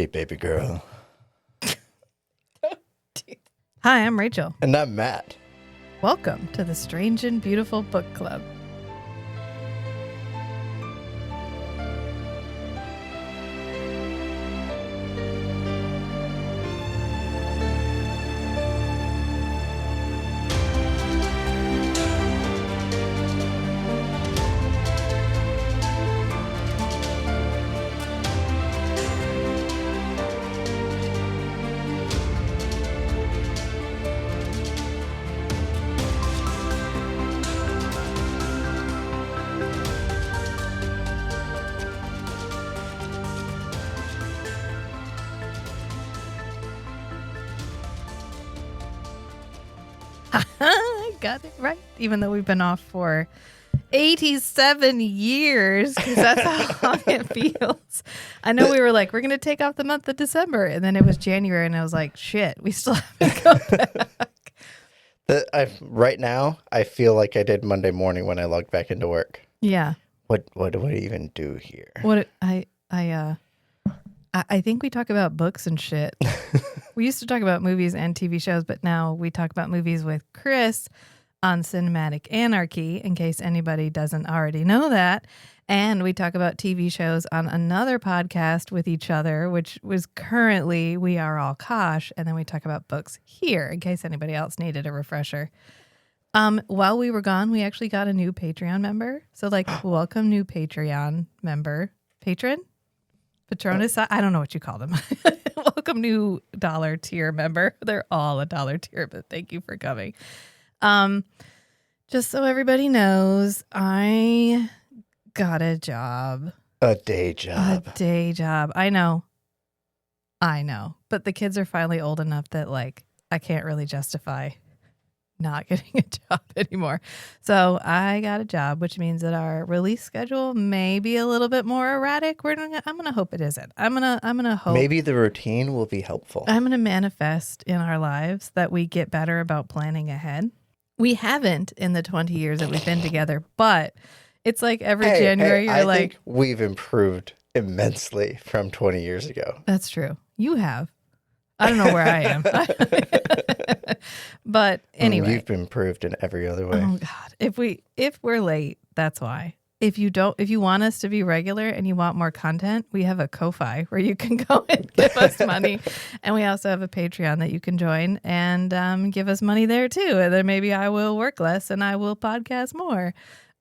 Hey, baby girl. Hi, I'm Rachel. And I'm Matt. Welcome to the Strange and Beautiful Book Club. I got it right, even though we've been off for 87 years, because that's how long it feels. I know we were like, we're going to take off the month of December, and then it was January, and I was like, shit, we still haven't come back. Right now, I feel like I did Monday morning when I logged back into work. Yeah. What do I even do here? I think we talk about books and shit. We used to talk about movies and TV shows, but now we talk about movies with Chris on Cinematic Anarchy, in case anybody doesn't already know that. And we talk about TV shows on another podcast with each other, which was currently We Are All Kosh. And then we talk about books here, in case anybody else needed a refresher. While we were gone, we actually got a new Patreon member. So, welcome new Patreon member. Patronus? I don't know what you call them. Welcome new dollar tier member. They're all a dollar tier, but thank you for coming. Just so everybody knows, I got a job. A day job. I know. But the kids are finally old enough that I can't really justify not getting a job anymore. So I got a job, which means that our release schedule may be a little bit more erratic. I'm going to hope it isn't. I'm going to hope. Maybe the routine will be helpful. I'm going to manifest in our lives that we get better about planning ahead. We haven't in the 20 years that we've been together, but it's like every January you're I think we've improved immensely from 20 years ago. That's true. You have. I don't know where I am. But anyway. You've improved in every other way. Oh God. If we're late, that's why. If you want us to be regular and you want more content, we have a Ko-Fi where you can go and give us money. And we also have a Patreon that you can join and give us money there too. And then maybe I will work less and I will podcast more.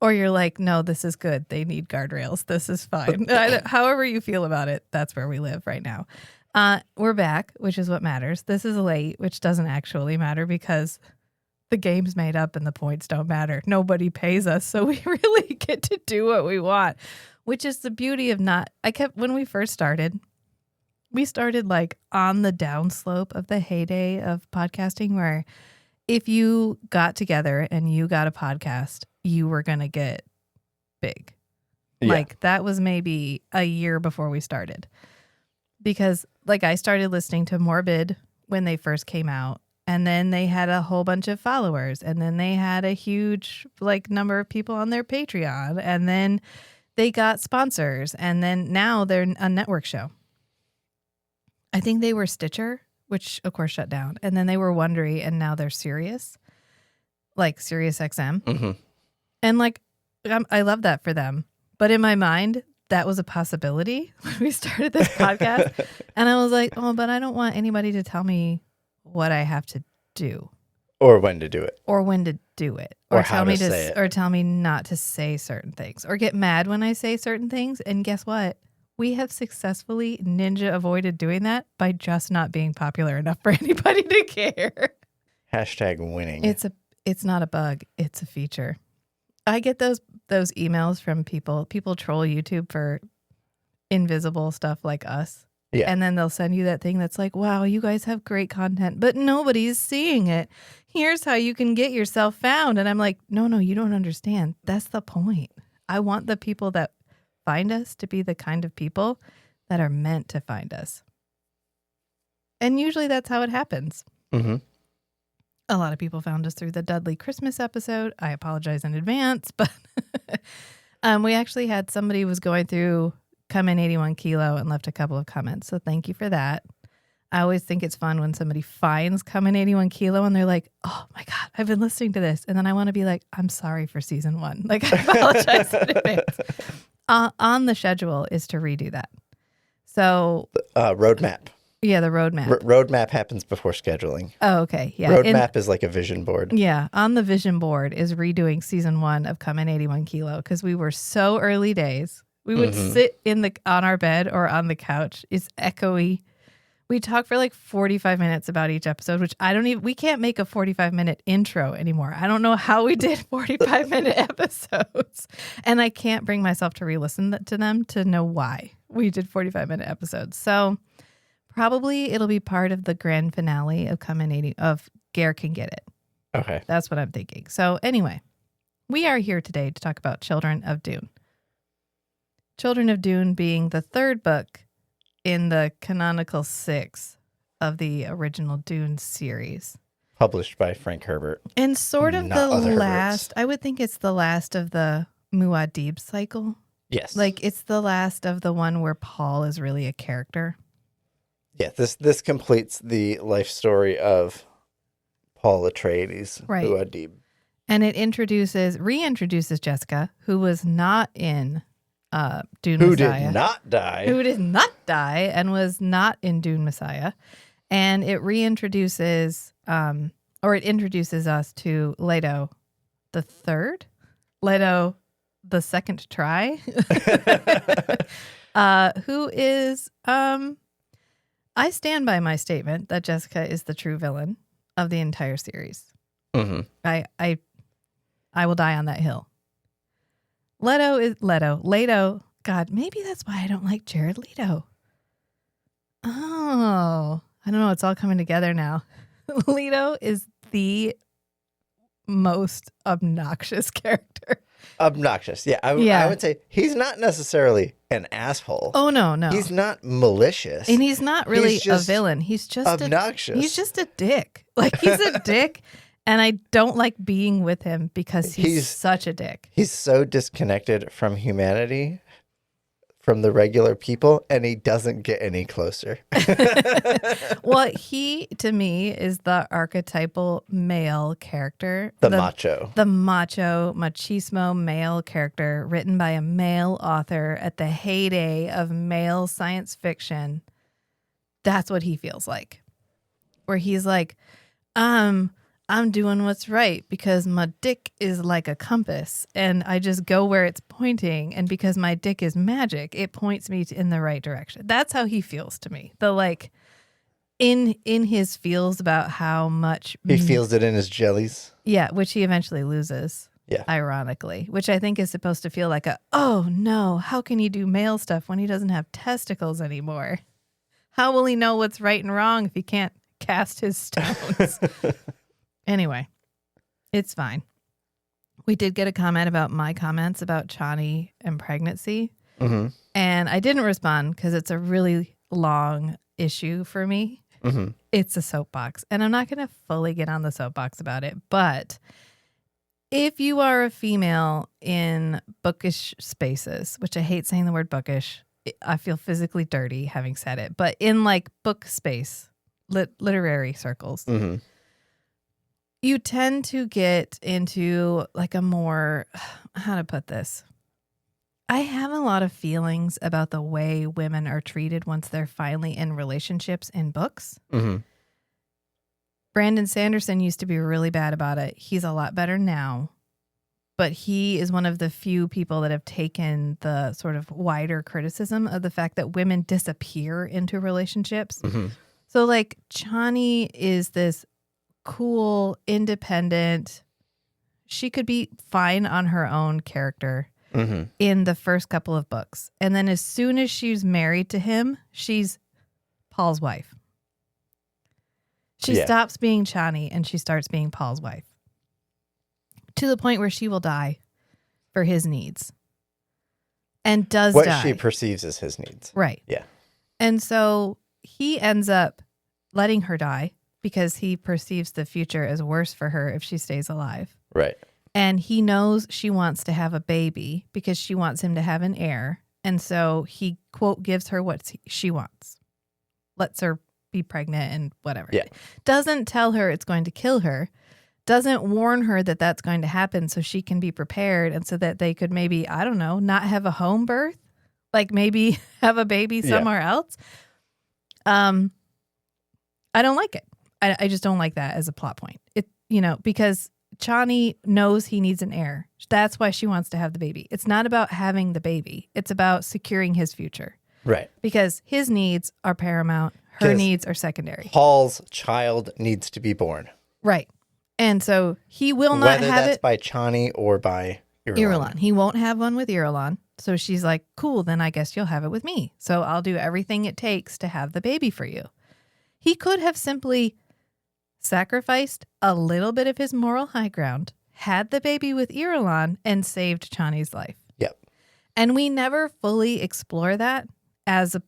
Or you're like, no, this is good. They need guardrails. This is fine. However you feel about it, that's where we live right now. We're back, which is what matters. This is late, which doesn't actually matter because the game's made up and the points don't matter. Nobody pays us, so we really get to do what we want, which is the beauty of when we first started, we started on the downslope of the heyday of podcasting, where if you got together and you got a podcast, you were going to get big. Yeah. That was maybe a year before we started. Because I started listening to Morbid when they first came out, and then they had a whole bunch of followers, and then they had a huge number of people on their Patreon, and then they got sponsors, and then now they're a network show. I think they were Stitcher, which of course shut down, and then they were Wondery, and now they're Sirius, Sirius XM. Mm-hmm. And I love that for them. But in my mind, that was a possibility when we started this podcast. And I was like, oh, but I don't want anybody to tell me what I have to do. Or when to do it. Or when to do it. Or tell me to say it. Or tell me not to say certain things. Or get mad when I say certain things. And guess what? We have successfully ninja avoided doing that by just not being popular enough for anybody to care. Hashtag winning. It's not a bug. It's a feature. I get those emails from people. People troll YouTube for invisible stuff like us. Yeah. And then they'll send you that thing that's like, wow, you guys have great content, but nobody's seeing it. Here's how you can get yourself found. And I'm like, no, you don't understand. That's the point. I want the people that find us to be the kind of people that are meant to find us. And usually that's how it happens. Mm-hmm. A lot of people found us through the Dudley Christmas episode. I apologize in advance, but we actually had somebody who was going through Come in 81 Kilo and left a couple of comments. So thank you for that. I always think it's fun when somebody finds Come in 81 Kilo and they're like, oh my God, I've been listening to this. And then I want to be like, I'm sorry for season 1. Like, I apologize in advance. On the schedule is to redo that. So roadmap. Yeah, the roadmap. Roadmap happens before scheduling. Oh, okay. Yeah. Roadmap is like a vision board. Yeah. On the vision board is redoing season 1 of Come in 81 Kilo because we were so early days. We would sit on our bed or on the couch. It's echoey. We talk for like 45 minutes about each episode, which we can't make a 45-minute intro anymore. I don't know how we did 45-minute episodes. And I can't bring myself to re-listen to them to know why we did 45-minute episodes. So probably it'll be part of the grand finale of Gare Can Get It. Okay. That's what I'm thinking. So anyway, we are here today to talk about Children of Dune. Children of Dune being the third book in the canonical 6 of the original Dune series. Published by Frank Herbert. And sort of Not the other last, Herberts. I would think it's the last of the Muad'Dib cycle. Yes. Like it's the last of the one where Paul is really a character. Yeah, this completes the life story of Paul Atreides, Right. Muad'Dib. And it reintroduces Jessica, who was not in Dune Who Messiah. did not die. Who did not die and was not in Dune Messiah. And it introduces us to Leto the third, Leto the second try, who is, I stand by my statement that Jessica is the true villain of the entire series. Mm-hmm. I will die on that hill. Leto. God, maybe that's why I don't like Jared Leto. Oh, I don't know. It's all coming together now. Leto is the most obnoxious character. Obnoxious. Yeah, I would say he's not necessarily an asshole. Oh, no. He's not malicious. And he's not really He's a just villain. He's just obnoxious. He's just a dick. Like, he's a dick. And I don't like being with him because he's such a dick. He's so disconnected from humanity, from the regular people, and he doesn't get any closer. Well, he, to me, is the archetypal male character. The macho. The macho, machismo male character written by a male author at the heyday of male science fiction. That's what he feels like. Where he's like, I'm doing what's right because my dick is like a compass and I just go where it's pointing. And because my dick is magic, it points me in the right direction. That's how he feels to me. The like in his feels about how much He feels it in his jellies. Yeah, which he eventually loses. Yeah. Ironically, which I think is supposed to feel like oh no, how can he do male stuff when he doesn't have testicles anymore? How will he know what's right and wrong if he can't cast his stones? Anyway, it's fine. We did get a comment about my comments about Chani and pregnancy. Mm-hmm. And I didn't respond because it's a really long issue for me. Mm-hmm. It's a soapbox. And I'm not going to fully get on the soapbox about it. But if you are a female in bookish spaces, which I hate saying the word bookish, I feel physically dirty having said it. But in like book space, literary circles, Mm-hmm. you tend to get into like a more, how to put this? I have a lot of feelings about the way women are treated once they're finally in relationships in books. Mm-hmm. Brandon Sanderson used to be really bad about it. He's a lot better now. But he is one of the few people that have taken the sort of wider criticism of the fact that women disappear into relationships. Mm-hmm. So like Chani is this cool, independent. She could be fine on her own character Mm-hmm. in the first couple of books. And then as soon as she's married to him, she's Paul's wife. She stops being Chani and she starts being Paul's wife. To the point where she will die for his needs. And does What die. she perceives as his needs. Right. Yeah. And so he ends up letting her die because he perceives the future as worse for her if she stays alive. Right. And he knows she wants to have a baby because she wants him to have an heir. And so he, quote, gives her what she wants. Lets her be pregnant and whatever. Yeah. Doesn't tell her it's going to kill her. Doesn't warn her that that's going to happen so she can be prepared and so that they could maybe, I don't know, not have a home birth. Like maybe have a baby somewhere else. I don't like it. I just don't like that as a plot point. Because Chani knows he needs an heir. That's why she wants to have the baby. It's not about having the baby. It's about securing his future. Right. Because his needs are paramount. Her needs are secondary. Paul's child needs to be born. Right. And so he will not Whether have that's it by Chani or by Irulan. Irulan. He won't have one with Irulan. So she's like, cool, then I guess you'll have it with me. So I'll do everything it takes to have the baby for you. He could have simply sacrificed a little bit of his moral high ground, had the baby with Irulan, and saved Chani's life. Yep. And we never fully explore that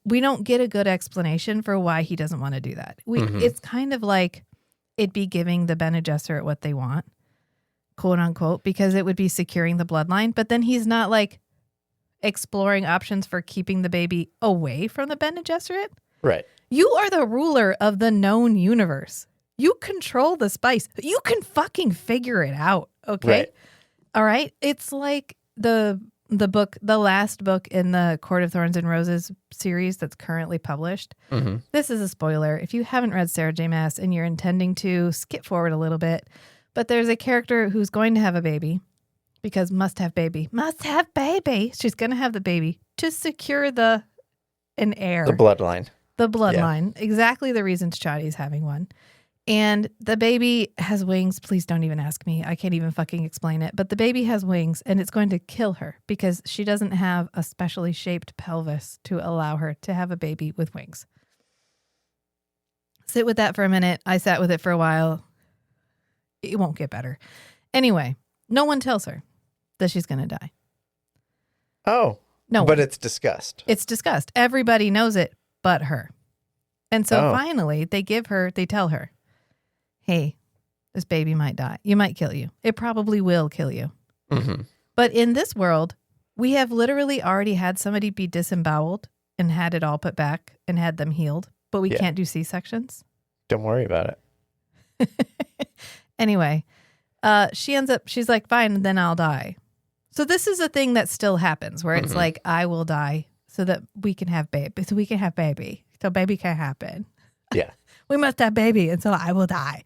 we don't get a good explanation for why he doesn't want to do that. It's kind of like it'd be giving the Bene Gesserit what they want, quote unquote, because it would be securing the bloodline. But then he's not like exploring options for keeping the baby away from the Bene Gesserit. Right. You are the ruler of the known universe. You control the spice. You can fucking figure it out. Okay. Right. All right. It's like the last book in the Court of Thorns and Roses series that's currently published. Mm-hmm. This is a spoiler. If you haven't read Sarah J. Maas and you're intending to skip forward a little bit, but there's a character who's going to have a baby because must have baby. She's going to have the baby to secure an heir. The bloodline. Yeah. Exactly the reasons Chani's having one. And the baby has wings. Please don't even ask me. I can't even fucking explain it. But the baby has wings and it's going to kill her because she doesn't have a specially shaped pelvis to allow her to have a baby with wings. Sit with that for a minute. I sat with it for a while. It won't get better. Anyway, no one tells her that she's going to die. Oh. No. But it's discussed. It's discussed. Everybody knows it but her. And so finally they tell her, hey, this baby might die. You might kill you. It probably will kill you. Mm-hmm. But in this world, we have literally already had somebody be disemboweled and had it all put back and had them healed. But we can't do C-sections. Don't worry about it. Anyway, she's like, fine, then I'll die. So this is a thing that still happens where it's like, I will die so that we can have baby. So we can have baby. So baby can happen. Yeah. We must have baby, and so I will die.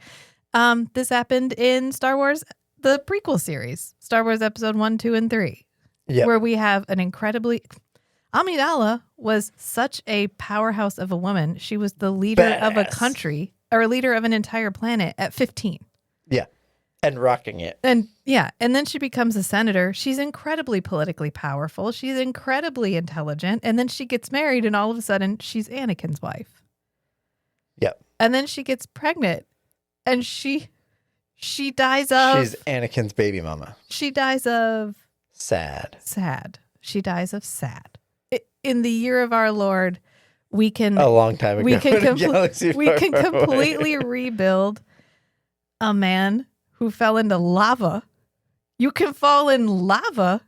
This happened in Star Wars, the prequel series, Star Wars Episode 1, 2, and 3, where we have an incredibly... Amidala was such a powerhouse of a woman. She was the leader of a country, or a leader of an entire planet at 15. Yeah. And rocking it. And then she becomes a senator. She's incredibly politically powerful. She's incredibly intelligent. And then she gets married, and all of a sudden, she's Anakin's wife. Yep. And then she gets pregnant, and she dies of... She's Anakin's baby mama. She dies of... Sad. She dies of sad. In the year of our Lord, we can... A long time ago. We can far completely away. rebuild a man who fell into lava. You can fall in lava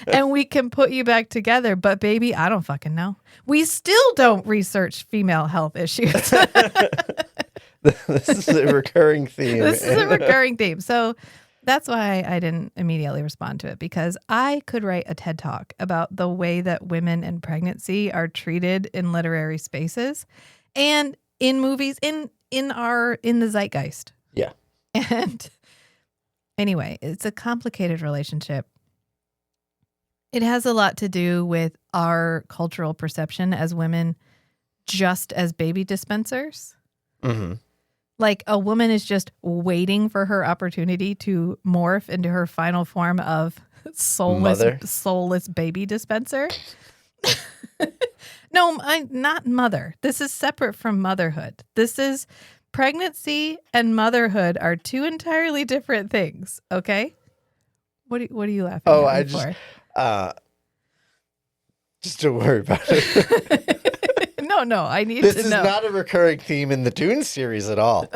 and we can put you back together. But baby, I don't fucking know. We still don't research female health issues. This is a recurring theme. So that's why I didn't immediately respond to it, because I could write a TED Talk about the way that women and pregnancy are treated in literary spaces and in movies in the zeitgeist. Yeah. And anyway, it's a complicated relationship. It has a lot to do with our cultural perception as women just as baby dispensers. Mm-hmm. Like a woman is just waiting for her opportunity to morph into her final form of soulless baby dispenser. No, not mother. This is separate from motherhood. This is pregnancy and motherhood are two entirely different things. Okay. What are you laughing at? Oh, I just don't worry about it. No, I need this to know. This is not a recurring theme in the Dune series at all.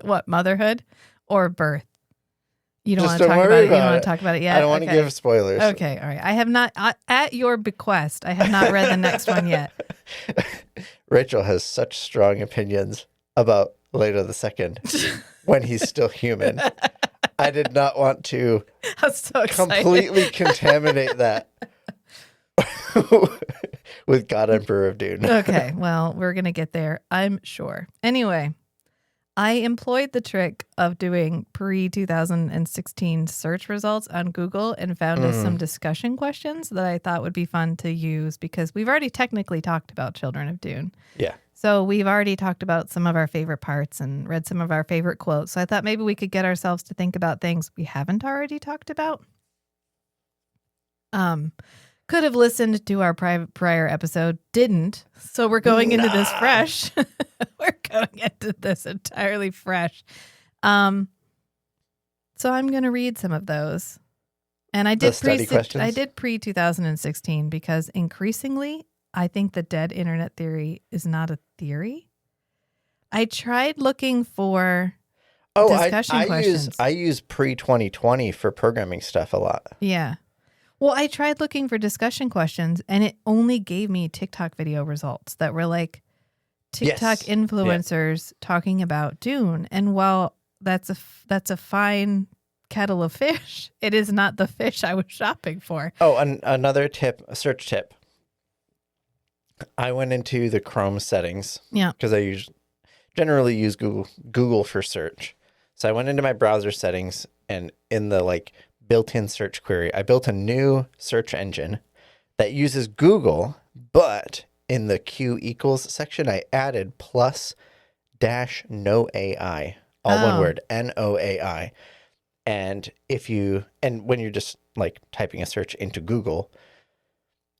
What, motherhood or birth? You don't Just want to don't talk worry about it. You don't about want it. to talk about it yet. I don't want to give spoilers. Okay, all right. I have not, at your bequest, I have not read the next one yet. Rachel has such strong opinions about Leto the Second when he's still human. I did not want to I'm so excited. completely contaminate that with God Emperor of Dune. Okay, well, we're going to get there, I'm sure. Anyway, I employed the trick of doing pre-2016 search results on Google and found us some discussion questions that I thought would be fun to use because we've already technically talked about Children of Dune. Yeah. So we've already talked about some of our favorite parts and read some of our favorite quotes. So I thought maybe we could get ourselves to think about things we haven't already talked about. Could have listened to our prior episode, didn't. So we're going into this fresh. We're going into this entirely fresh. So I'm going to read some of those. And I did pre-2016 because increasingly I think the dead internet theory is not a theory. I tried looking for discussion questions. I use pre-2020 for programming stuff a lot. Yeah. Well, I tried looking for discussion questions, and it only gave me TikTok video results that were like TikTok influencers talking about Dune. And while that's a fine kettle of fish, it is not the fish I was shopping for. Oh, another tip, a search tip. I went into the Chrome settings. Yeah. Because I generally use Google for search. So I went into my browser settings, and in the built-in search query, I built a new search engine that uses Google, but in the Q equals section, I added +-NoAI, all one word, NoAI. And when you're just typing a search into Google,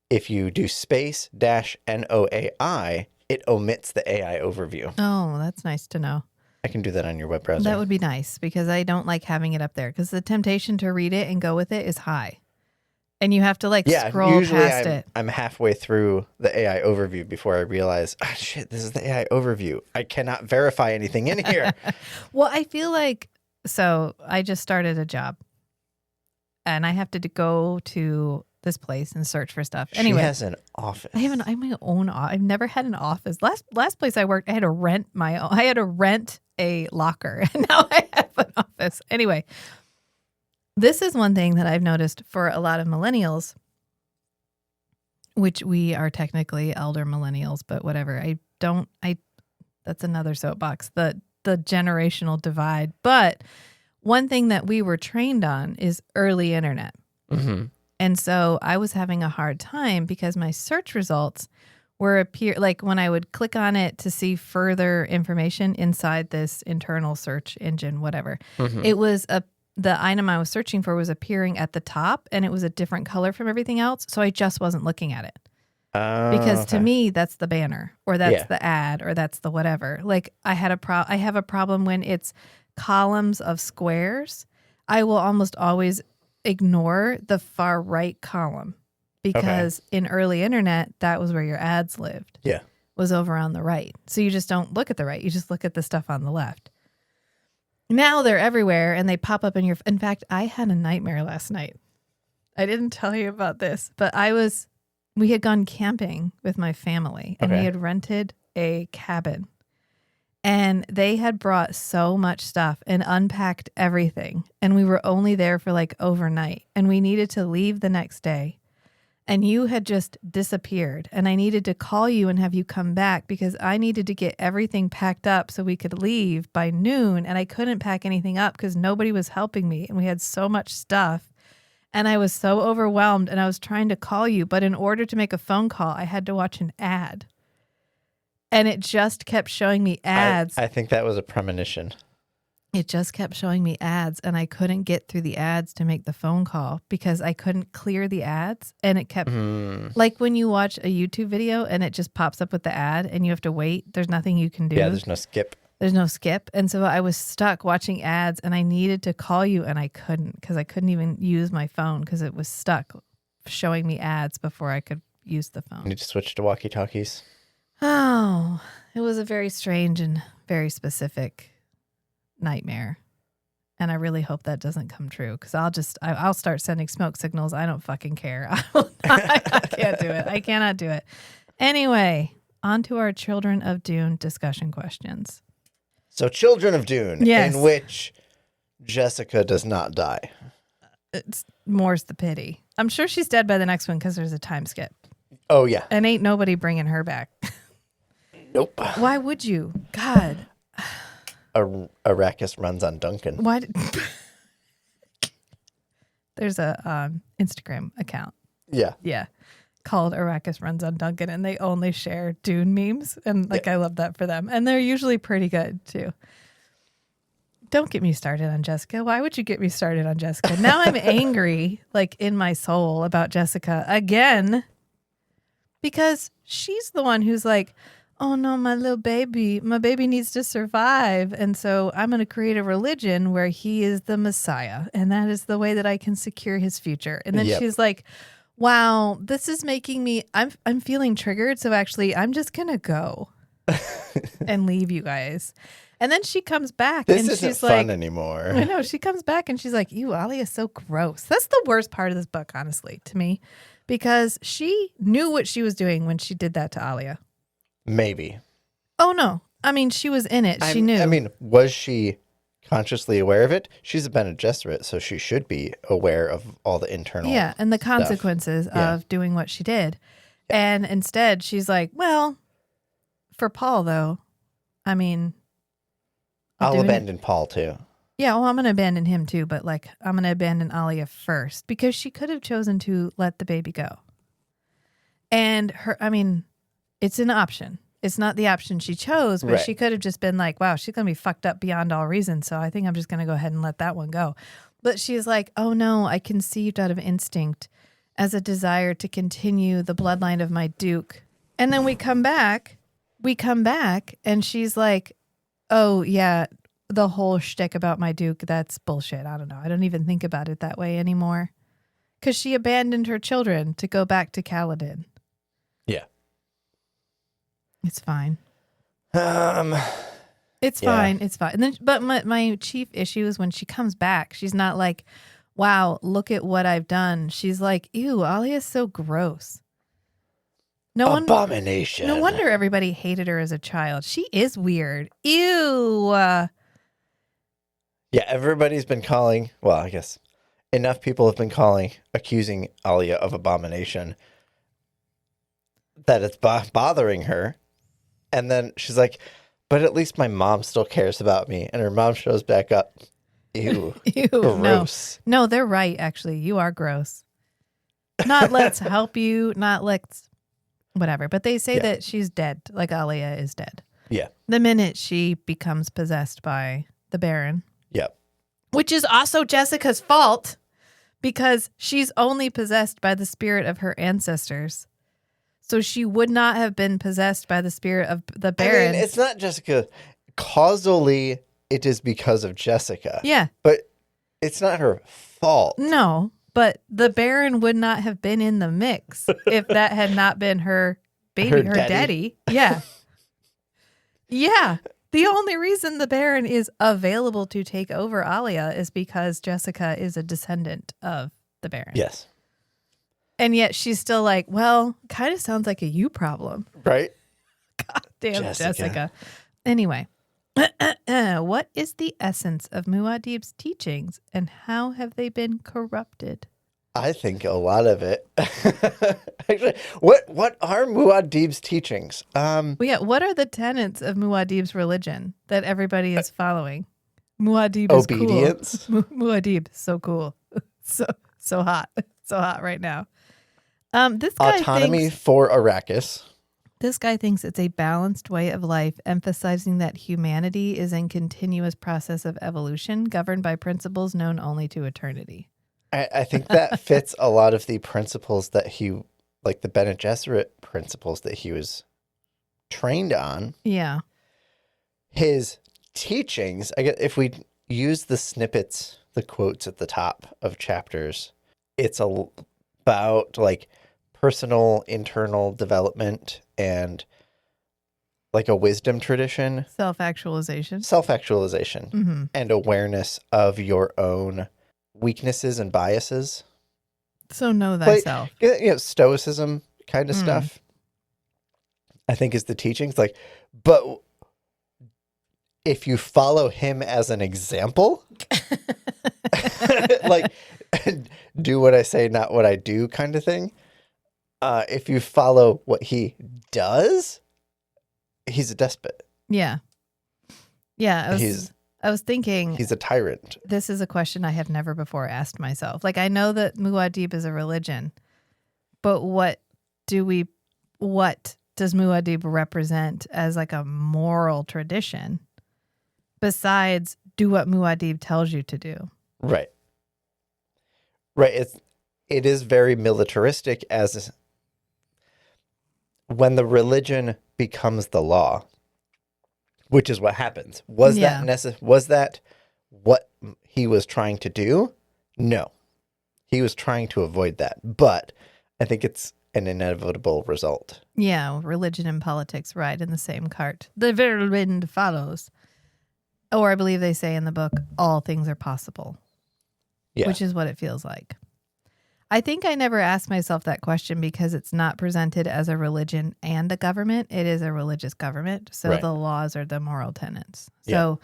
if you do space -NoAI, it omits the AI overview. Oh, that's nice to know. I can do that on your web browser. That would be nice because I don't like having it up there because the temptation to read it and go with it is high. And you have to scroll past it. I'm halfway through the AI overview before I realize, shit, this is the AI overview. I cannot verify anything in here. Well, I feel so I just started a job and I have to go to this place and search for stuff. Anyway, she has an office. I have my own. I've never had an office. Last place I worked, I had to rent I had to rent a locker, and now I have an office. Anyway, this is one thing that I've noticed for a lot of millennials, which we are technically elder millennials, but whatever. That's another soapbox. The generational divide. But one thing that we were trained on is early internet. Mm-hmm. And so I was having a hard time because my search results were when I would click on it to see further information inside this internal search engine, whatever. Mm-hmm. It was the item I was searching for was appearing at the top and it was a different color from everything else. So I just wasn't looking at it. Because to me, that's the banner or that's the ad or that's the whatever. I have a problem when it's columns of squares. I will almost always ignore the far right column because in early internet, that was where your ads lived. Yeah. Was over on the right. So you just don't look at the right. You just look at the stuff on the left. Now they're everywhere and they pop up in fact, I had a nightmare last night. I didn't tell you about this, but we had gone camping with my family and we had rented a cabin. And they had brought so much stuff and unpacked everything. And we were only there for overnight. And we needed to leave the next day. And you had just disappeared. And I needed to call you and have you come back because I needed to get everything packed up so we could leave by noon. And I couldn't pack anything up because nobody was helping me. And we had so much stuff. And I was so overwhelmed. And I was trying to call you. But in order to make a phone call, I had to watch an ad. And it just kept showing me ads. I think that was a premonition. It just kept showing me ads, and I couldn't get through the ads to make the phone call because I couldn't clear the ads. And it kept, like when you watch a YouTube video and it just pops up with the ad and you have to wait, there's nothing you can do. Yeah, there's no skip. There's no skip. And so I was stuck watching ads and I needed to call you and I couldn't because I couldn't even use my phone because it was stuck showing me ads before I could use the phone. You need to switch to walkie-talkies. Oh, it was a very strange and very specific nightmare. And I really hope that doesn't come true because I'll start sending smoke signals. I don't fucking care. I can't do it. I cannot do it. Anyway, on to our Children of Dune discussion questions. So Children of Dune, Yes. in which Jessica does not die. It's more's the pity. I'm sure she's dead by the next one because there's a time skip. Oh, yeah. And ain't nobody bringing her back. Nope. Why would you? God. Arrakis runs on Duncan. Why? There's a Instagram account. Yeah. Yeah. Called Arrakis Runs on Duncan, and they only share Dune memes. And I love that for them. And they're usually pretty good too. Don't get me started on Jessica. Why would you get me started on Jessica? Now I'm angry, like in my soul, about Jessica again. Because she's the one who's like, oh no, my baby needs to survive. And so I'm going to create a religion where he is the Messiah. And that is the way that I can secure his future. And then she's like, wow, this is making me, I'm feeling triggered. So actually, I'm just going to go and leave you guys. And then she comes back This and isn't she's fun like, anymore. I know. She comes back and she's like, ew, Ali is so gross. That's the worst part of this book, honestly, to me, because she knew what she was doing when she did that to Alia. Maybe. Oh, no. I mean, she was in it. She knew. I mean, was she consciously aware of it? She's a Bene Gesserit, so she should be aware of all the internal and the consequences of doing what she did. Yeah. And instead, she's like, well, for Paul, though, I mean, I'll abandon Paul, too. Yeah, well, I'm going to abandon him, too. But, like, I'm going to abandon Alia first because she could have chosen to let the baby go. And it's an option. It's not the option she chose, but she could have just been like, wow, she's going to be fucked up beyond all reason. So I think I'm just going to go ahead and let that one go. But she's like, oh no, I conceived out of instinct as a desire to continue the bloodline of my Duke. And then we come back and she's like, oh yeah, the whole shtick about my Duke, that's bullshit. I don't know. I don't even think about it that way anymore. Because she abandoned her children to go back to Kaladin. Yeah. It's fine. It's fine. It's fine. And then, but my chief issue is when she comes back, she's not like, wow, look at what I've done. She's like, ew, Alia's so gross. Abomination. No wonder everybody hated her as a child. She is weird. Ew. Yeah, everybody's been calling, well, I guess enough people have been accusing Alia of abomination that it's bothering her. And then she's like, but at least my mom still cares about me. And her mom shows back up. Ew. Ew. Gross. No, they're right, actually. You are gross. Not let's help you, not let's whatever. But they say that she's dead, like Alia is dead. Yeah. The minute she becomes possessed by the Baron. Yep. Which is also Jessica's fault because she's only possessed by the spirit of her ancestors. So she would not have been possessed by the spirit of the Baron. I mean, it's not Jessica. Causally, it is because of Jessica. Yeah. But it's not her fault. No, but the Baron would not have been in the mix if that had not been her baby, her daddy. Yeah. Yeah. The only reason the Baron is available to take over Alia is because Jessica is a descendant of the Baron. Yes. And yet she's still like, well, kind of sounds like a you problem. Right? God damn, Jessica. Anyway, what is the essence of Muad'Dib's teachings and how have they been corrupted? I think a lot of it. Actually, what are Muad'Dib's teachings? What are the tenets of Muad'Dib's religion that everybody is following? Muad'Dib is obedience. Cool. Muad'Dib, so cool. So hot. So hot right now. This guy autonomy for Arrakis. This guy thinks it's a balanced way of life, emphasizing that humanity is in continuous process of evolution, governed by principles known only to eternity. I think that fits a lot of the principles that like the Bene Gesserit principles that he was trained on. Yeah. His teachings, I guess if we use the snippets, the quotes at the top of chapters, it's about like personal internal development and like a wisdom tradition, Self-actualization. self-actualization, and awareness of your own weaknesses and biases. So know Like, thyself. stoicism kind of stuff, I think is the teachings. Like, but if you follow him as an example, like, do what I say, not what I do kind of thing. If you follow what he does, he's a despot. Yeah. Yeah. I was thinking He's a tyrant. this is a question I have never before asked myself. Like, I know that Muad'Dib is a religion, but what does Muad'Dib represent as like a moral tradition besides do what Muad'Dib tells you to do? Right. Right. It is very militaristic, as when the religion becomes the law, which is what happens. Was that what he was trying to do? No. He was trying to avoid that. But I think it's an inevitable result. Yeah, religion and politics ride in the same cart. The whirlwind follows. Or I believe they say in the book, all things are possible. Yeah. Which is what it feels like. I think I never asked myself that question because it's not presented as a religion and a government. It is a religious government. So Right. the laws are the moral tenets. Yeah. So,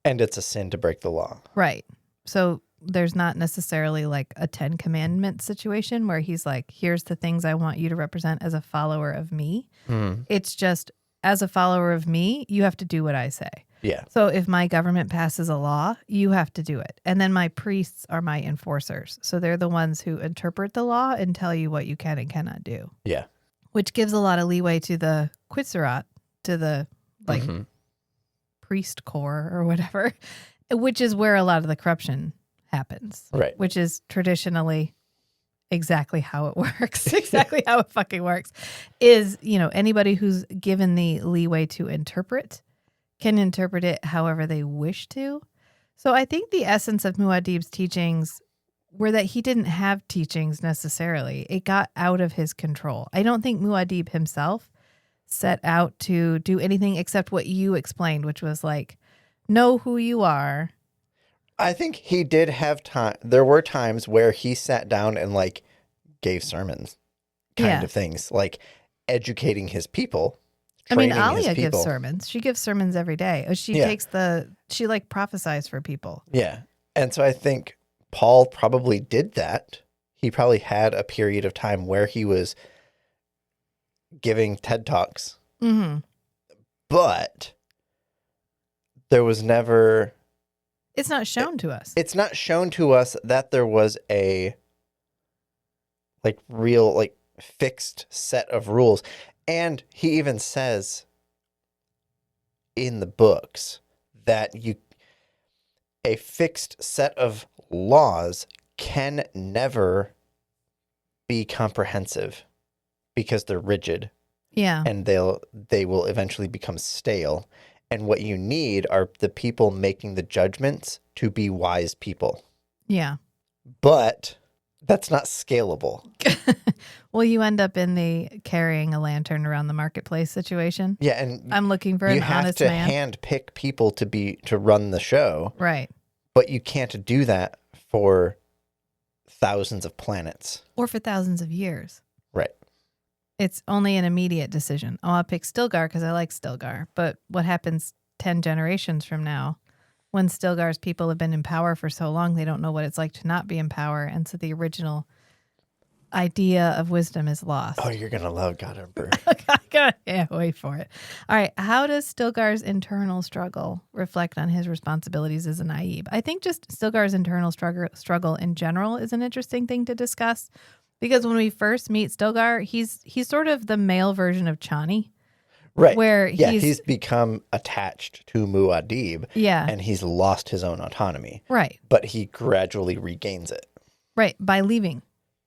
and it's a sin to break the law. right. So there's not necessarily like a 10 Commandments situation where he's like, here's the things I want you to represent as a follower of me. It's just, as a follower of me, you have to do what I say. Yeah. So if my government passes a law, you have to do it. And then my priests are my enforcers. So they're the ones who interpret the law and tell you what you can and cannot do. Yeah. Which gives a lot of leeway to the Quitzerat, to the like priest corps or whatever, which is where a lot of the corruption happens. Right. Which is traditionally exactly how it works. Exactly how it fucking works. Is, anybody who's given the leeway to interpret can interpret it however they wish to. So I think the essence of Muad'Dib's teachings were that he didn't have teachings necessarily. It got out of his control. I don't think Muad'Dib himself set out to do anything except what you explained, which was like, know who you are. I think he did have time. There were times where he sat down and like gave sermons kind of things, like educating his people. I mean, Alia gives sermons. She gives sermons every day. She she like prophesies for people. Yeah. And so I think Paul probably did that. He probably had a period of time where he was giving TED Talks. Mm-hmm. But there was never... It's not shown to us. It's not shown to us that there was a real fixed set of rules. And he even says in the books that a fixed set of laws can never be comprehensive because they're rigid. Yeah. And they will eventually become stale. And what you need are the people making the judgments to be wise people. Yeah. But that's not scalable. Well, you end up in the carrying a lantern around the marketplace situation. Yeah, and I'm looking for an honest man. You have to hand pick people to run the show. Right. But you can't do that for thousands of planets. Or for thousands of years. Right. It's only an immediate decision. Oh, I'll pick Stilgar because I like Stilgar. But what happens 10 generations from now when Stilgar's people have been in power for so long, they don't know what it's like to not be in power. And so the original idea of wisdom is lost. Oh, you're going to love God Emperor. Yeah, wait for it. All right. How does Stilgar's internal struggle reflect on his responsibilities as a Naib? I think just Stilgar's internal struggle in general is an interesting thing to discuss. Because when we first meet Stilgar, he's sort of the male version of Chani. Right. Where he's become attached to Muad'Dib. Yeah. And he's lost his own autonomy. Right. But he gradually regains it. Right. By leaving.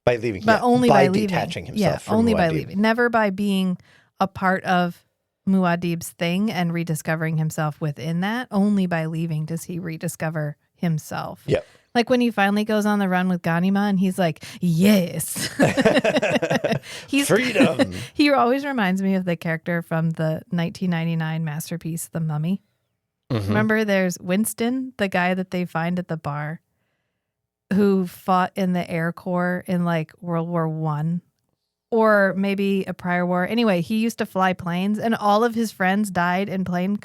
By leaving. But only by leaving. Detaching himself from only Muad'Dib. by leaving. Never by being a part of Muad'Dib's thing and rediscovering himself within that. Only by leaving does he rediscover himself. Yep. Like when he finally goes on the run with Ganima and he's like, yes. Freedom. He always reminds me of the character from the 1999 masterpiece, The Mummy. Mhm. Remember there's Winston, the guy that they find at the bar who fought in the Air Corps in like World War I or maybe a prior war. Anyway, he used to fly planes and all of his friends died in plane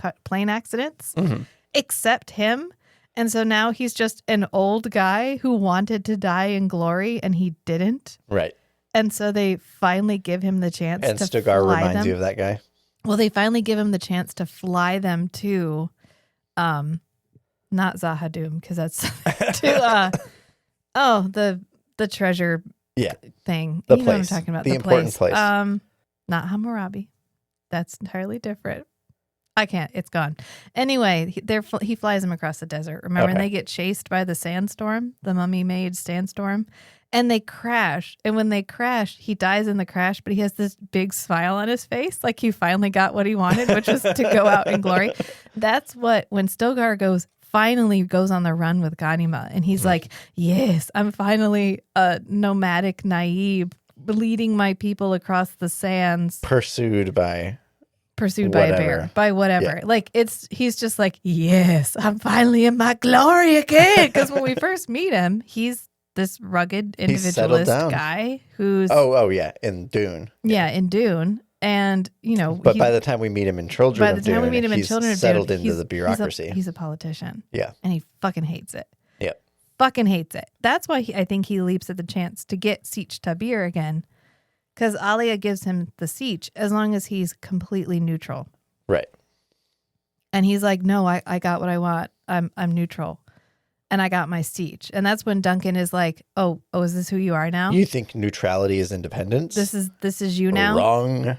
accidents Mhm. except him. And so now he's just an old guy who wanted to die in glory and he didn't. Right. And so they finally give him the chance And to Stugar fly reminds them. you of that guy. Well, they finally give him the chance to fly them to, not Zahadum, because that's to, the treasure Yeah. thing. The you know what I'm place. talking about. The important place. Not Hammurabi. That's entirely different. I can't. It's gone. Anyway, he flies them across the desert. Remember, and Okay. they get chased by the sandstorm, the mummy-made sandstorm, and they crash. And when they crash, he dies in the crash, but he has this big smile on his face, like he finally got what he wanted, which was to go out in glory. That's when Stilgar finally goes on the run with Ganima, and he's like, yes, I'm finally a nomadic Naib leading my people across the sands. Pursued by By a whatever. bear, by whatever. Yeah. Like he's just like, yes, I'm finally in my glory again. Because when we first meet him, he's this rugged He's settled individualist down. guy who's Oh yeah, in Dune. in Dune, and But by the time we meet him in Children by of the Dune, time we meet him in he's Children of settled Dune, into the bureaucracy. He's a politician. Yeah. And he fucking hates it. Yep. Fucking hates it. That's why I think he leaps at the chance to get Sietch Tabir again. Because Alia gives him the Sietch as long as he's completely neutral. Right. And he's like, no, I got what I want. I'm neutral. And I got my Sietch. And that's when Duncan is like, oh, is this who you are now? You think neutrality is independence? This is you now? Wrong.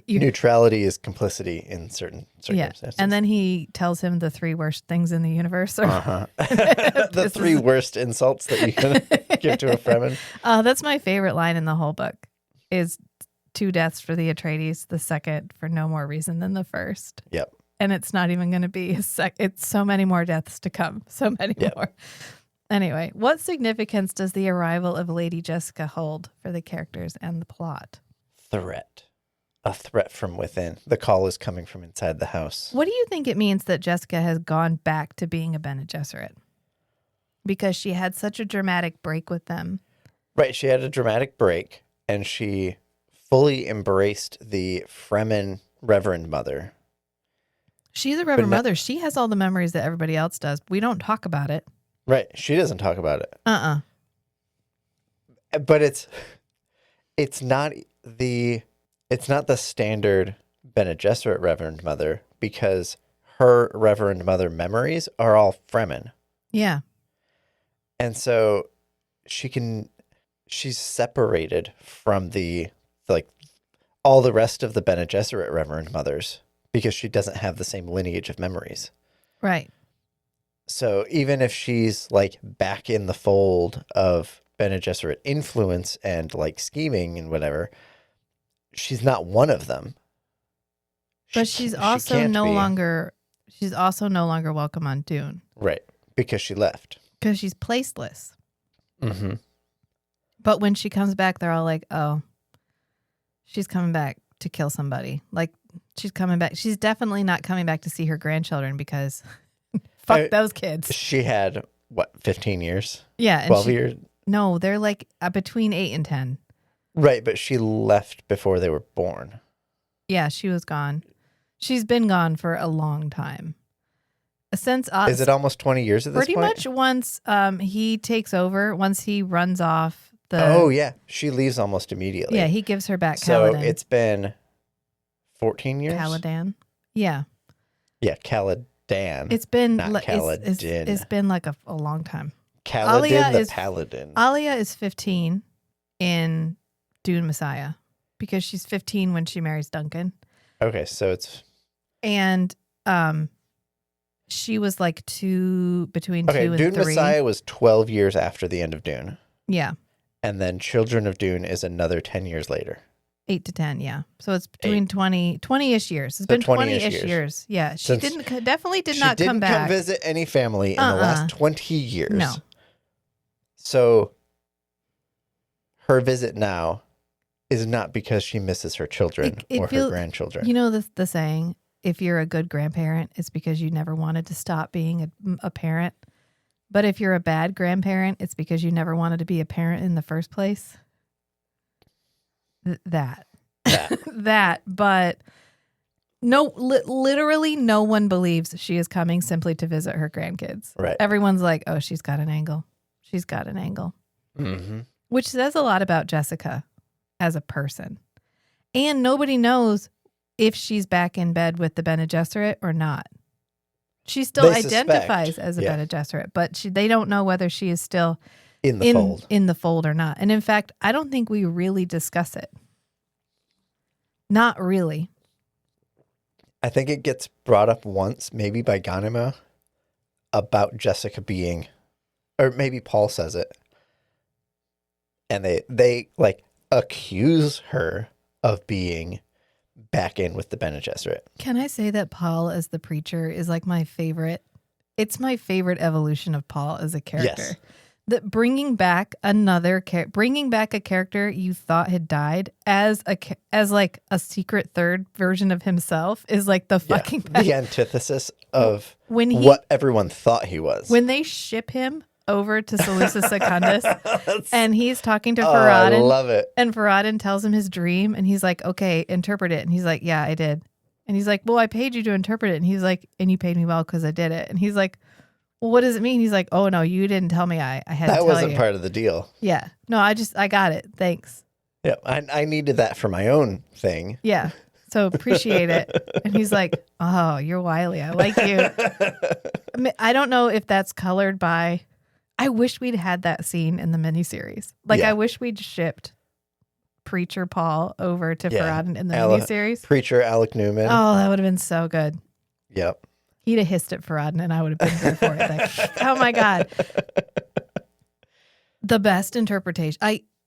You- Neutrality is complicity in certain Yeah. circumstances. And then he tells him the 3 worst things in the universe. the This 3 is- worst insults that you can give to a Fremen. That's my favorite line in the whole book is 2 deaths for the Atreides, the second for no more reason than the first. Yep. And it's not even going to be it's so many more deaths to come. So many Yep. more. Anyway, what significance does the arrival of Lady Jessica hold for the characters and the plot? Threat. A threat from within. The call is coming from inside the house. What do you think it means that Jessica has gone back to being a Bene Gesserit? Because she had such a dramatic break with them. Right. She had a dramatic break and she fully embraced the Fremen Reverend Mother. She's a Reverend not- Mother. She has all the memories that everybody else does. We don't talk about it. Right. She doesn't talk about it. But it's not the standard Bene Gesserit Reverend Mother because her Reverend Mother memories are all Fremen. Yeah. And so she's separated from all the rest of the Bene Gesserit Reverend Mothers because she doesn't have the same lineage of memories. Right. So even if she's like back in the fold of Bene Gesserit influence and like scheming and whatever, she's not one of them. But She she's can't also be. no longer welcome on Dune Right, because she left. because she's placeless. Mm-hmm. But when she comes back, they're all like, "Oh, she's coming back to kill somebody." Like she's coming back. She's definitely not coming back to see her grandchildren because fuck those kids. She had, 15 years? Yeah, and 12 years? No, they're like between 8 and 10. Right, but she left before they were born. Yeah, she was gone. She's been gone for a long time. Since Is it almost 20 years at this pretty point? much once he takes over, once he runs off the Oh, yeah. She leaves almost immediately. yeah, he gives her back So Caladan. it's been 14 years? Caladan. Yeah. Yeah, Caladan. It's been Not Kaladin. it's been like a long time. Kaladin Alia the is- Paladin. Alia is 15 in Dune Messiah because she's 15 when she marries Duncan. Okay, so it's... And she was like between Okay, 2 and Dune 3. Messiah was 12 years after the end of Dune. Yeah. And then Children of Dune is another 10 years later. 8 to 10, yeah. So it's between 20-ish years. It's So been 20-ish 20-ish years. Yeah. She Since definitely did not she come didn't back. visit any family in the last 20 years. No. So her visit now is not because she misses her children It or her feels, grandchildren. you know, the saying, if you're a good grandparent, it's because you never wanted to stop being a parent. But if you're a bad grandparent, it's because you never wanted to be a parent in the first place. That. But no, literally no one believes she is coming simply to visit her grandkids. Right. Everyone's like, oh, she's got an angle. She's got an angle. Mm-hmm. Which says a lot about Jessica as a person. And nobody knows if she's back in bed with the Bene Gesserit or not. She still They identifies suspect, as a yeah. Bene Gesserit, but they don't know whether she is still In the fold. in the fold or not. And in fact, I don't think we really discuss it. Not really. I think it gets brought up once, maybe by Ganima, about Jessica being, or maybe Paul says it. And they like accuse her of being back in with the Bene Gesserit. Can I say that Paul as the preacher is like my favorite? It's my favorite evolution of Paul as a character. Yes. That bringing back a character you thought had died as like a secret third version of himself is like the fucking best. The antithesis of When what everyone thought he was. When they ship him over to Seleucus Secundus and he's talking to I Faradin. love it. And Faradin tells him his dream and he's like, okay, interpret it. And he's like, yeah, I did. And he's like, well, I paid you to interpret it. And he's like, and you paid me well because I did it. And he's like, well, what does it mean? He's like, oh no, you didn't tell me. I had to tell you. That wasn't part of the deal. Yeah. No, I got it. Thanks. Yeah, I needed that for my own thing. Yeah. So appreciate it. And he's like, oh, you're wily. I like you. I mean, I don't know if that's colored by, I wish we'd had that scene in the miniseries. Like, Yeah. I wish we'd shipped Preacher Paul over to Faradin in the miniseries. Preacher Alec Newman. Oh, that would have been so good. Yep. He'd have hissed at Faradin and I would have been there for it. Like, oh my God. The best interpretation.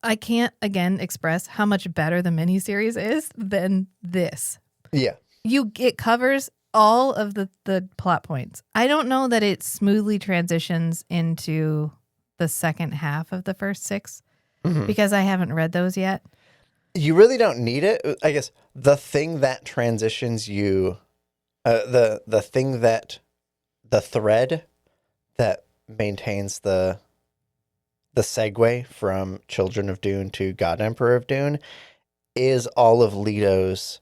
I can't, again, express how much better the miniseries is than this. Yeah. It covers all of the plot points. I don't know that it smoothly transitions into the second half of the first 6 because I haven't read those yet. You really don't need it. I guess the thing that transitions you, the thread that maintains the segue from Children of Dune to God Emperor of Dune is all of Leto's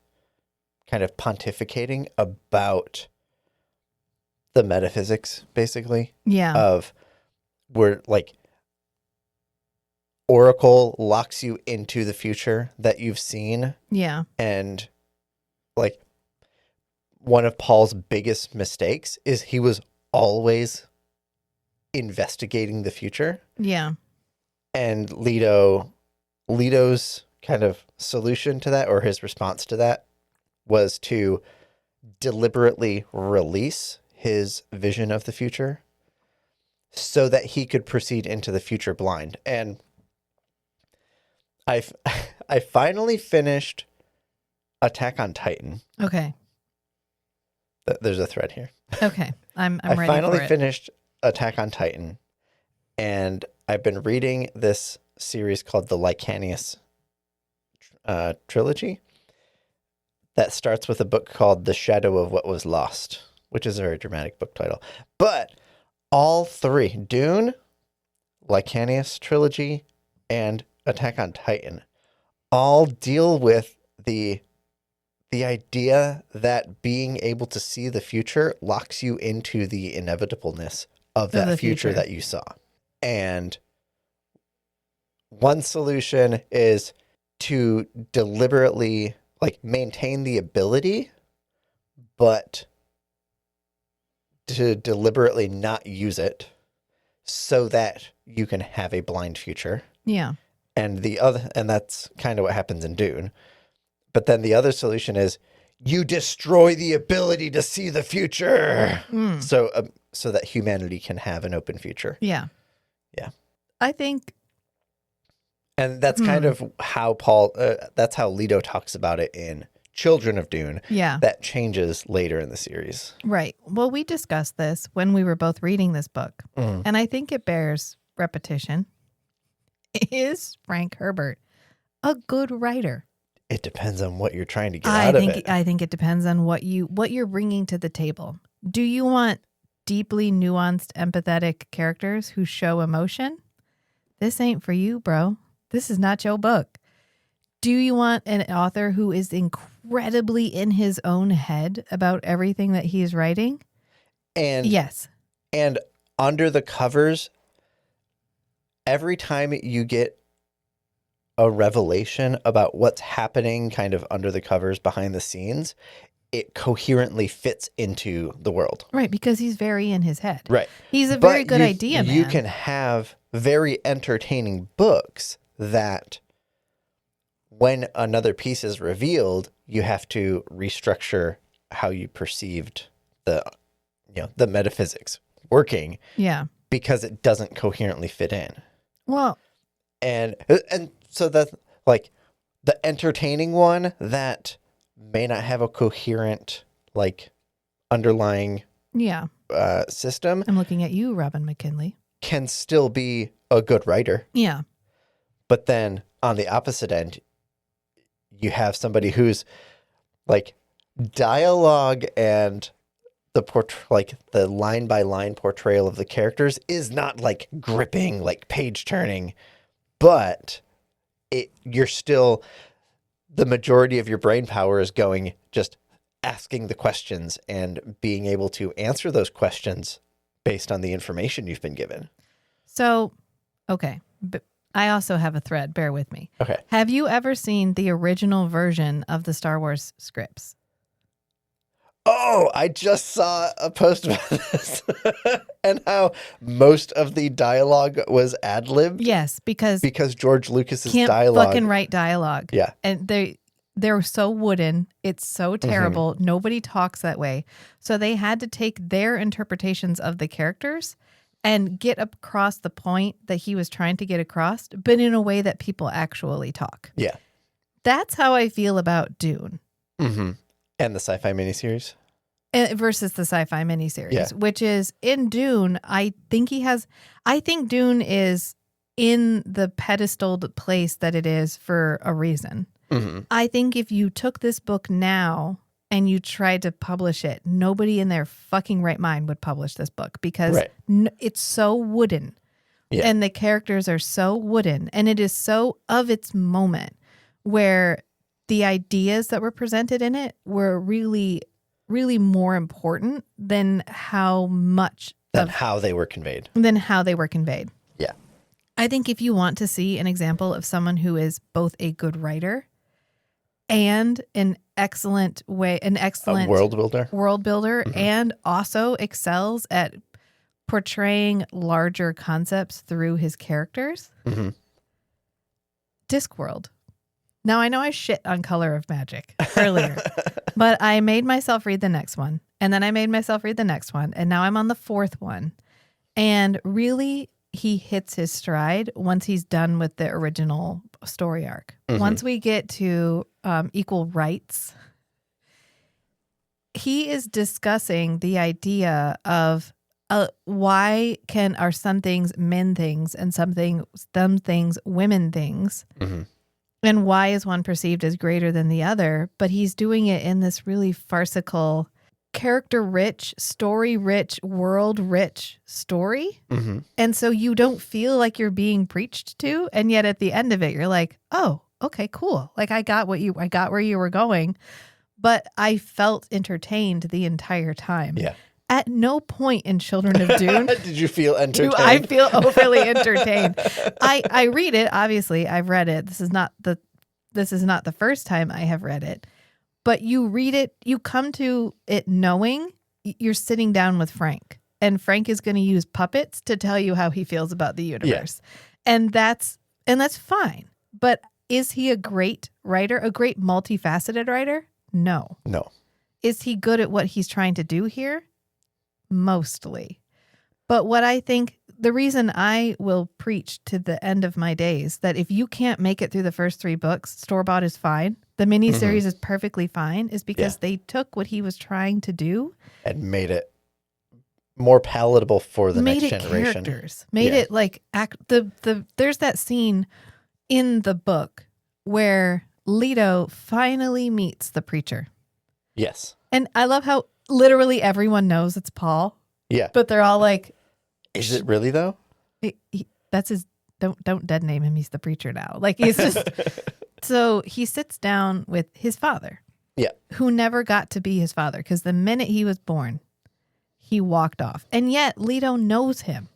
kind of pontificating about the metaphysics, basically. Yeah. Of where like Oracle locks you into the future that you've seen. Yeah. And like one of Paul's biggest mistakes is he was always investigating the future. Yeah. And Leto's kind of solution to that, or his response to that, was to deliberately release his vision of the future so that he could proceed into the future blind. And I finally finished Attack on Titan. Okay. There's a thread here. Okay. I'm I ready finally for it. finished Attack on Titan, and I've been reading this series called the Licanius trilogy that starts with a book called The Shadow of What Was Lost, which is a very dramatic book title. But all three, Dune, Licanius trilogy, and Attack on Titan, all deal with the idea that being able to see the future locks you into the inevitableness of that future that you saw. And one solution is to deliberately like maintain the ability, but to deliberately not use it so that you can have a blind future. Yeah. And that's kind of what happens in Dune. But then the other solution is you destroy the ability to see the future, so that humanity can have an open future. Yeah. Yeah. I think. And that's kind of how that's how Leto talks about it in Children of Dune. Yeah. That changes later in the series. Right. Well, we discussed this when we were both reading this book, and I think it bears repetition. Is Frank Herbert a good writer? It depends on what you're trying to get out of it. I think it depends on what you're bringing to the table. Do you want deeply nuanced, empathetic characters who show emotion? This ain't for you, bro. This is not your book. Do you want an author who is incredibly in his own head about everything that he's writing? And yes. And under the covers, every time you get a revelation about what's happening kind of under the covers behind the scenes, it coherently fits into the world. Right, because he's very in his head. Right. He's a very good idea, man. You can have very entertaining books that when another piece is revealed, you have to restructure how you perceived the metaphysics working. Yeah. Because it doesn't coherently fit in. Well, and so that's like the entertaining one that may not have a coherent like underlying system. I'm looking at you, Robin McKinley. Can still be a good writer. Yeah. But then on the opposite end, you have somebody who's like dialogue and the line by line portrayal of the characters is not like gripping, like page turning, but you're still, the majority of your brain power is going just asking the questions and being able to answer those questions based on the information you've been given. So, okay. But I also have a thread. Bear with me. Okay. Have you ever seen the original version of the Star Wars scripts? Oh, I just saw a post about this and how most of the dialogue was ad-libbed. Yes, because George Lucas's can't dialogue. fucking write dialogue. Yeah. And they're so wooden. It's so terrible. Mm-hmm. Nobody talks that way. So they had to take their interpretations of the characters and get across the point that he was trying to get across, but in a way that people actually talk. Yeah. That's how I feel about Dune. Mm-hmm. And the sci-fi miniseries? Versus the sci-fi miniseries, which is in Dune, I think Dune is in the pedestaled place that it is for a reason. Mm-hmm. I think if you took this book now and you tried to publish it, nobody in their fucking right mind would publish this book because it's so wooden. Yeah. And the characters are so wooden. And it is so of its moment where the ideas that were presented in it were really, really more important than how they were conveyed. Yeah. I think if you want to see an example of someone who is both a good writer and an excellent world builder, mm-hmm. and also excels at portraying larger concepts through his characters, mm-hmm. Discworld. Now, I know I shit on Color of Magic earlier, but I made myself read the next one, and then I made myself read the next one, and now I'm on the fourth one. And really, he hits his stride once he's done with the original story arc. Mm-hmm. Once we get to equal rights, he is discussing the idea of why are some things men things and some things women things. Mm-hmm. And why is one perceived as greater than the other? But he's doing it in this really farcical, character-rich, story-rich, world-rich story. Mm-hmm. And so you don't feel like you're being preached to. And yet at the end of it, you're like, oh, okay, cool. Like I got where you were going. But I felt entertained the entire time. Yeah. At no point in Children of Dune did you feel entertained. Do I feel overly entertained. I read it. Obviously, I've read it. This is not the first time I have read it. But you read it, you come to it knowing you're sitting down with Frank, and Frank is going to use puppets to tell you how he feels about the universe, and that's fine. But is he a great writer, a great multifaceted writer? No. Is he good at what he's trying to do here? Mostly. But what I think, the reason I will preach to the end of my days that if you can't make it through the first 3 books, store-bought is fine. The miniseries mm-hmm. is perfectly fine, is because they took what he was trying to do and made it more palatable for the made next it generation. characters. Made Yeah. it like there's that scene in the book where Leto finally meets the preacher. Yes. And I love how literally everyone knows it's Paul, Yeah. but they're all like, Is it really though? that's his, don't dead name him. He's the preacher now. Like he's just, so he sits down with his father. Yeah. Who never got to be his father. Because the minute he was born, he walked off. And yet Leto knows him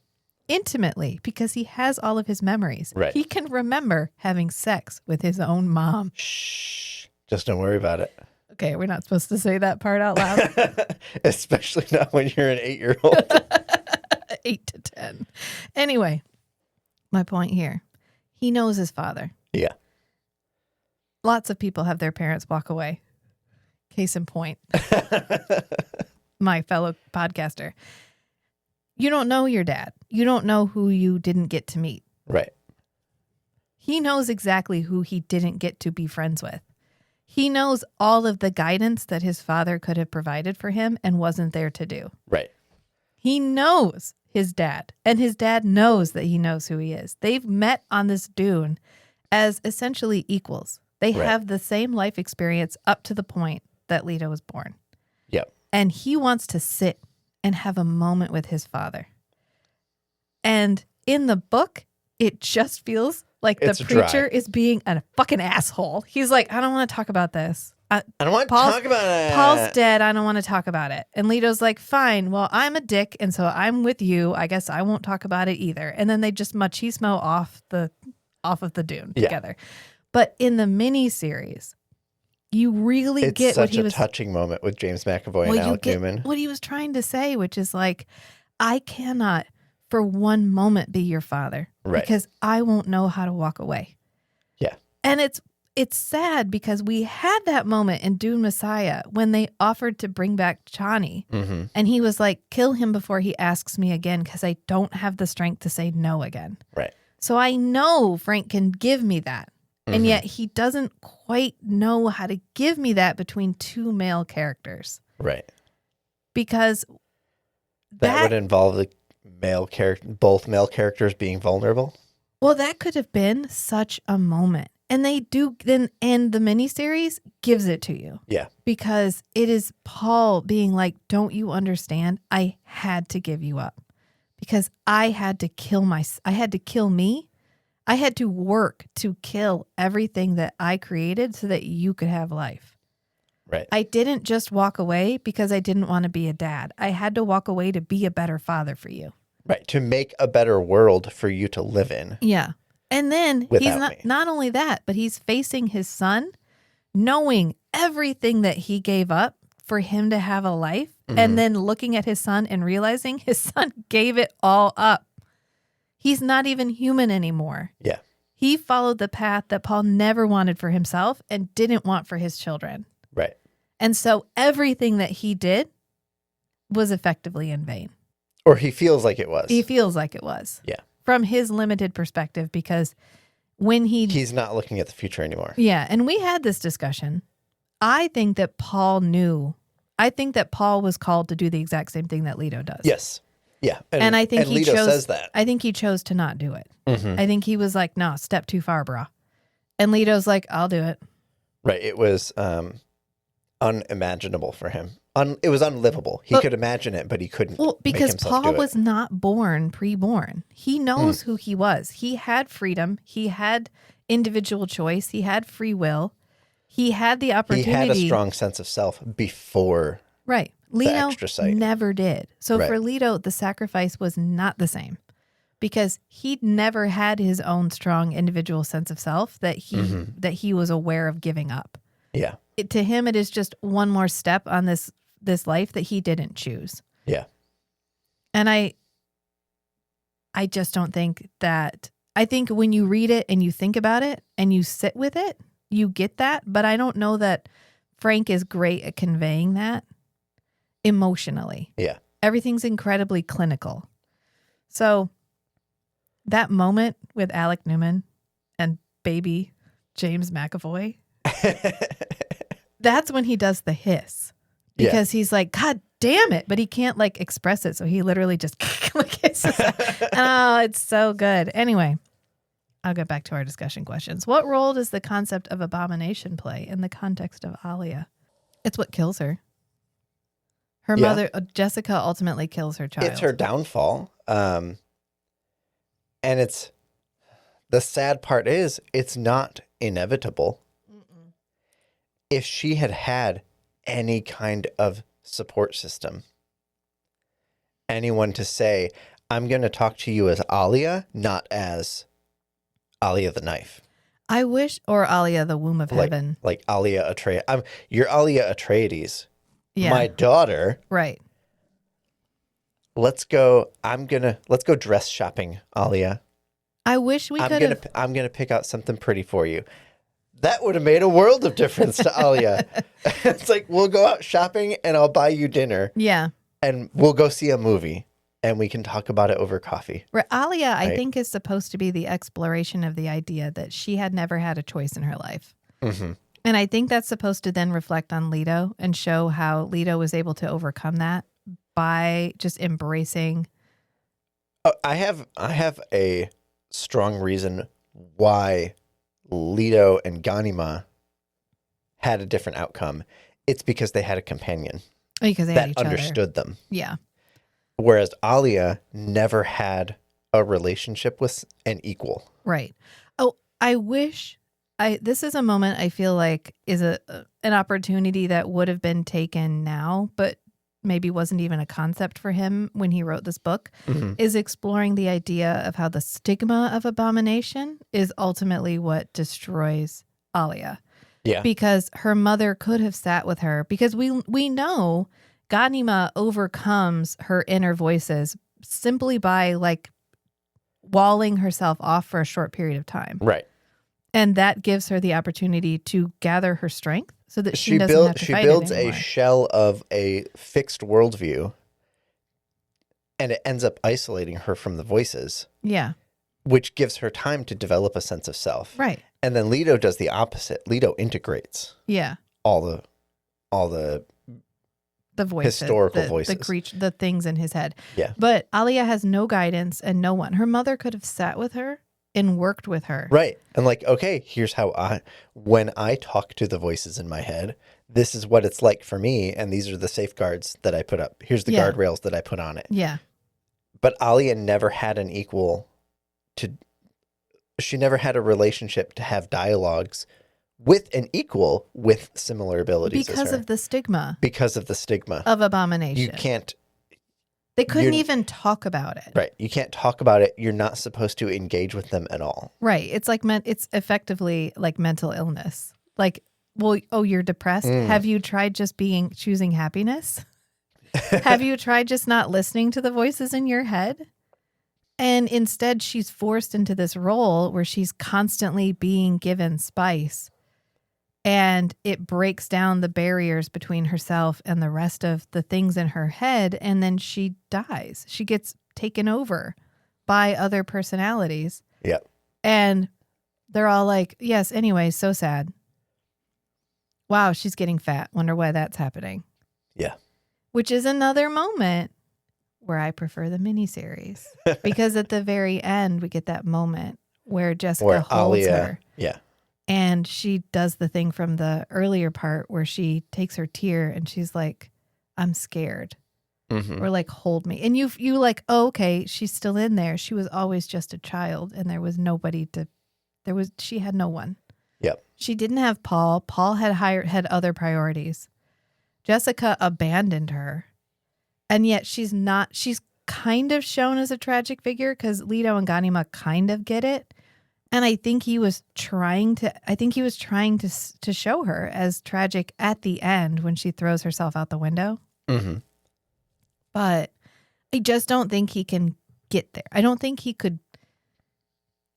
intimately because he has all of his memories. Right. He can remember having sex with his own mom. Shh. Just don't worry about it. Okay, we're not supposed to say that part out loud. Especially not when you're an 8-year-old. 8 to 10. Anyway, my point here. He knows his father. Yeah. Lots of people have their parents walk away. Case in point. My fellow podcaster. You don't know your dad. You don't know who you didn't get to meet. Right. He knows exactly who he didn't get to be friends with. He knows all of the guidance that his father could have provided for him and wasn't there to do. Right. He knows his dad, and his dad knows that he knows who he is. They've met on this dune as essentially equals. They Right. have the same life experience up to the point that Leto was born. Yep. And he wants to sit and have a moment with his father. And in the book, it just feels like the It's dry. preacher is being a fucking asshole. He's like, I don't want to talk about this. I don't want to Paul's- talk about it. Paul's dead. I don't want to talk about it. And Leto's like, fine. Well, I'm a dick, and so I'm with you. I guess I won't talk about it either. And then they just machismo off of the dune Yeah. together. But in the mini series, you really It's get what such he a was touching moment with James McAvoy and you Alec get Newman. what he was trying to say, which is like, I cannot for one moment be your father Right. because I won't know how to walk away. Yeah. And it's sad because we had that moment in Dune Messiah when they offered to bring back Chani. Mm-hmm. And he was like, kill him before he asks me again because I don't have the strength to say no again. Right. So I know Frank can give me that. And yet he doesn't quite know how to give me that between two male characters. Right. Because That would involve the both male characters being vulnerable. well, that could have been such a moment. And they do then, and the miniseries gives it to you. Yeah. Because it is Paul being like, don't you understand? I had to give you up because I had to kill me. I had to work to kill everything that I created so that you could have life. Right. I didn't just walk away because I didn't want to be a dad. I had to walk away to be a better father for you. Right. To make a better world for you to live in. Yeah. And then he's Without me. not only that, but he's facing his son, knowing everything that he gave up for him to have a life, and then looking at his son and realizing his son gave it all up. He's not even human anymore. Yeah. He followed the path that Paul never wanted for himself and didn't want for his children. Right. And so everything that he did was effectively in vain. Or he feels like it was. He feels like it was. Yeah. From his limited perspective, because when He's not looking at the future anymore. Yeah, and we had this discussion. I think that Paul knew. I think that Paul was called to do the exact same thing that Leto does. Yes. Yeah. And I think he Leto chose, says that. I think he chose to not do it. Mhm. I think he was like, no, step too far, brah. And Leto's like, I'll do it. Right. It was unimaginable for him. It was unlivable. He But- could imagine it, but he couldn't. Well, make because himself Paul do it. was not born pre-born. He knows who he was. He had freedom. He had individual choice. He had free will. He had the He opportunity. had a strong sense of self before. Right. Leto extra sight. never did. So Right. for Leto, the sacrifice was not the same because he never had his own strong individual sense of self that he was aware of giving up. Yeah. To him, it is just one more step on this life that he didn't choose. Yeah. And I just don't think that. I think when you read it and you think about it and you sit with it, you get that. But I don't know that Frank is great at conveying that emotionally. Yeah. Everything's incredibly clinical. So that moment with Alec Newman and baby James McAvoy, that's when he does the hiss. Because he's like, God damn it. But he can't like express it. So he literally just like hisses. Oh, it's so good. Anyway, I'll get back to our discussion questions. What role does the concept of abomination play in the context of Alia? It's what kills her. Her mother, Jessica, ultimately kills her child. It's her downfall. And it's the sad part is it's not inevitable. Mm-mm. If she had had any kind of support system, anyone to say, I'm going to talk to you as Alia, not as Alia the knife. I wish, or Alia the womb of heaven. Like Alia Atreides. You're Alia Atreides. Yeah. My daughter. Right. Let's go dress shopping, Alia. I wish we could have. I'm gonna pick out something pretty for you. That would have made a world of difference to Alia. It's like, we'll go out shopping and I'll buy you dinner. Yeah. And we'll go see a movie and we can talk about it over coffee. Alia, I think, is supposed to be the exploration of the idea that she had never had a choice in her life. Mm-hmm. And I think that's supposed to then reflect on Leto and show how Leto was able to overcome that by just embracing. I have a strong reason why Leto and Ganima had a different outcome. It's because they had a companion because they that had each understood other. them. Yeah. Whereas Alia never had a relationship with an equal. Right. Oh, I wish this is a moment I feel like is an opportunity that would have been taken now, but maybe wasn't even a concept for him when he wrote this book, is exploring the idea of how the stigma of abomination is ultimately what destroys Alia. Yeah. Because her mother could have sat with her, because we know Ganima overcomes her inner voices simply by like walling herself off for a short period of time. Right. And that gives her the opportunity to gather her strength so that she doesn't have to fight it builds anymore. a shell of a fixed worldview, and it ends up isolating her from the voices. Yeah. Which gives her time to develop a sense of self. Right. And then Leto does the opposite. Leto integrates. Yeah. All the voices, historical voices. The things in his head. Yeah. But Alia has no guidance and no one. Her mother could have sat with her and worked with her. Right. And like, okay, here's how when I talk to the voices in my head, this is what it's like for me. And these are the safeguards that I put up. Here's the guardrails that I put on it. Yeah. But Alia never had an equal she never had a relationship to have dialogues with an equal with similar abilities because of the stigma. Because of the stigma of abomination. You can't. They couldn't even talk about it. Right. You can't talk about it. You're not supposed to engage with them at all. Right. It's like it's effectively like mental illness. Like, well, oh, you're depressed. Have you tried just choosing happiness? Have you tried just not listening to the voices in your head? And instead, she's forced into this role where she's constantly being given spice. And it breaks down the barriers between herself and the rest of the things in her head. And then she dies. She gets taken over by other personalities. Yep. And they're all like, yes, anyway, so sad. Wow, she's getting fat. Wonder why that's happening. Yeah. Which is another moment where I prefer the miniseries. Because at the very end, we get that moment where Jessica holds her. Yeah. And she does the thing from the earlier part where she takes her tear and she's like, I'm scared. Mm-hmm. Or like, hold me. And you like, oh, okay, she's still in there. She was always just a child and there was nobody she had no one. Yep. She didn't have Paul. Paul had other priorities. Jessica abandoned her. And yet she's kind of shown as a tragic figure because Leto and Ganima kind of get it. And I think he was trying to show her as tragic at the end when she throws herself out the window. Mm-hmm. But I just don't think he can get there. I don't think he could.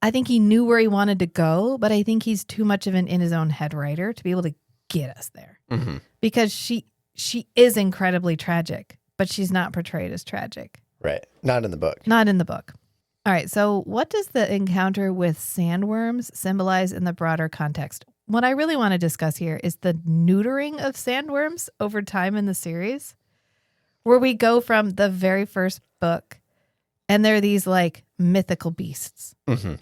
I think he knew where he wanted to go, but I think he's too much of an in his own head writer to be able to get us there. Mm-hmm. Because she is incredibly tragic, but she's not portrayed as tragic. Right. Not in the book. Not in the book. All right. So what does the encounter with sandworms symbolize in the broader context? What I really want to discuss here is the neutering of sandworms over time in the series, where we go from the very first book and they're these like mythical beasts. Mm-hmm.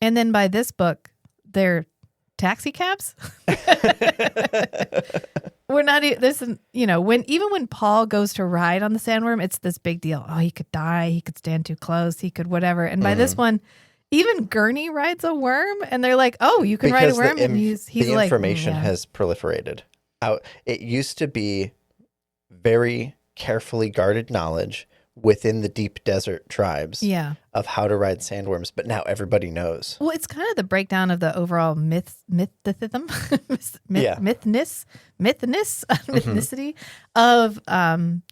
And then by this book, they're taxi cabs. We're not, this is, when Paul goes to ride on the sandworm, it's this big deal. Oh, he could die. He could stand too close. He could whatever. And by this one, even Gurney rides a worm and they're like, oh, you can ride a worm. And he's the like, information has proliferated out. It used to be very carefully guarded knowledge within the deep desert tribes of how to ride sandworms, but now everybody knows. Well, it's kind of the breakdown of the overall mythnicity of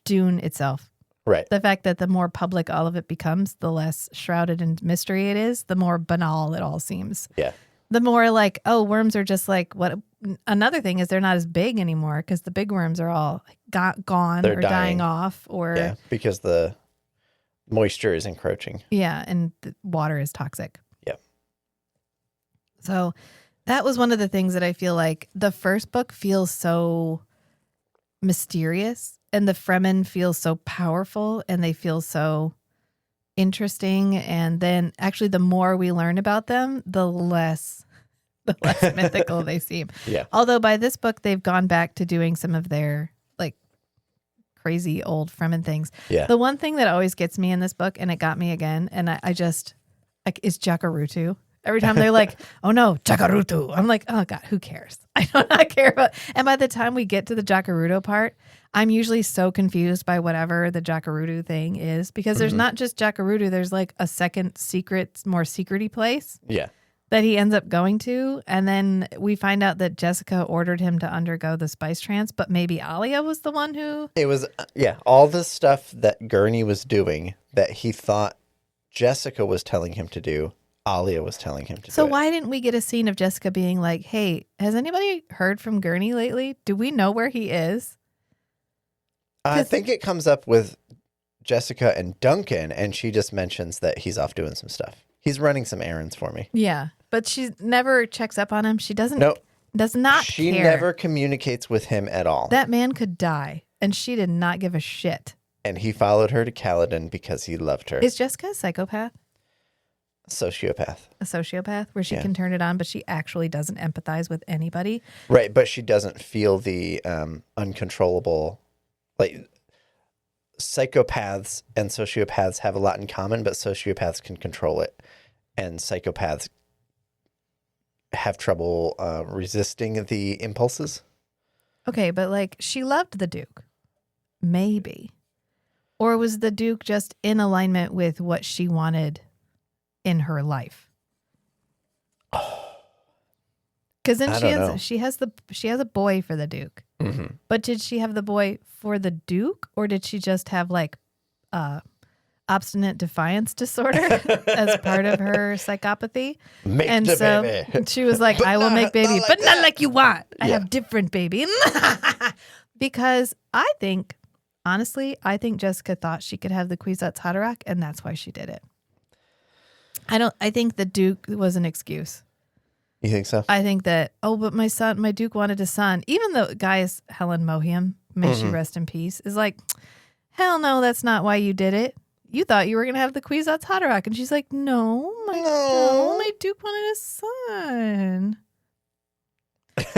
Dune itself. Right. The fact that the more public all of it becomes, the less shrouded in mystery it is, the more banal it all seems. Yeah. The more like, oh, worms are just like what. Another thing is they're not as big anymore because the big worms are all gone or dying off, or because the moisture is encroaching. Yeah, and the water is toxic. Yeah. So that was one of the things that I feel like the first book feels so mysterious, and the Fremen feel so powerful, and they feel so interesting. And then actually, the more we learn about them, the less mythical they seem. Yeah. Although by this book, they've gone back to doing some of their like crazy old Fremen things. Yeah. The one thing that always gets me in this book, and it got me again, and I just, like, is Jakarutu. Every time they're like, oh no, Jakarutu. I'm like, oh God, who cares? I do not care about. And by the time we get to the Jakaruto part, I'm usually so confused by whatever the Jakarutu thing is, because there's not just Jakarutu, there's like a second secret, more secrety place. Yeah. That he ends up going to. And then we find out that Jessica ordered him to undergo the spice trance, but maybe Alia was the one who... It was, all the stuff that Gurney was doing that he thought Jessica was telling him to do, Alia was telling him to do. So why didn't we get a scene of Jessica being like, hey, has anybody heard from Gurney lately? Do we know where he is? I think it comes up with Jessica and Duncan, and she just mentions that he's off doing some stuff. He's running some errands for me. Yeah, but she never checks up on him. She doesn't. Nope. Does not She care. never communicates with him at all. That man could die, and she did not give a shit. And he followed her to Caledon because he loved her. Is Jessica a psychopath? Sociopath. A sociopath, where she can turn it on, but she actually doesn't empathize with anybody. Right, but she doesn't feel the uncontrollable, like... Psychopaths and sociopaths have a lot in common, but sociopaths can control it, and psychopaths have trouble resisting the impulses. Okay, but like, she loved the Duke. Maybe. Or was the Duke just in alignment with what she wanted in her life? Because then she has a boy for the Duke. Mm-hmm. But did she have the boy for the Duke, or did she just have like obstinate defiance disorder as part of her psychopathy? Make the baby. She was like, I will make baby, but not like you want. I Yeah. have different baby. Because I think Jessica thought she could have the Kwisatz Haderach, and that's why she did it. I think the Duke was an excuse. You think so? I think that, but my Duke wanted a son. Even though Gaius Helen Mohiam, may she rest in peace, is like, hell no, that's not why you did it. You thought you were going to have the Kwisatz Haderach. And she's like, no, my Duke wanted a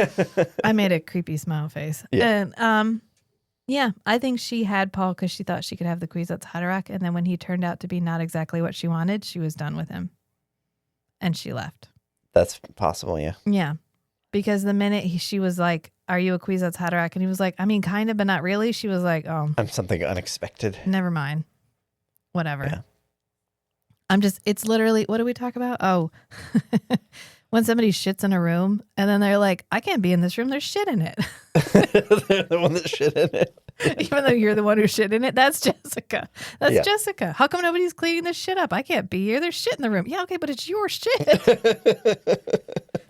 son. I made a creepy smile face. Yeah. And I think she had Paul because she thought she could have the Kwisatz Haderach. And then when he turned out to be not exactly what she wanted, she was done with him. And she left. That's possible, yeah. Yeah. Because the minute she was like, are you a Kwisatz Haderach? And he was like, I mean, kind of, but not really. She was like, oh. I'm something unexpected. Never mind. Whatever. Yeah. It's literally, what do we talk about? Oh, when somebody shits in a room and then they're like, I can't be in this room. There's shit in it. They're the one that shit in it. Even though you're the one who shit in it, that's Jessica. That's Jessica. How come nobody's cleaning this shit up? I can't be here. There's shit in the room. Yeah, okay, but it's your shit.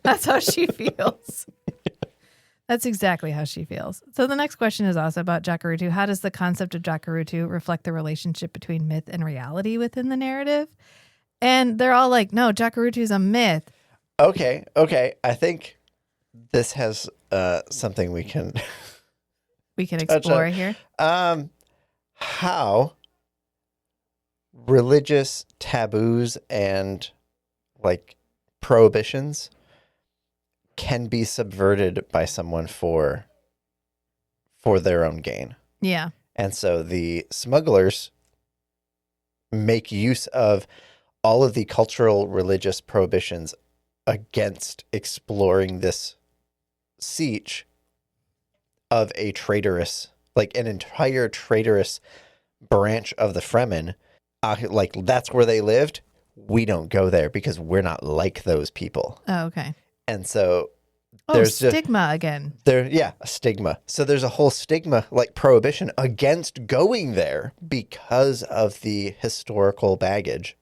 That's how she feels. That's exactly how she feels. So the next question is also about Jakarutu. How does the concept of Jakarutu reflect the relationship between myth and reality within the narrative? And they're all like, no, Jakarutu is a myth. Okay. I think this has something we can explore here. how religious taboos and like prohibitions can be subverted by someone for their own gain. Yeah. And so the smugglers make use of all of the cultural religious prohibitions against exploring this siege of a traitorous, like an entire traitorous branch of the Fremen. Like that's where they lived. We don't go there because we're not like those people. Oh, okay. And so there's stigma again. A stigma. So there's a whole stigma, like prohibition against going there because of the historical baggage.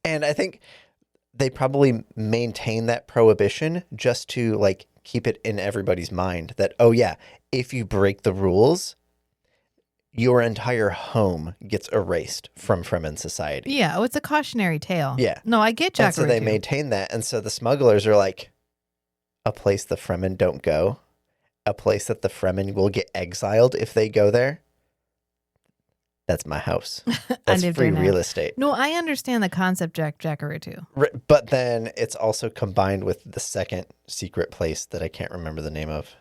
And I think they probably maintain that prohibition just to like keep it in everybody's mind that, oh yeah, if you break the rules, your entire home gets erased from Fremen society. Yeah. Oh, it's a cautionary tale. Yeah. No, I get Jack. And so they maintain that. And so the smugglers are like, a place the Fremen don't go, a place that the Fremen will get exiled if they go there. That's my house. That's free real estate. No, I understand the concept, Jackarutu. But then it's also combined with the second secret place that I can't remember the name of.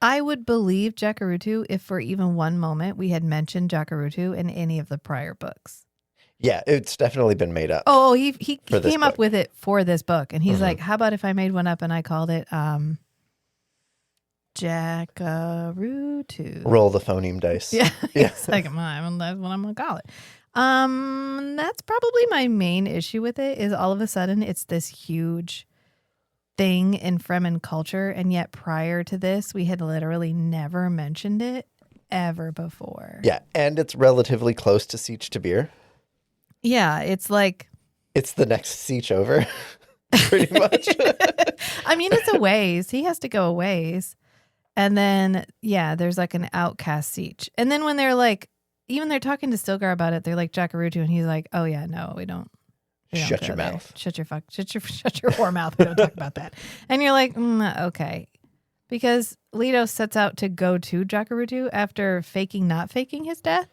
I would believe Jackarutu if for even one moment we had mentioned Jackarutu in any of the prior books. Yeah, it's definitely been made up. Oh, he came up with it for this book. And he's like, how about if I made one up and I called it Jackarutu? Roll the phoneme dice. Yeah. It's like, that's what I'm going to call it. That's probably my main issue with it is all of a sudden it's this huge thing in Fremen culture. And yet prior to this, we had literally never mentioned it ever before. Yeah, and it's relatively close to Siege Tabir. Yeah, it's like... It's the next siege over, pretty much. I mean, it's a ways. He has to go a ways. And then, yeah, there's like an outcast siege. And then when they're like, even they're talking to Stilgar about it, they're like, Jackarutu, and he's like, oh yeah, no, we don't Shut your there. mouth. Shut your whore mouth. We don't talk about that. And you're like, okay. Because Leto sets out to go to Jackarutu after not faking his death.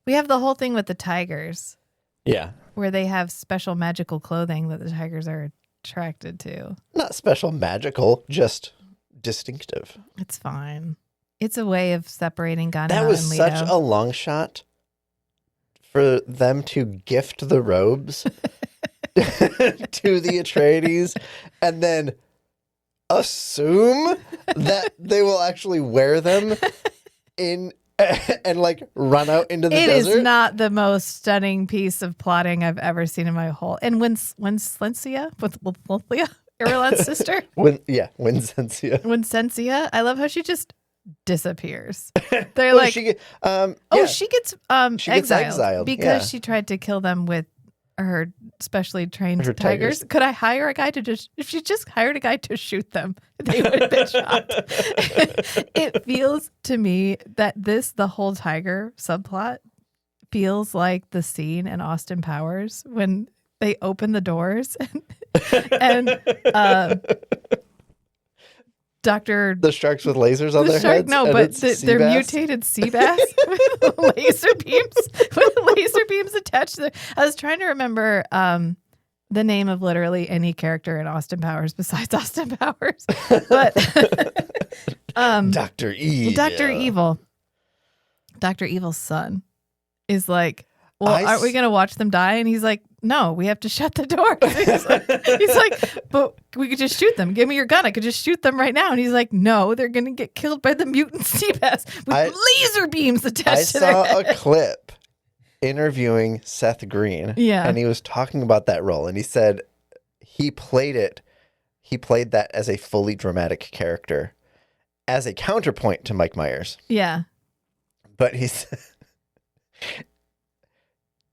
We have the whole thing with the tigers. Yeah. Where they have special magical clothing that the tigers are attracted to. Not special magical, just distinctive. It's fine. It's a way of separating Gunnar and Leto. That was such a long shot for them to gift the robes to the Atreides and then assume that they will actually wear them in and like run out into the desert. It is not the most stunning piece of plotting I've ever seen in my whole. And when Slencia, with Lithia, Irulan's sister, Sensia, I love how she just disappears. They're like, she gets exiled because she tried to kill them with her specially trained tigers. Could I hire a guy to just, if she just hired a guy to shoot them, they would have been shot. It feels to me that the whole tiger subplot feels like the scene in Austin Powers when they open the doors and the sharks with lasers on their heads. No, but they're mutated sea bass with laser beams attached to them. I was trying to remember the name of literally any character in Austin Powers besides Austin Powers. But Dr. Evil. Dr. Evil's son is like, well, aren't we going to watch them die? And he's like, no, we have to shut the door. He's like, but we could just shoot them. Give me your gun. I could just shoot them right now. And he's like, no, they're going to get killed by the mutant sea bass with laser beams attached to their head. I saw a clip interviewing Seth Green. Yeah. And he was talking about that role. And he said he played that as a fully dramatic character as a counterpoint to Mike Myers. Yeah. But he said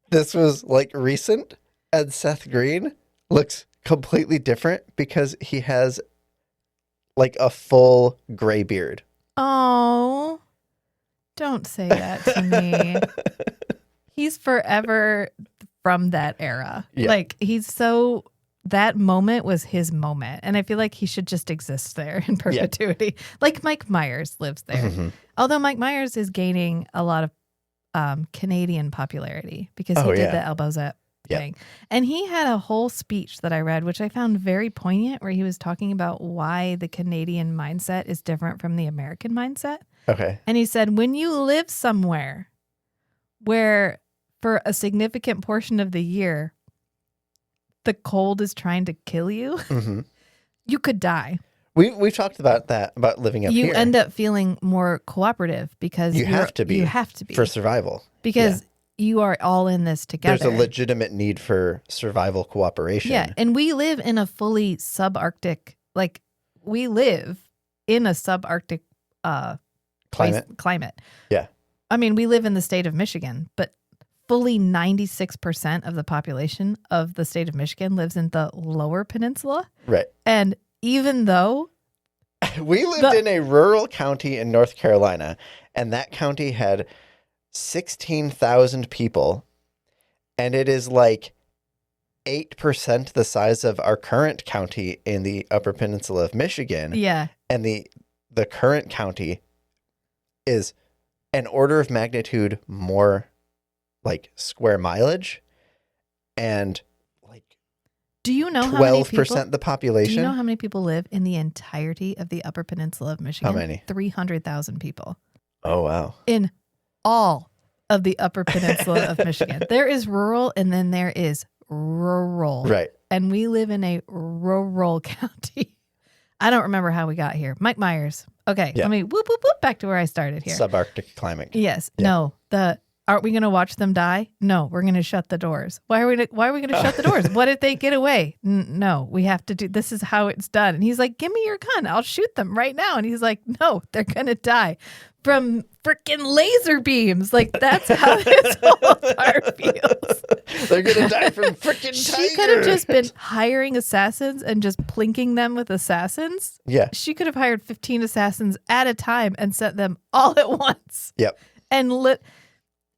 this was like recent, and Seth Green looks completely different because he has like a full gray beard. Oh, don't say that to me. He's forever from that era. Yeah. Like he's so that moment was his moment. And I feel like he should just exist there in perpetuity. Like Mike Myers lives there. Mm-hmm. Although Mike Myers is gaining a lot of Canadian popularity because he did the elbows up thing. And he had a whole speech that I read, which I found very poignant, where he was talking about why the Canadian mindset is different from the American mindset. Okay. And he said, when you live somewhere where for a significant portion of the year, the cold is trying to kill you, you could die. We've talked about that, about living up here. You end up feeling more cooperative because you have to be. You have to be. For survival. Because you are all in this together. There's a legitimate need for survival cooperation. Yeah, and we live in a fully subarctic, like we live in a subarctic climate. Yeah. I mean, we live in the state of Michigan, but fully 96% of the population of the state of Michigan lives in the lower peninsula. Right. And even though we lived in a rural county in North Carolina, and that county had 16,000 people, and it is like 8% the size of our current county in the Upper Peninsula of Michigan. Yeah. And the current county is an order of magnitude more like square mileage, and like do you know 12% the population? Do you know how many people live in the entirety of the Upper Peninsula of Michigan? How many? 300,000 people. Oh, wow. In all of the Upper Peninsula of Michigan. There is rural and then there is rural. Right. And we live in a rural county. I don't remember how we got here. Mike Myers. Okay. Let me whoop, whoop, whoop back to where I started here. Subarctic climate. Yes. Yeah. No. Aren't we going to watch them die? No, we're going to shut the doors. Why are we going to shut the doors? What if they get away? No, we have to do, this is how it's done. And he's like, give me your gun. I'll shoot them right now. And he's like, no, they're going to die from freaking laser beams. Like, that's how this whole part feels. They're going to die from freaking tiger. She could have just been hiring assassins and just plinking them with assassins. Yeah. She could have hired 15 assassins at a time and sent them all at once. Yep. And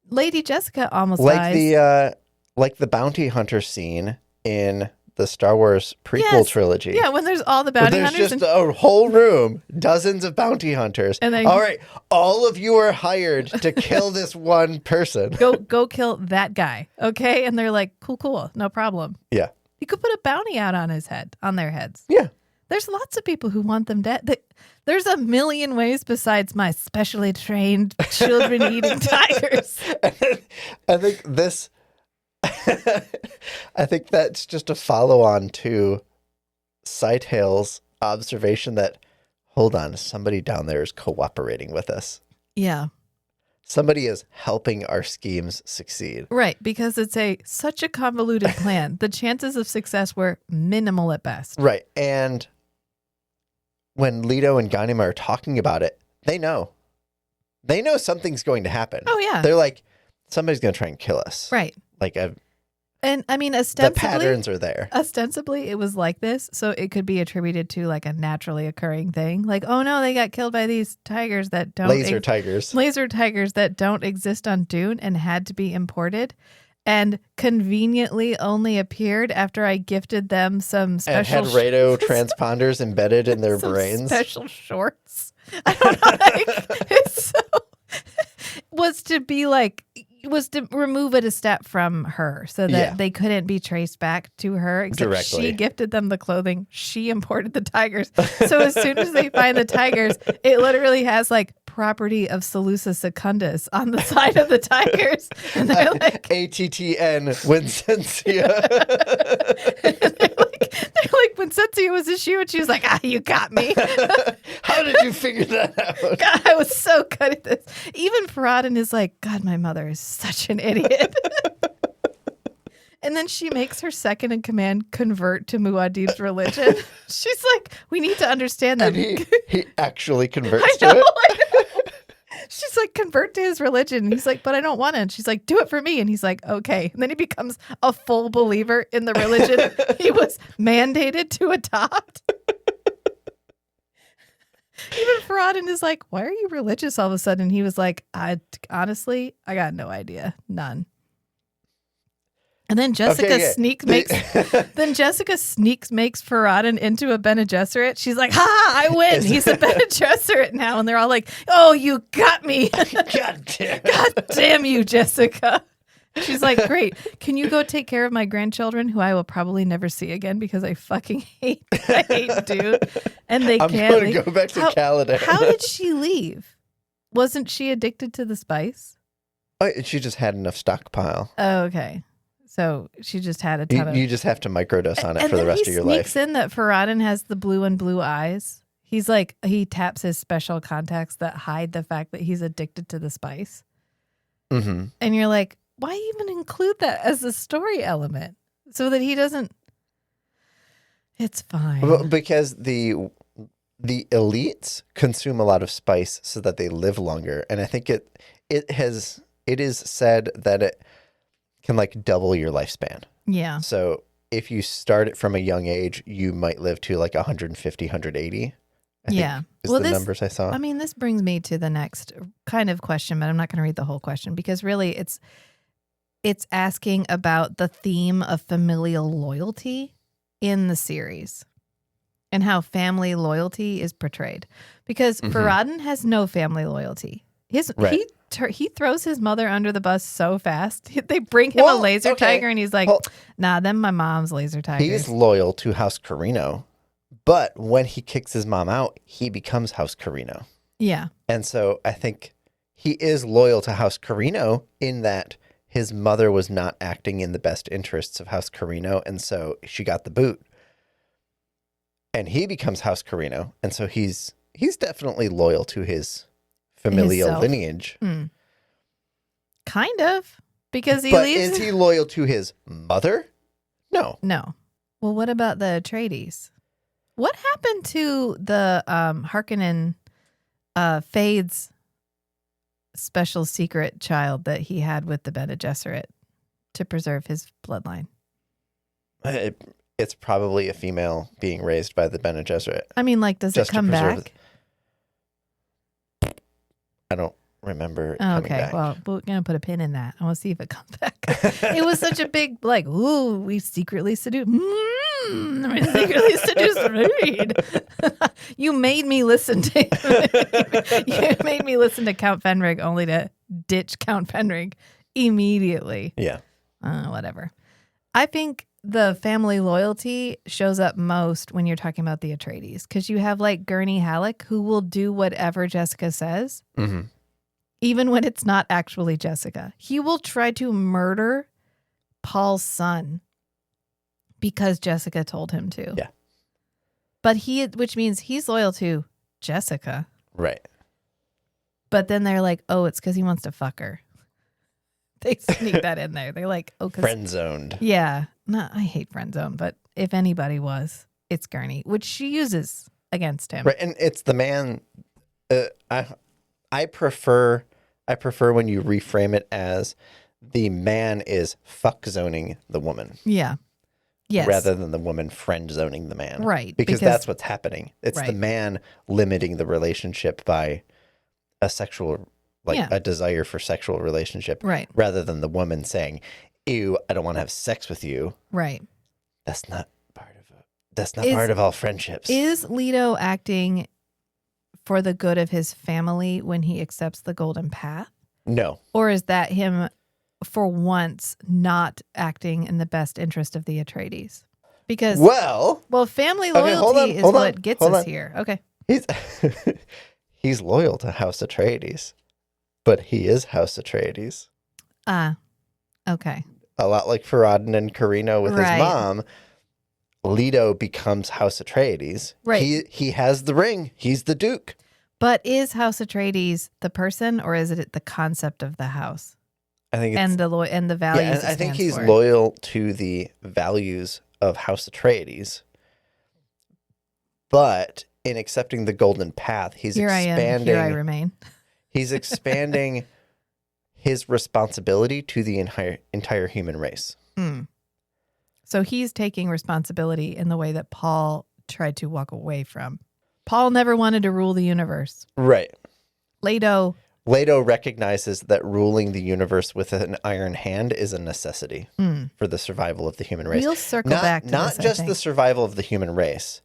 Lady Jessica almost dies. Like the bounty hunter scene in the Star Wars prequel trilogy. Yeah, when there's all the bounty hunters. There's just a whole room, dozens of bounty hunters. And all right, all of you are hired to kill this one person. Go kill that guy, okay? And they're like, cool, no problem. Yeah. You could put a bounty out on their heads. Yeah. There's lots of people who want them dead. There's a million ways besides my specially trained children eating tigers. I think this, I think that's just a follow on to Sightale's observation that, hold on, somebody down there is cooperating with us. Yeah. Somebody is helping our schemes succeed. Right, because it's such a convoluted plan. The chances of success were minimal at best. Right, and when Leto and Ghanima are talking about it, they know. They know something's going to happen. Oh, yeah. They're like, somebody's going to try and kill us. Right. Like, and I mean, ostensibly, the patterns are there. Ostensibly, it was like this, so it could be attributed to like a naturally occurring thing. Like, oh no, they got killed by these tigers that don't laser tigers that don't exist on Dune and had to be imported, and conveniently only appeared after I gifted them some special and had radio transponders embedded in their brains. Special shorts. I don't know. Like, it's so was to remove it a step from her so that they couldn't be traced back to her. Except directly. She gifted them the clothing. She imported the tigers. So as soon as they find the tigers, it literally has like property of Salusa secundus on the side of the tigers. And they're like ATTN Wincentia. They're like, Wincentia was a shoe, and she was like, you got me. How did you figure that out? God, I was so good at this. Even Faradin is like, God, my mother is such an idiot. And then she makes her second in command convert to Muad'Dib's religion. She's like, we need to understand them. And he actually converts to it. I know. She's like, convert to his religion. And he's like, but I don't want to. And she's like, do it for me. And he's like, okay. And then he becomes a full believer in the religion he was mandated to adopt. Even Faradin is like, why are you religious all of a sudden? And he was like, honestly, I got no idea. None. And then Jessica Okay, Jessica sneaks makes Farad'n into a Bene Gesserit. She's like, ha, I win. He's a Bene Gesserit now. And they're all like, oh, you got me. God damn. God damn you, Jessica. She's like, great. Can you go take care of my grandchildren who I will probably never see again because I fucking hate Dune. And they I'm can't going to go back to Caladan. How did she leave? Wasn't she addicted to the spice? Oh, she just had enough stockpile. Oh, okay. So she just had a ton of... You just have to microdose on it and for the then rest of your life. he sneaks in that Farad'n has the blue and blue eyes. He's like, he taps his special contacts that hide the fact that he's addicted to the spice. Mm-hmm. And you're like, why even include that as a story element? So that he doesn't... It's fine. Well, because the elites consume a lot of spice so that they live longer. And I think it is said that it can like double your lifespan. Yeah. So if you start it from a young age, you might live to like 150, 180. I think is the numbers I saw. I mean, this brings me to the next kind of question, but I'm not going to read the whole question because really it's asking about the theme of familial loyalty in the series and how family loyalty is portrayed. Because Farad'n has no family loyalty. He throws his mother under the bus so fast. They bring him a laser tiger, and he's like, nah, them my mom's laser tigers. He's loyal to House Carino, but when he kicks his mom out, he becomes House Carino. Yeah. And so I think he is loyal to House Carino in that his mother was not acting in the best interests of House Carino, and so she got the boot. And he becomes House Carino, and so he's definitely loyal to his familial lineage. Kind of. Because is he loyal to his mother? No. No. Well, what about the Atreides? What happened to the Harkonnen Fade's special secret child that he had with the Bene Gesserit to preserve his bloodline? It's probably a female being raised by the Bene Gesserit. I mean, like, does it come back? I don't remember coming back. Well, we're going to put a pin in that. I want to see if it comes back. It was such a big, like, ooh, we secretly seduced. We secretly seduced Reed. You made me listen to You made me listen to Count Fenrig only to ditch Count Fenrig immediately. Yeah. Whatever. I think the family loyalty shows up most when you're talking about the Atreides, because you have like Gurney Halleck who will do whatever Jessica says, even when it's not actually Jessica. He will try to murder Paul's son because Jessica told him to. Yeah. But which means he's loyal to Jessica. Right. But then they're like, oh, it's because he wants to fuck her. They sneak that in there. They're like, oh, friend zoned. Yeah. No, I hate friend zone, but if anybody was, it's Gurney, which she uses against him. Right, and it's the man. I prefer when you reframe it as the man is fuck zoning the woman. Yeah. Yes. Rather than the woman friend zoning the man. Right. Because that's what's happening. It's the man limiting the relationship by a sexual, a desire for sexual relationship. Right. Rather than the woman saying, ew, I don't want to have sex with you. Right. That's not part of all friendships. Is Leto acting for the good of his family when he accepts the golden path? No. Or is that him for once not acting in the best interest of the Atreides? Because family loyalty is what gets us here. Okay. He's loyal to House Atreides, but he is House Atreides. Okay. A lot like Farad'n and Carino with his mom, Leto becomes House Atreides. Right. He has the ring. He's the Duke. But is House Atreides the person, or is it the concept of the house? I think it's, and the values. Yeah, I think he's loyal to the values of House Atreides. But in accepting the golden path, he's expanding. Here I remain. He's expanding his responsibility to the entire human race. So he's taking responsibility in the way that Paul tried to walk away from. Paul never wanted to rule the universe. Right. Leto Leto recognizes that ruling the universe with an iron hand is a necessity for the survival of the human race. We'll circle back to not this, I just think. the survival of the human race.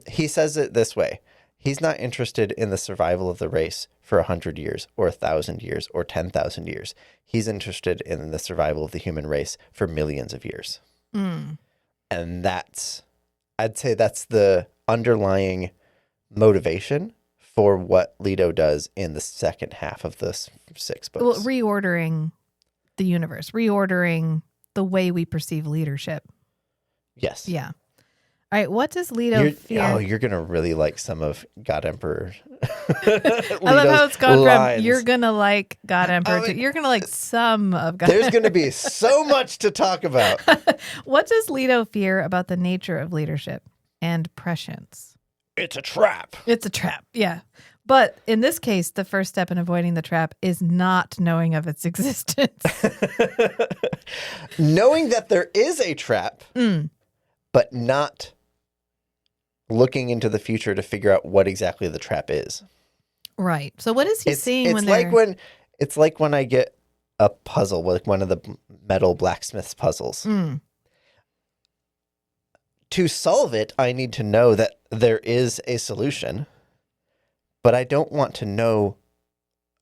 He says it this way. He's not interested in the survival of the race for 100 years or 1,000 years or 10,000 years. He's interested in the survival of the human race for millions of years. And I'd say that's the underlying motivation for what Leto does in the second half of the 6 books. Well, reordering the universe, reordering the way we perceive leadership. Yes. Yeah. All right. What does Leto fear? You're going to really like some of God Emperor. I love how it's gone lines. from you're going to like God Emperor to you're going to like some of God There's going to be so much to talk about. What does Leto fear about the nature of leadership and prescience? It's a trap. It's a trap, yeah. But in this case, the first step in avoiding the trap is not knowing of its existence. Knowing that there is a trap, but not looking into the future to figure out what exactly the trap is. Right. So what is he seeing when It's like when I get a puzzle, like one of the metal blacksmith's puzzles. To solve it, I need to know that there is a solution, but I don't want to know.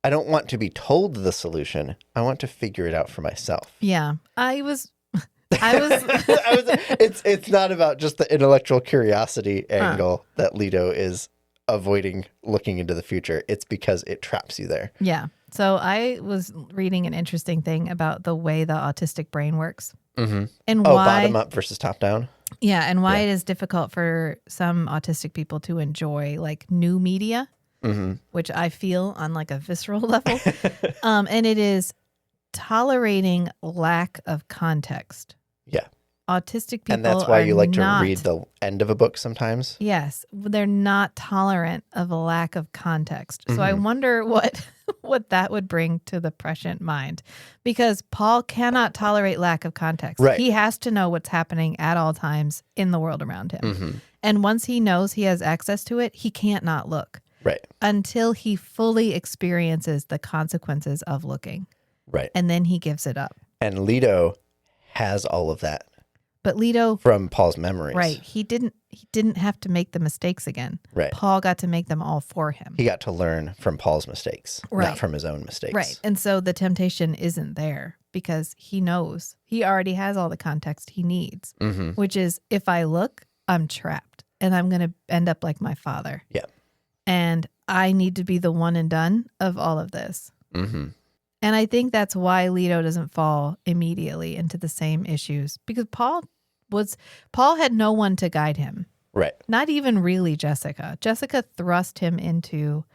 I don't want to be told the solution. I want to figure it out for myself. Yeah. I was It's not about just the intellectual curiosity angle that Leto is avoiding looking into the future. It's because it traps you there. Yeah. So I was reading an interesting thing about the way the autistic brain works. And why bottom up versus top down. Yeah, and why it is difficult for some autistic people to enjoy like new media, which I feel on like a visceral level. And it is tolerating lack of context. Yeah. Autistic people and that's why you like not, to read the end of a book sometimes. Yes, they're not tolerant of a lack of context. So I wonder what that would bring to the prescient mind, because Paul cannot tolerate lack of context. Right. He has to know what's happening at all times in the world around him. And once he knows he has access to it, he can't not look. Right. Until he fully experiences the consequences of looking. Right. And then he gives it up. And Leto has all of that. But Leto, from Paul's memories. Right. He didn't have to make the mistakes again. Right. Paul got to make them all for him. He got to learn from Paul's mistakes, not from his own mistakes. Right. And so the temptation isn't there because he knows he already has all the context he needs, which is if I look, I'm trapped and I'm going to end up like my father. Yeah. And I need to be the one and done of all of this. And I think that's why Leto doesn't fall immediately into the same issues, because Paul had no one to guide him. Right. Not even really Jessica. Jessica thrust him into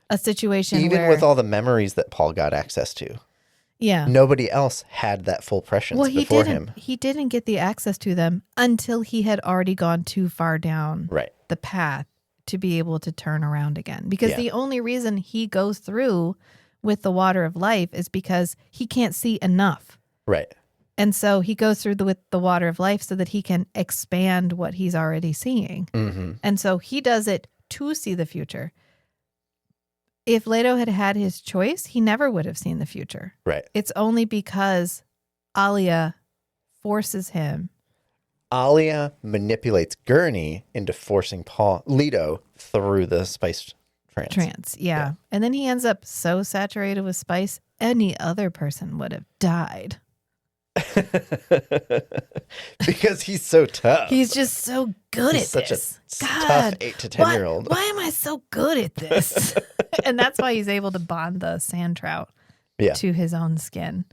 a situation even with all the memories that Paul got access to. Yeah. Nobody else had that full prescience before him. He didn't get the access to them until he had already gone too far down the path to be able to turn around again. Because the only reason he goes through with the water of life is because he can't see enough. Right. And so he goes through with the water of life so that he can expand what he's already seeing. And so he does it to see the future. If Leto had had his choice, he never would have seen the future. Right. It's only because Alia forces him. Alia manipulates Gurney into forcing Leto through the spice trance. Yeah. And then he ends up so saturated with spice, any other person would have died. Because he's so tough. He's just so good at such this. a tough 8 to 10-year-old. Why am I so good at this? And that's why he's able to bond the sand trout to his own skin.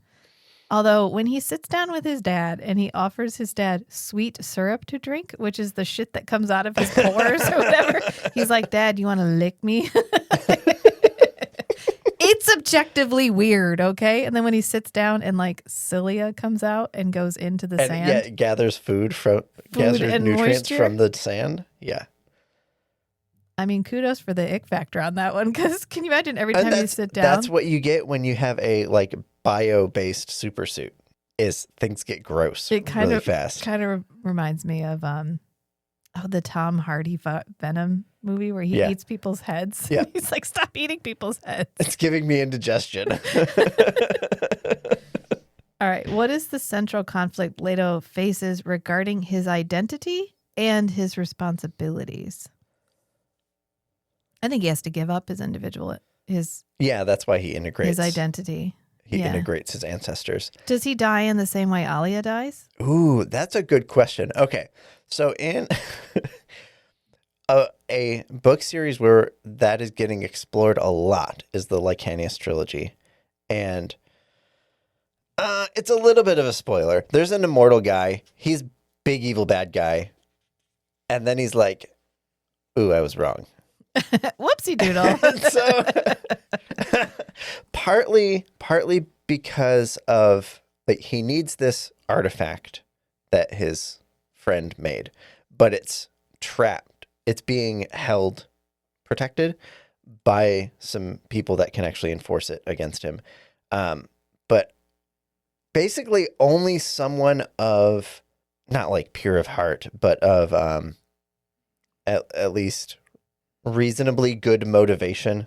Although when he sits down with his dad and he offers his dad sweet syrup to drink, which is the shit that comes out of his pores or whatever, he's like, "Dad, you want to lick me?" It's objectively weird, okay? And then when he sits down and like cilia comes out and goes into the sand. Yeah, it gathers gathers and nutrients moisture from the sand. Yeah. I mean, kudos for the ick factor on that one, because can you imagine every time you sit down? That's what you get when you have a like bio-based super suit, is things get gross really fast. Kind of reminds me of Oh, the Tom Hardy Venom movie where he Yeah. eats people's heads. Yeah. He's like, stop eating people's heads. It's giving me indigestion. All right. What is the central conflict Leto faces regarding his identity and his responsibilities? I think he has to give up his Yeah, that's why he integrates. his identity. He Yeah. integrates his ancestors. Does he die in the same way Alia dies? Ooh, that's a good question. Okay. So in a book series where that is getting explored a lot is the Lycanius trilogy. And it's a little bit of a spoiler. There's an immortal guy. He's big evil bad guy. And then he's like, ooh, I was wrong. Whoopsie doodle. So partly because of like he needs this artifact that his friend made, but it's trapped. It's being held protected by some people that can actually enforce it against him. But basically only someone of not like pure of heart, but of at least reasonably good motivation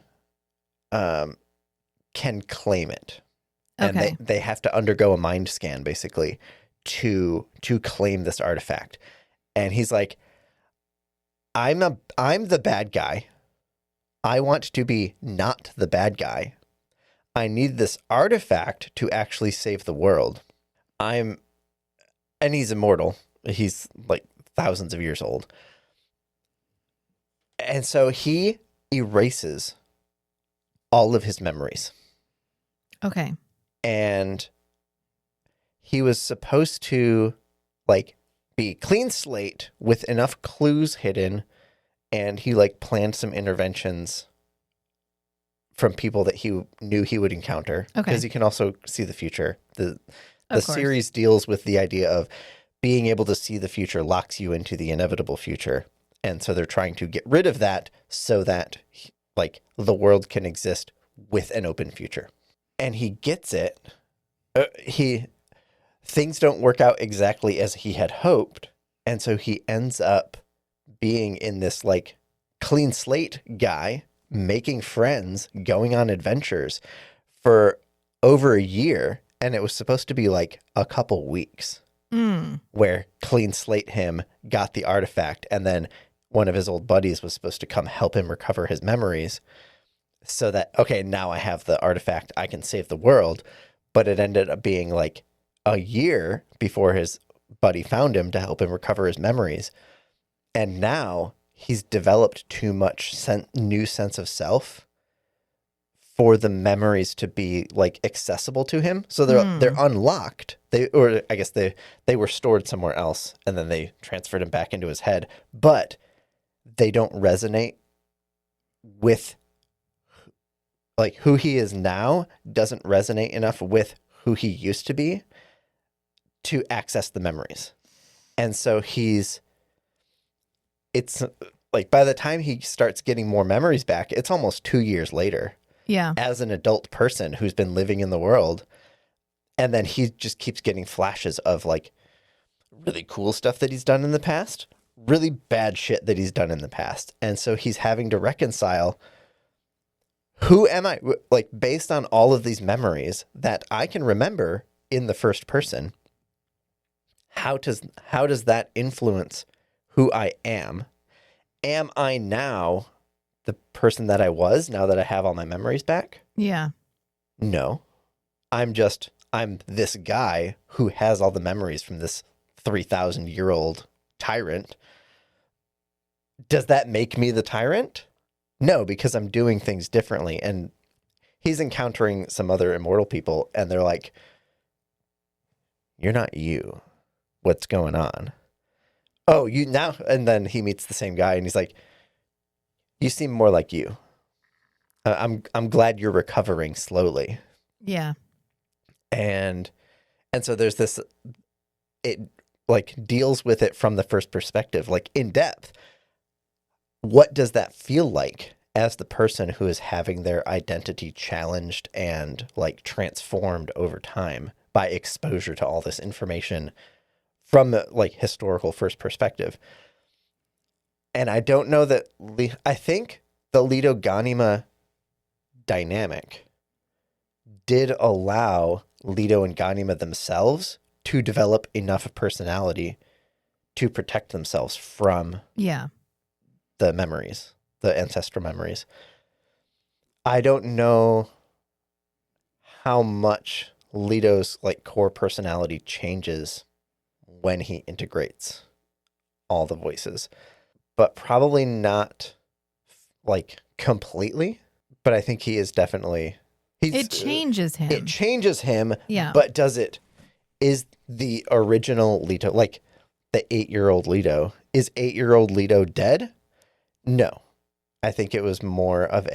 can claim it. And Okay. they have to undergo a mind scan basically to claim this artifact. And he's like, I'm the bad guy. I want to be not the bad guy. I need this artifact to actually save the world. And he's immortal. He's like thousands of years old. And so he erases all of his memories. Okay. And he was supposed to like be clean slate with enough clues hidden, and he like planned some interventions from people that he knew he would encounter, Okay. because he can also see the future. The Of course. series deals with the idea of being able to see the future locks you into the inevitable future. And so they're trying to get rid of that so that like the world can exist with an open future. And he gets it. Things don't work out exactly as he had hoped. And so he ends up being in this like clean slate guy, making friends, going on adventures for over a year. And it was supposed to be like a couple weeks where clean slate him got the artifact. And then one of his old buddies was supposed to come help him recover his memories so that, okay, now I have the artifact, I can save the world. But it ended up being like a year before his buddy found him to help him recover his memories. And now he's developed too much new sense of self for the memories to be like accessible to him. So they're unlocked. They were stored somewhere else and then they transferred him back into his head, but they don't resonate with like who he is now, doesn't resonate enough with who he used to be to access the memories. And so it's like by the time he starts getting more memories back, it's almost 2 years later. Yeah. As an adult person who's been living in the world. And then he just keeps getting flashes of like really cool stuff that he's done in the past, really bad shit that he's done in the past. And so he's having to reconcile, who am I? Like based on all of these memories that I can remember in the first person, how does that influence who I am? Am I now the person that I was now that I have all my memories back? Yeah. No. I'm this guy who has all the memories from this 3,000-year-old tyrant. Does that make me the tyrant? No, because I'm doing things differently. And he's encountering some other immortal people and they're like, you're not you. What's going on? Oh, you now. And then he meets the same guy and he's like, you seem more like you. I'm glad you're recovering slowly. Yeah. And so there's this, it like deals with it from the first perspective, like in depth. What does that feel like as the person who is having their identity challenged and like transformed over time by exposure to all this information from the like historical first perspective? And I don't know that I think the Leto Ghanima dynamic did allow Leto and Ghanima themselves to develop enough of personality to protect themselves from the memories, the ancestral memories. I don't know how much Leto's like core personality changes when he integrates all the voices, but probably not like completely. But I think he is definitely it changes him. It changes him. Yeah. But is the original Leto, like the 8-year-old Leto, is 8-year-old Leto dead? No. I think it was more of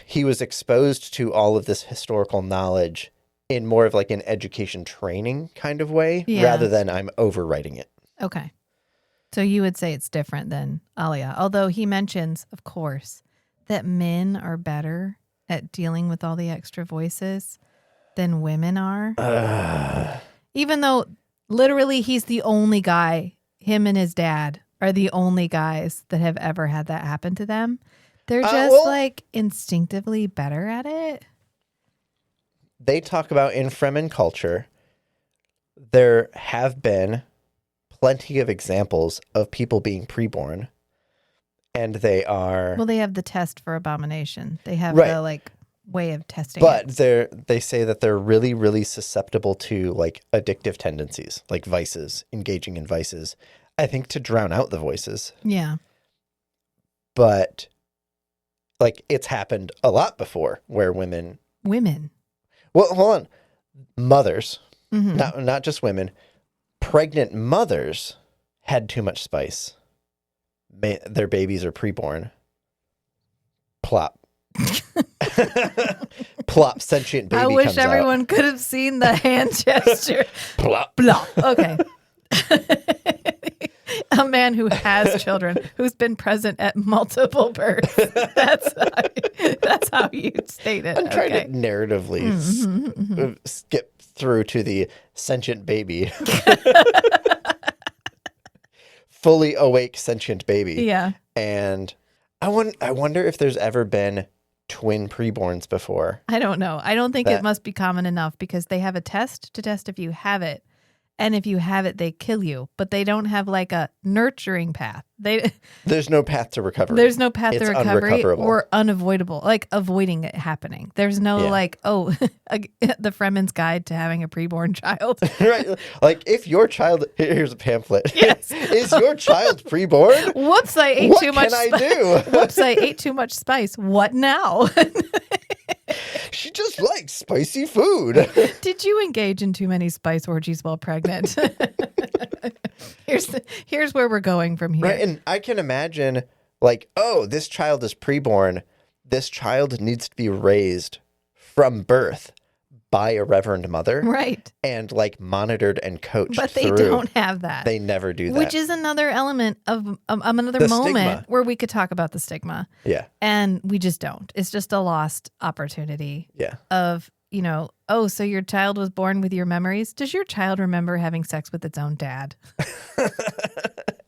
he was exposed to all of this historical knowledge in more of like an education training kind of way, rather than I'm overwriting it. Okay. So you would say it's different than Alia, although he mentions, of course, that men are better at dealing with all the extra voices than women are. Even though literally he's the only guy, him and his dad are the only guys that have ever had that happen to them. They're just like instinctively better at it. They talk about in Fremen culture, there have been plenty of examples of people being preborn, and they are... Well, they have the test for abomination. They have the like way of testing but they say that they're really, really susceptible to like addictive tendencies, like vices, engaging in vices, I think to drown out the voices. Yeah. But like it's happened a lot before where women... Well, hold on. Mothers, not just women, pregnant mothers had too much spice. Their babies are preborn. Plop. Plop, sentient baby comes out. I wish everyone could have seen the hand gesture. Plop. Plop. Okay. A man who has children, who's been present at multiple births. That's how you state it. I'm trying to narratively skip through to the sentient baby. Fully awake sentient baby. Yeah. And I wonder if there's ever been twin preborns before. I don't know. I don't think it must be common enough because they have a test to test if you have it. And if you have it, they kill you. But they don't have like a nurturing path. There's no path to recovery. There's no path to recovery or unavoidable, like avoiding it happening. There's no like, the Fremen's Guide to Having a Preborn Child. Right. Like if your child, here's a pamphlet. Yes. Is your child preborn? Whoops, I ate too much spice. What can I do? Whoops, I ate too much spice. What now? She just likes spicy food. Did you engage in too many spice orgies while pregnant? Here's where we're going from here. Right, and I can imagine like, oh, this child is preborn. This child needs to be raised from birth by a reverend mother. Right. And like monitored and coached. But they don't have that. They never do that. Which is another element of another moment stigma. where we could talk about the stigma. Yeah. And we just don't. It's just a lost opportunity. Yeah. Of, oh, so your child was born with your memories? Does your child remember having sex with its own dad?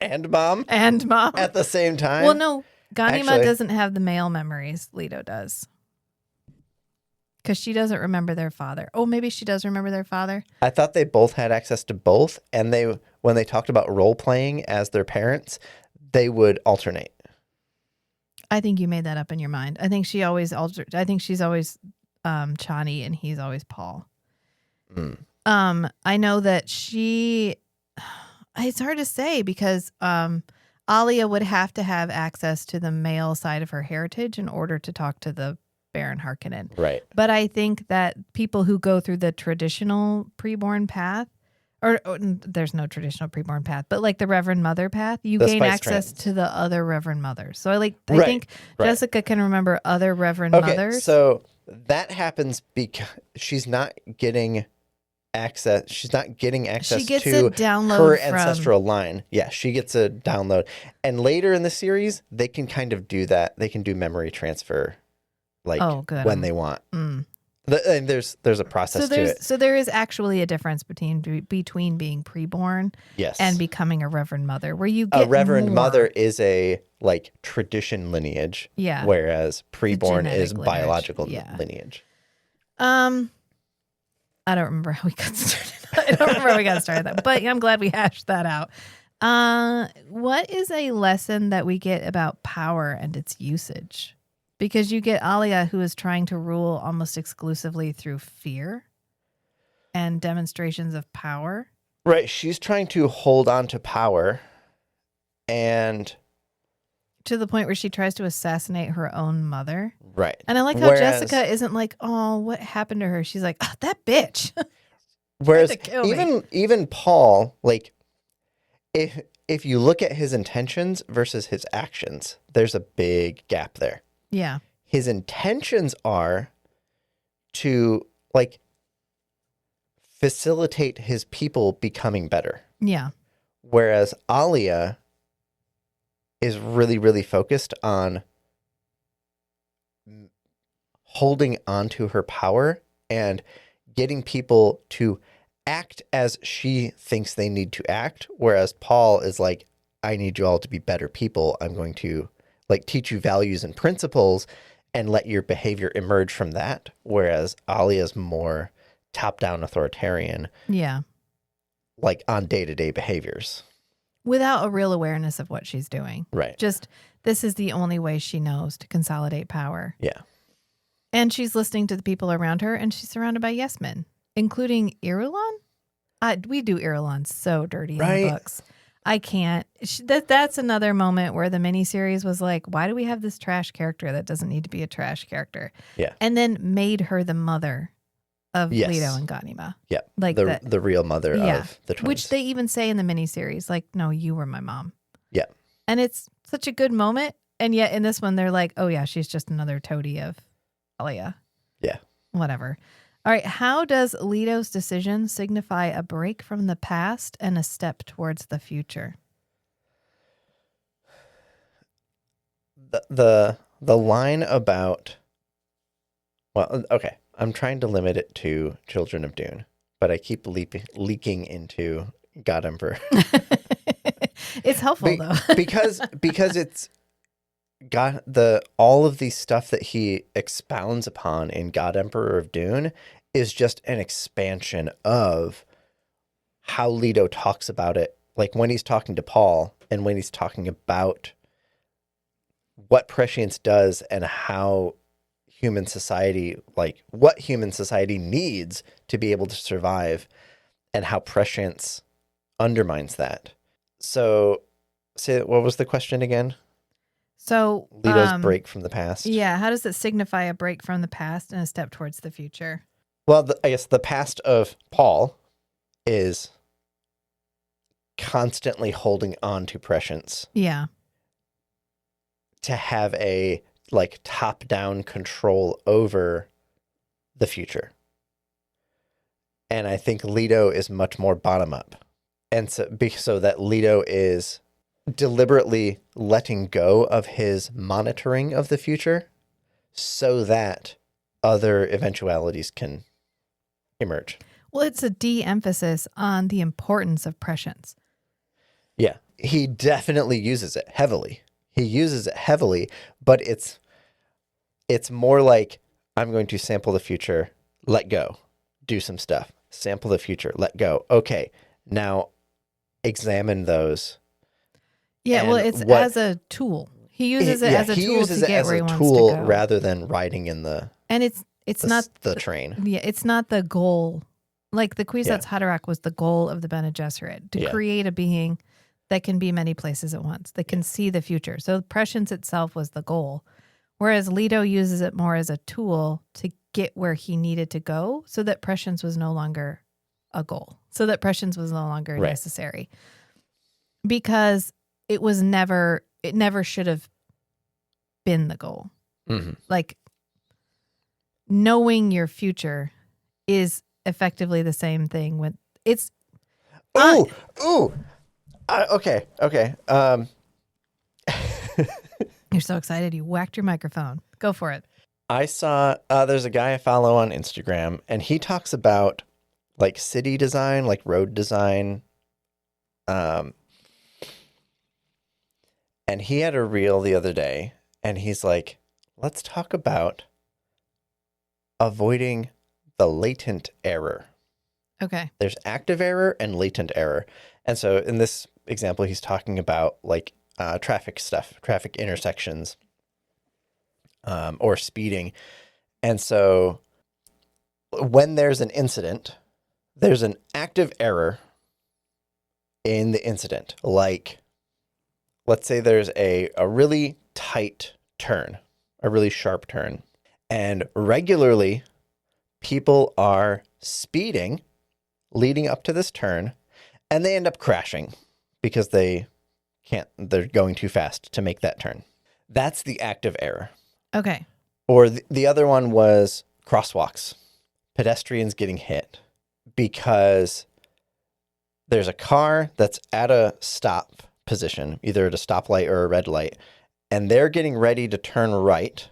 And mom? And mom. At the same time? Well, no. Ghanima doesn't have the male memories. Leto does. Because she doesn't remember their father. Oh, maybe she does remember their father. I thought they both had access to both. And when they talked about role playing as their parents, they would alternate. I think you made that up in your mind. I think she always I think she's always Chani and he's always Paul. I know that it's hard to say because Alia would have to have access to the male side of her heritage in order to talk to the Baron Harkonnen. Right. But I think that people who go through the traditional preborn path, or there's no traditional preborn path, but like the Reverend Mother path, you gain access to the other Reverend Mothers. So I think Jessica can remember other Reverend Mothers. So that happens because she's not getting access. She's not getting access she gets to a download her from ancestral line. Yeah, she gets a download. And later in the series, they can kind of do that. They can do memory transfer. Like when they want. And there's a process to it. So there is actually a difference between being preborn Yes. and becoming a reverend mother, where you get A reverend more. mother is a like tradition lineage, Yeah. whereas preborn is genetic lineage. biological Yeah. lineage. I don't remember how we got started. I don't remember how we got started that, but I'm glad we hashed that out. What is a lesson that we get about power and its usage? Because you get Alia, who is trying to rule almost exclusively through fear and demonstrations of power. Right. She's trying to hold on to power, and to the point where she tries to assassinate her own mother. right. And I like how Jessica isn't like, oh, what happened to her? She's like, oh, that bitch. Whereas kill me. even Paul, like, if you look at his intentions versus his actions, there's a big gap there. Yeah. His intentions are to like facilitate his people becoming better. Yeah. Whereas Alia is really, really focused on holding onto her power and getting people to act as she thinks they need to act. Whereas Paul is like, I need you all to be better people. I'm going to like teach you values and principles and let your behavior emerge from that. Whereas Alia is more top-down authoritarian. Yeah. Like on day-to-day behaviors. Without a real awareness of what she's doing. Right. Just, this is the only way she knows to consolidate power. Yeah. And she's listening to the people around her, and she's surrounded by yes men, including Irulan. We do Irulan so dirty in the books. I can't. That's another moment where the miniseries was like, why do we have this trash character that doesn't need to be a trash character? Yeah. And then made her the mother of Yes. Leto and Ganima. Yeah. Like the real mother of the twins. Which they even say in the miniseries, like, no, you were my mom. Yeah. And it's such a good moment. And yet in this one, they're like, oh, yeah, she's just another toady of Alia. Yeah. Whatever. All right. How does Leto's decision signify a break from the past and a step towards the future? The line about, well, okay, I'm trying to limit it to Children of Dune, but I keep leaking into God Emperor. It's helpful though. because it's got all of the stuff that he expounds upon in God Emperor of Dune is just an expansion of how Leto talks about it. Like when he's talking to Paul and when he's talking about what prescience does and how human society, like what human society needs to be able to survive and how prescience undermines that. So, what was the question again? So Leto's break from the past. Yeah. How does it signify a break from the past and a step towards the future? Well, I guess the past of Paul is constantly holding on to prescience. Yeah. To have a like top-down control over the future. And I think Leto is much more bottom-up. And so that Leto is deliberately letting go of his monitoring of the future so that other eventualities can emerge. Well, it's a de-emphasis on the importance of prescience. Yeah, he definitely uses it heavily. But it's more like, I'm going to sample the future, let go, do some stuff, sample the future, let go. Okay, now examine those. Yeah, well, it's as a tool. He uses it as a tool to get where he wants to go. Rather than riding in the and it's not the train. Yeah, it's not the goal. Like the Kwisatz Haderach was the goal of the Bene Gesserit, to create a being that can be many places at once, that can see the future. So prescience itself was the goal, whereas Leto uses it more as a tool to get where he needed to go, so that prescience was no longer a goal, so that prescience was no longer necessary, because it never should have been the goal. Mm-hmm. Like knowing your future is effectively the same thing with it's. Okay. You're so excited. You whacked your microphone. Go for it. I saw there's a guy I follow on Instagram, and he talks about like city design, like road design. Um, and he had a reel the other day, and he's like, let's talk about avoiding the latent error. Okay. There's active error and latent error. And so in this example, he's talking about like traffic stuff, traffic intersections, or speeding. And so when there's an incident, there's an active error in the incident. Like, let's say there's a really tight turn, a really sharp turn. And regularly, people are speeding leading up to this turn, and they end up crashing because they're going too fast to make that turn. That's the active error. Okay. Or the other one was crosswalks, pedestrians getting hit because there's a car that's at a stop position, either at a stoplight or a red light, and they're getting ready to turn right,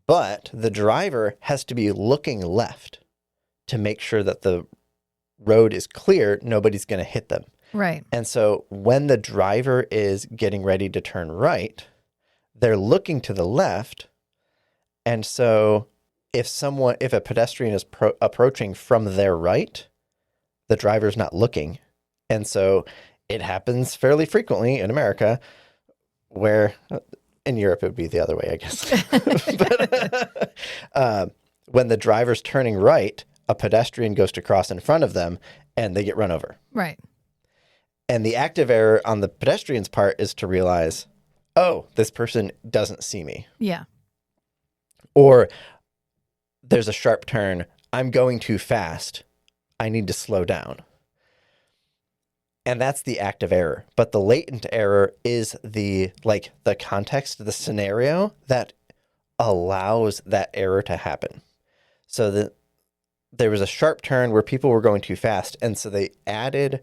but the driver has to be looking left to make sure that the road is clear, nobody's going to hit them. Right. And so when the driver is getting ready to turn right, they're looking to the left. And so if a pedestrian is approaching from their right, the driver's not looking. And so it happens fairly frequently in America, where in Europe it would be the other way, I guess. But when the driver's turning right, a pedestrian goes to cross in front of them and they get run over. Right. And the active error on the pedestrian's part is to realize, oh, this person doesn't see me. Yeah. Or there's a sharp turn. I'm going too fast. I need to slow down. And that's the active error. But the latent error is the context, the scenario that allows that error to happen. So that there was a sharp turn where people were going too fast. And so they added,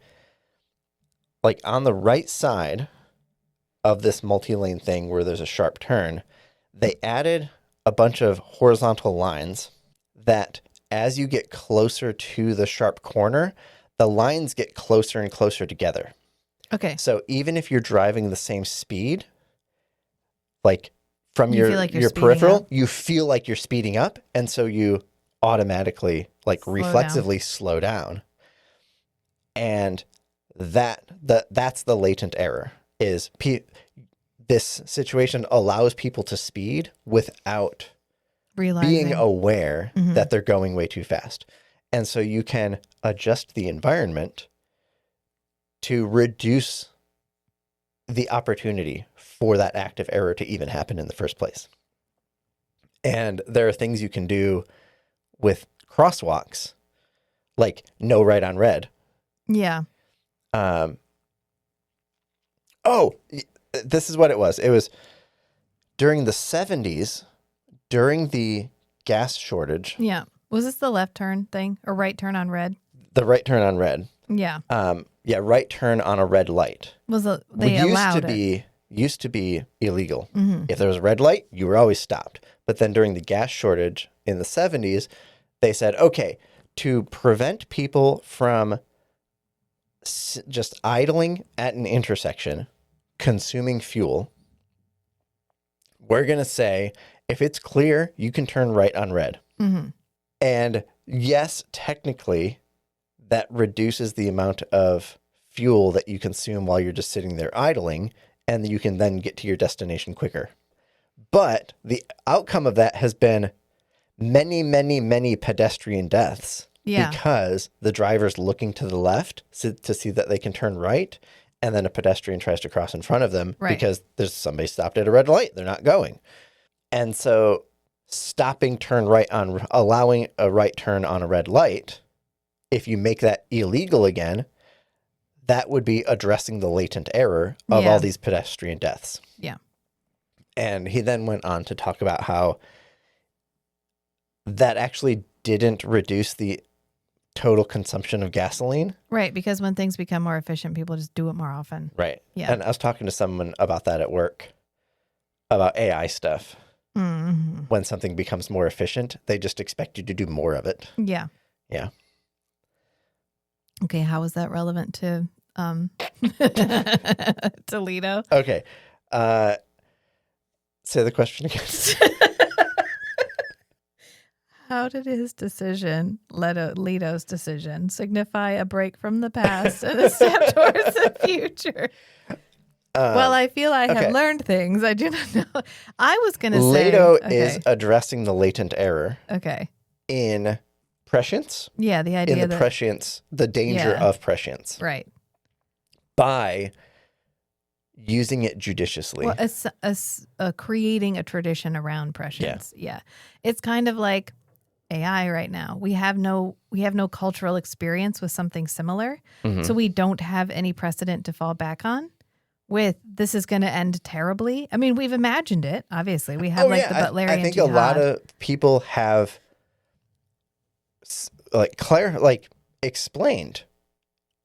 like on the right side of this multi-lane thing where there's a sharp turn, they added a bunch of horizontal lines that as you get closer to the sharp corner, the lines get closer and closer together. Okay. So even if you're driving the same speed, like from You your feel like you're your speeding peripheral, up? you feel like you're speeding up. And so you automatically, like Slow reflexively slow down. And that's the latent error is this situation allows people to speed without Realizing. being aware that they're going way too fast. And so you can adjust the environment to reduce the opportunity for that active error to even happen in the first place. And there are things you can do with crosswalks, like no right on red. Yeah. This is what it was. It was during the 70s, during the gas shortage. Yeah. Was this the left turn thing or right turn on red? The right turn on red. Yeah. Right turn on a red light. They allowed it? Used to be illegal. Mm-hmm. If there was a red light, you were always stopped. But then during the gas shortage in the 70s, they said, okay, to prevent people from just idling at an intersection, consuming fuel, we're going to say, if it's clear, you can turn right on red. Mm-hmm. And yes, technically, that reduces the amount of fuel that you consume while you're just sitting there idling, and you can then get to your destination quicker. But the outcome of that has been many, many, many pedestrian deaths because the driver's looking to the left to see that they can turn right, and then a pedestrian tries to cross in front of them because there's somebody stopped at a red light. They're not going. And so stopping allowing a right turn on a red light, if you make that illegal again, that would be addressing the latent error of all these pedestrian deaths. Yeah. And he then went on to talk about how that actually didn't reduce the total consumption of gasoline. Right, because when things become more efficient, people just do it more often. Right. Yeah. And I was talking to someone about that at work, about AI stuff. Mm-hmm. When something becomes more efficient, they just expect you to do more of it. Yeah. Yeah. Okay, how is that relevant to Toledo? Okay. Say the question again. How did his decision, Leto's decision, signify a break from the past and a step towards the future? Well, I feel I have learned things. I do not know. I was going to say... Leto is addressing the latent error. Okay. In prescience. Yeah, the idea in the prescience, the danger of prescience. Right. By using it judiciously. Well, creating a tradition around prescience. Yeah. It's kind of like AI right now. We have no cultural experience with something similar. Mm-hmm. So we don't have any precedent to fall back on with this is going to end terribly. I mean, we've imagined it, obviously. We have the Butlerian I think jihad. a lot of people have explained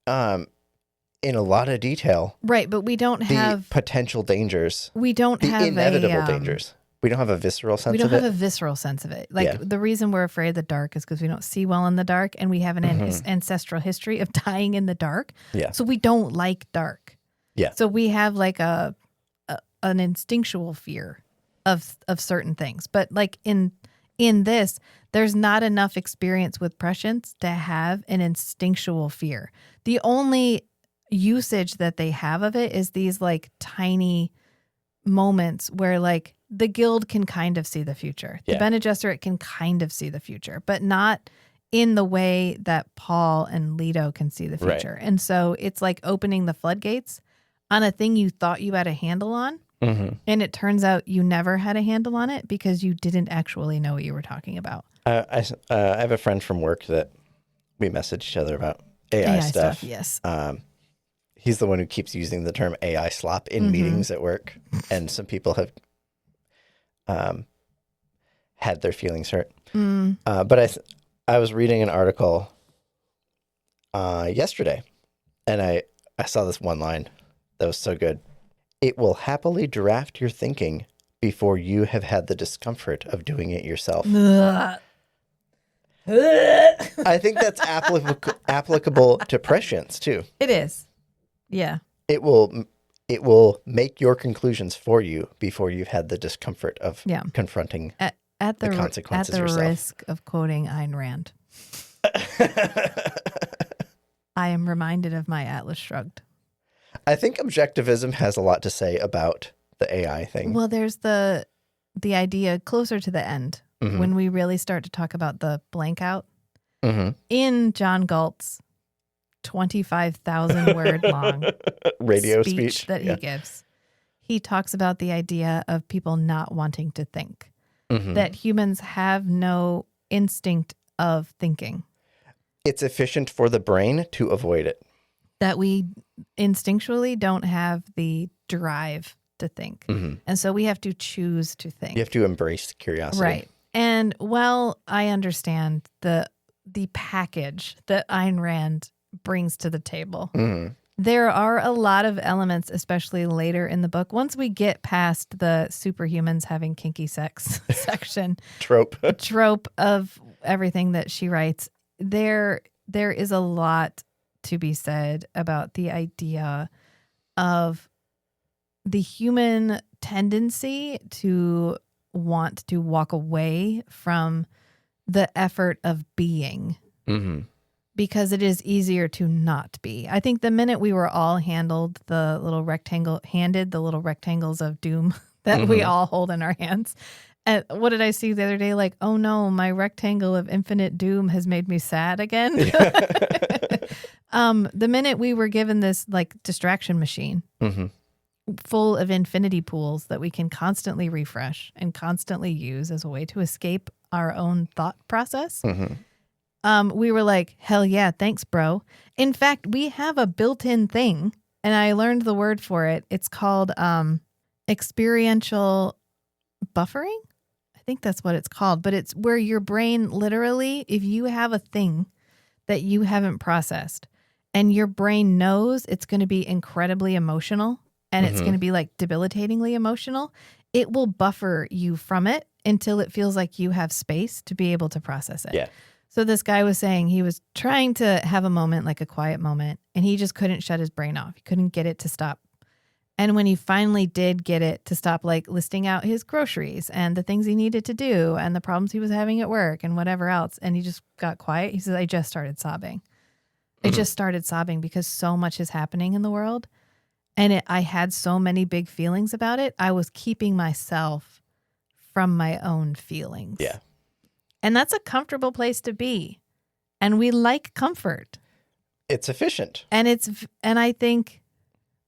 in a lot of detail. Right, but we don't have potential dangers. We don't have inevitable dangers. We don't have a visceral sense of it. We don't have a visceral sense of it. The reason we're afraid of the dark is because we don't see well in the dark, and we have an ancestral history of dying in the dark. Yeah. So we don't like dark. Yeah. So we have like an instinctual fear of certain things. But like in this, there's not enough experience with prescience to have an instinctual fear. The only usage that they have of it is these like tiny moments where like the guild can kind of see the future. The Bene Gesserit can kind of see the future, but not in the way that Paul and Leto can see the future. Right. And so it's like opening the floodgates on a thing you thought you had a handle on. Mm-hmm. And it turns out you never had a handle on it because you didn't actually know what you were talking about. I have a friend from work that we message each other about AI stuff. Yes. He's the one who keeps using the term AI slop in meetings at work. And some people have had their feelings hurt. But I was reading an article yesterday, and I saw this one line that was so good. It will happily draft your thinking before you have had the discomfort of doing it yourself. I think that's applicable to prescience too. It is. Yeah. It will make your conclusions for you before you've had the discomfort of confronting the consequences at the yourself. Risk of quoting Ayn Rand. I am reminded of my Atlas Shrugged. I think objectivism has a lot to say about the AI thing. Well, there's the idea closer to the end when we really start to talk about the blank out. In John Galt's 25,000 word long radio speech that he gives, he talks about the idea of people not wanting to think, that humans have no instinct of thinking. It's efficient for the brain to avoid it. That we instinctually don't have the drive to think. And so we have to choose to think. You have to embrace curiosity. Right. And while I understand the package that Ayn Rand brings to the table, there are a lot of elements, especially later in the book, once we get past the superhumans having kinky sex section. Trope of everything that she writes. There is a lot to be said about the idea of the human tendency to want to walk away from the effort of being because it is easier to not be. I think the minute we were all handed the little rectangles of doom that we all hold in our hands. And what did I see the other day? Like, oh no, my rectangle of infinite doom has made me sad again. The minute we were given this like distraction machine full of infinity pools that we can constantly refresh and constantly use as a way to escape our own thought process, we were like, hell yeah, thanks, bro. In fact, we have a built-in thing, and I learned the word for it. It's called experiential buffering. I think that's what it's called, but it's where your brain literally, if you have a thing that you haven't processed and your brain knows it's going to be incredibly emotional and it's going to be like debilitatingly emotional, it will buffer you from it until it feels like you have space to be able to process it. Yeah. So this guy was saying he was trying to have a moment, like a quiet moment, and he just couldn't shut his brain off. He couldn't get it to stop. And when he finally did get it to stop, like listing out his groceries and the things he needed to do and the problems he was having at work and whatever else, and he just got quiet, he says, I just started sobbing. I just started sobbing because so much is happening in the world. And I had so many big feelings about it. I was keeping myself from my own feelings. Yeah. And that's a comfortable place to be. And we like comfort. It's efficient. And I think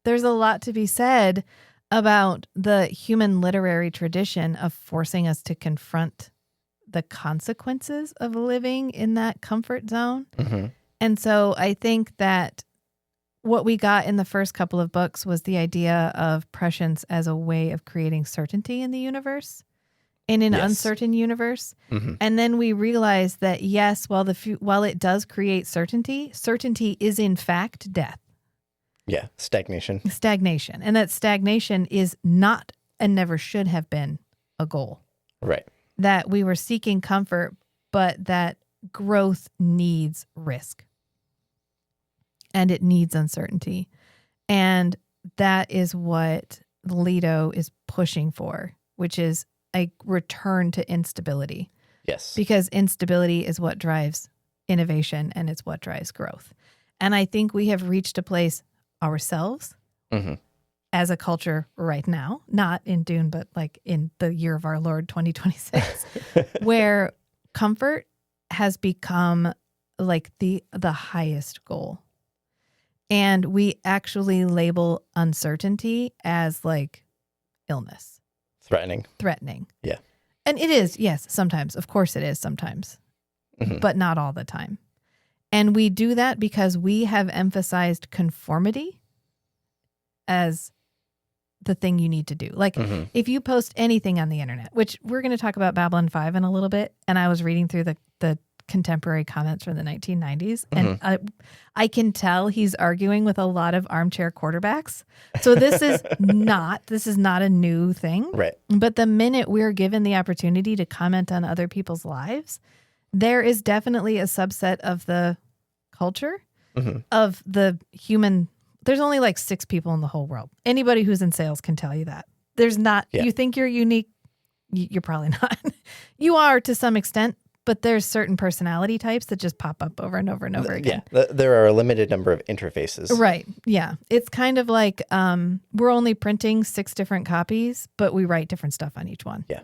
there's a lot to be said about the human literary tradition of forcing us to confront the consequences of living in that comfort zone. Mm-hmm. And so I think that what we got in the first couple of books was the idea of prescience as a way of creating certainty in the universe, in an uncertain universe. Mm-hmm. And then we realized that, yes, while it does create certainty, certainty is in fact death. Yeah, stagnation. And that stagnation is not and never should have been a goal. Right. That we were seeking comfort, but that growth needs risk. And it needs uncertainty. And that is what Leto is pushing for, which is a return to instability. Yes. Because instability is what drives innovation and it's what drives growth. And I think we have reached a place ourselves as a culture right now, not in Dune, but like in the year of our Lord 2026, where comfort has become like the highest goal. And we actually label uncertainty as like illness. Threatening. Yeah. And it is, yes, sometimes. Of course it is sometimes, but not all the time. And we do that because we have emphasized conformity as the thing you need to do. Like if you post anything on the internet, which we're going to talk about Babylon 5 in a little bit. And I was reading through the contemporary comments from the 1990s. And I can tell he's arguing with a lot of armchair quarterbacks. So this is not a new thing. Right. But the minute we're given the opportunity to comment on other people's lives, there is definitely a subset of the culture, of the human. There's only like 6 people in the whole world. Anybody who's in sales can tell you that. There's not, you think you're unique. You're probably not. You are to some extent, but there's certain personality types that just pop up over and over and over again. Yeah. There are a limited number of interfaces. Right. Yeah. It's kind of like we're only printing 6 different copies, but we write different stuff on each one. Yeah.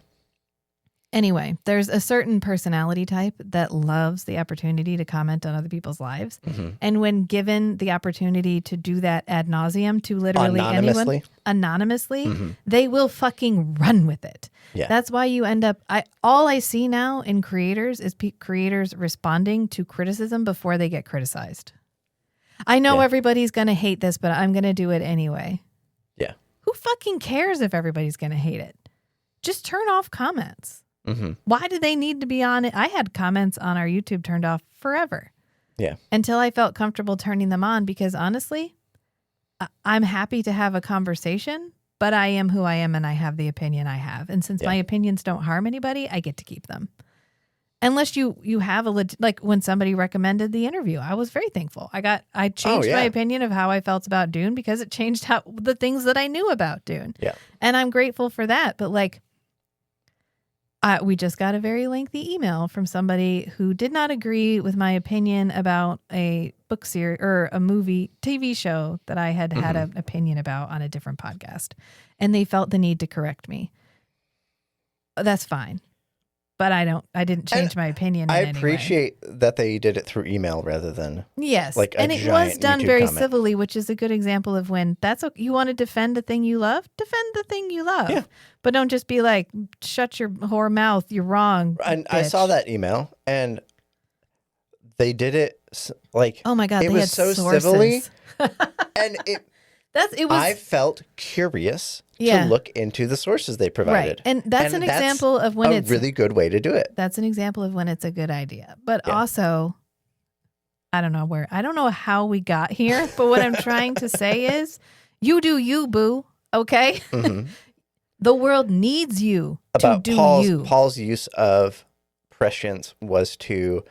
Anyway, there's a certain personality type that loves the opportunity to comment on other people's lives. And when given the opportunity to do that ad nauseum to literally anyone anonymously, they will fucking run with it. Yeah. That's why you end up, all I see now in creators is creators responding to criticism before they get criticized. I know everybody's going to hate this, but I'm going to do it anyway. Yeah. Who fucking cares if everybody's going to hate it? Just turn off comments. Why do they need to be on it? I had comments on our YouTube turned off forever. Yeah. Until I felt comfortable turning them on because honestly, I'm happy to have a conversation, but I am who I am and I have the opinion I have. And since my opinions don't harm anybody, I get to keep them. Unless you have like when somebody recommended the interview, I was very thankful. I changed my opinion of how I felt about Dune because it changed the things that I knew about Dune. Yeah. And I'm grateful for that. But like, we just got a very lengthy email from somebody who did not agree with my opinion about a book series or a movie TV show that I had an opinion about on a different podcast. And they felt the need to correct me. That's fine. But I didn't change my opinion. I appreciate that they did it through email rather than like and it was done YouTube very comment. civilly, which is a good example of when you want to defend the thing you love, defend the thing you love. Yeah. But don't just be like, shut your whore mouth, you're wrong. And I saw that email and they did it like, oh my God, it they was had so sources. civilly and I felt curious to look into the sources they provided. Right. And that's an example of when it's a really good way to do it. That's an example of when it's a good idea. But also, I don't know how we got here, but what I'm trying to say is You do you, boo. Okay? Mhm. The world needs you About to do you. Paul's use of prescience was to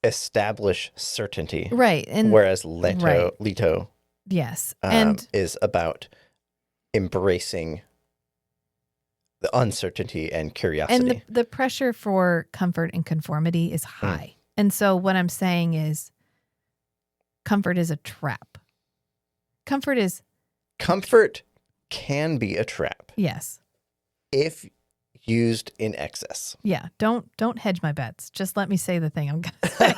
establish certainty, Right. And whereas right. Leto Yes. And is about embracing the uncertainty and curiosity. and the pressure for comfort and conformity is high. And so what I'm saying is comfort is a trap. Comfort can be a trap yes. if used in excess. Yeah. Don't hedge my bets. Just let me say the thing I'm gonna say.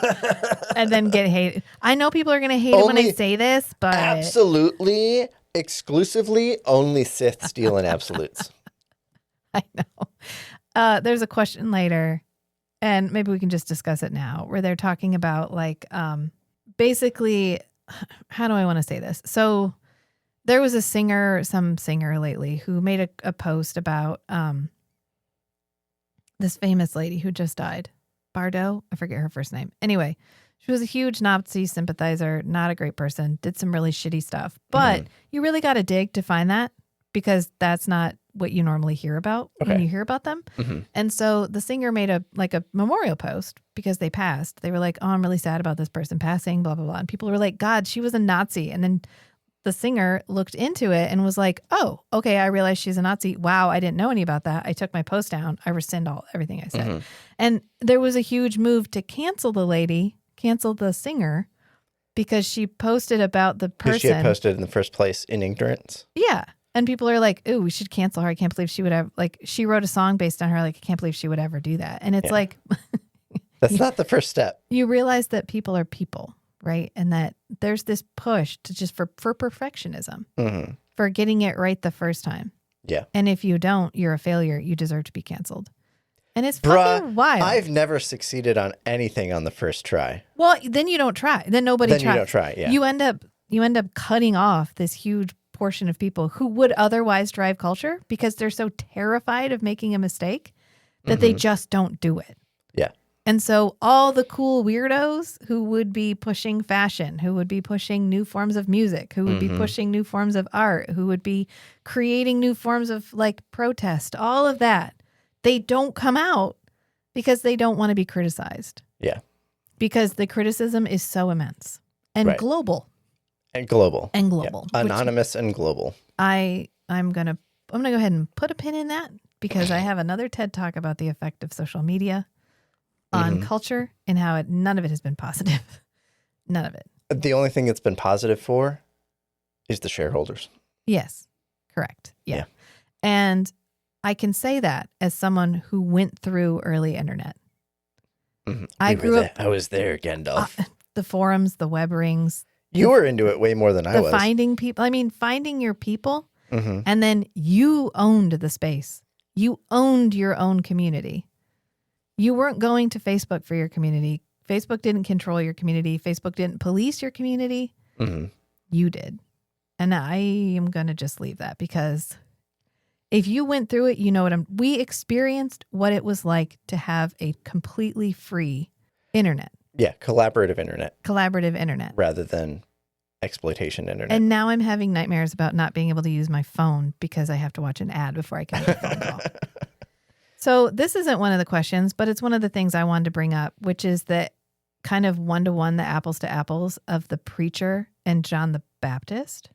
And then get hated. I know people are gonna hate it when I say this, but Absolutely, exclusively, only Sith steal in absolutes. I know. There's a question later, and maybe we can just discuss it now, where they're talking about like basically, how do I want to say this? So there was some singer lately who made a post about this famous lady who just died. Bardot? I forget her first name. Anyway, she was a huge Nazi sympathizer, not a great person, did some really shitty stuff. But you really got to dig to find that because that's not what you normally hear about when you hear about them. And so the singer made a memorial post because they passed. They were like, oh, I'm really sad about this person passing, blah, blah, blah. And people were like, God, she was a Nazi. And then the singer looked into it and was like, oh, okay, I realized she's a Nazi. Wow, I didn't know any about that. I took my post down. I rescind everything I said. And there was a huge move to cancel the singer because she posted about the person. Who she had posted in the first place in ignorance. Yeah. And people are like, ooh, we should cancel her. I can't believe she would have, like, she wrote a song based on her. Like, I can't believe she would ever do that. And it's like. That's not the first step. You realize that people are people, right? And that there's this push to just for perfectionism, for getting it right the first time. Yeah. And if you don't, you're a failure. You deserve to be canceled. And it's fucking wild. I've never succeeded on anything on the first try. Well, then you don't try. Then nobody tries. Then you don't try, yeah. You end up cutting off this huge portion of people who would otherwise drive culture because they're so terrified of making a mistake that they just don't do it. Yeah. And so all the cool weirdos who would be pushing fashion, who would be pushing new forms of music, who would be pushing new forms of art, who would be creating new forms of like protest, all of that, they don't come out because they don't want to be criticized. Yeah. Because the criticism is so immense and global. And global. Yeah. Anonymous and global. I'm gonna go ahead and put a pin in that because I have another TED Talk about the effect of social media on culture and how none of it has been positive. None of it. The only thing it's been positive for is the shareholders. Yes, correct. Yeah. And I can say that as someone who went through early internet. I grew up. I was there, Gandalf. The forums, the web rings. You were into it way more than I was. Finding people. I mean, finding your people. And then you owned the space. You owned your own community. You weren't going to Facebook for your community. Facebook didn't control your community. Facebook didn't police your community. You did. And I am going to just leave that because if you went through it, you know we experienced what it was like to have a completely free internet. Yeah, collaborative internet. Rather than exploitation internet. And now I'm having nightmares about not being able to use my phone because I have to watch an ad before I can make a phone call. So this isn't one of the questions, but it's one of the things I wanted to bring up, which is that kind of one-to-one, the apples to apples of the preacher and John the Baptist.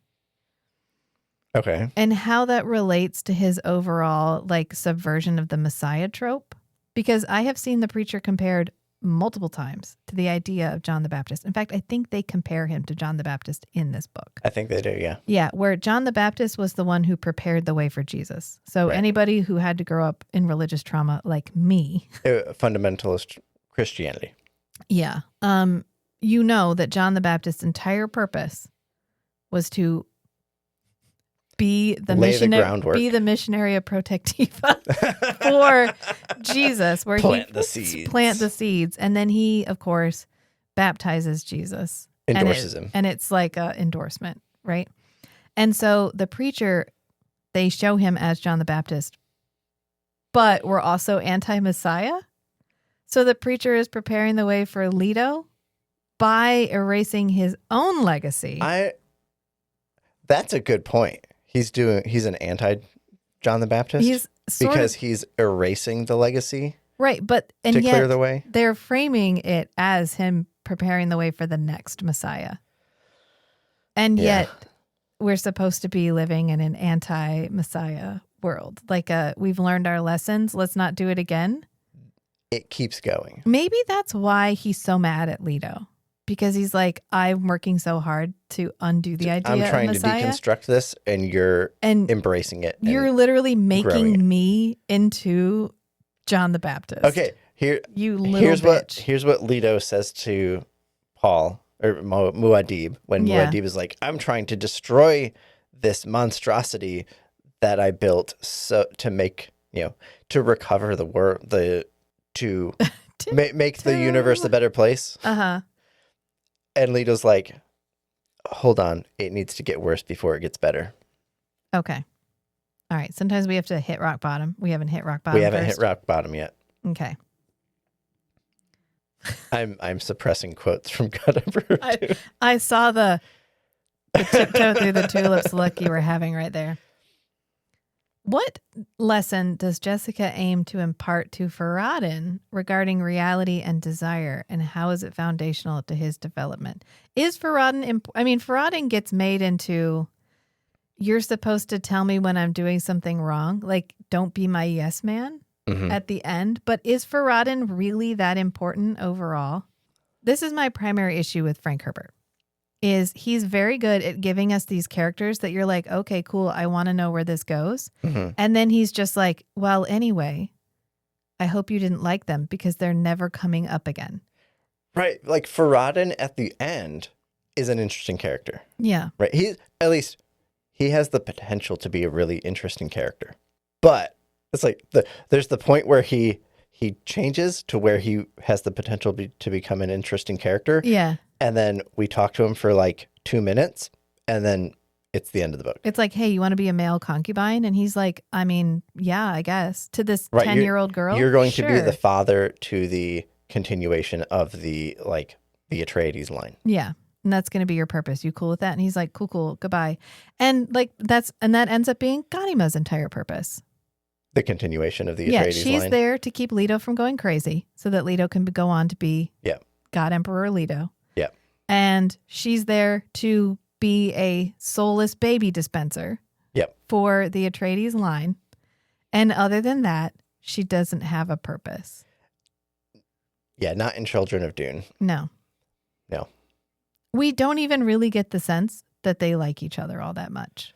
Okay. And how that relates to his overall like subversion of the Messiah trope. Because I have seen the preacher compared multiple times to the idea of John the Baptist. In fact, I think they compare him to John the Baptist in this book. I think they do, yeah. Yeah, where John the Baptist was the one who prepared the way for Jesus. So anybody who had to grow up in religious trauma like me. Fundamentalist Christianity. Yeah. You know that John the Baptist's entire purpose was to be the missionary of protectiva for Jesus, where plant he plant the seeds, and then he, of course, baptizes Jesus, endorses him, and it's like a endorsement, right? And so the preacher, they show him as John the Baptist, but we're also anti-Messiah. So the preacher is preparing the way for Leto by erasing his own legacy. That's a good point. He's an anti John the Baptist He's sort because of he's erasing the legacy right, but to and clear yet the way. they're framing it as him preparing the way for the next Messiah. And Yeah. yet we're supposed to be living in an anti-Messiah world. Like we've learned our lessons, let's not do it again. It keeps going. Maybe that's why he's so mad at Leto. Because he's like, I'm working so hard to undo the idea I'm trying of to Messiah. deconstruct this, and you're embracing it. You're literally growing it. making me into John the Baptist. Okay, You little bitch. Here's what Leto says to Paul or Muad'Dib when Muad'Dib is like, I'm trying to destroy this monstrosity that I built to make, to recover the world, to make the universe a better place. Uh-huh. And Leto's like, hold on, it needs to get worse before it gets better. Okay. All right. Sometimes we have to hit rock bottom. We haven't hit rock bottom. We haven't hit rock bottom yet. Okay. I'm suppressing quotes from God Emperor 2. I saw the tiptoe through the tulips look you were having right there. What lesson does Jessica aim to impart to Farad'n regarding reality and desire, and how is it foundational to his development? Is Farad'n... Farad'n gets made into, you're supposed to tell me when I'm doing something wrong. Like, don't be my yes man at the end. But is Farad'n really that important overall? This is my primary issue with Frank Herbert. Is he's very good at giving us these characters that you're like, okay, cool, I want to know where this goes. And then he's just like, well, anyway, I hope you didn't like them because they're never coming up again. Right. Like Farad'n at the end is an interesting character. Yeah. Right. He has the potential to be a really interesting character. But it's like there's the point where he changes to where he has the potential to become an interesting character. Yeah. And then we talk to him for like 2 minutes, and then it's the end of the book. It's like, hey, you want to be a male concubine? And he's like, yeah, I guess. To this 10-year-old girl? You're going Sure. to be the father to the continuation of the Atreides line. Yeah. And that's going to be your purpose. You cool with that? And he's like, cool, goodbye. And that ends up being Ganima's entire purpose. The continuation of the Atreides line. Yeah, she's there to keep Leto from going crazy so that Leto can go on to be God Emperor Leto. Yeah. And she's there to be a soulless baby dispenser for the Atreides line. And other than that, she doesn't have a purpose. Yeah, not in Children of Dune. No. We don't even really get the sense that they like each other all that much.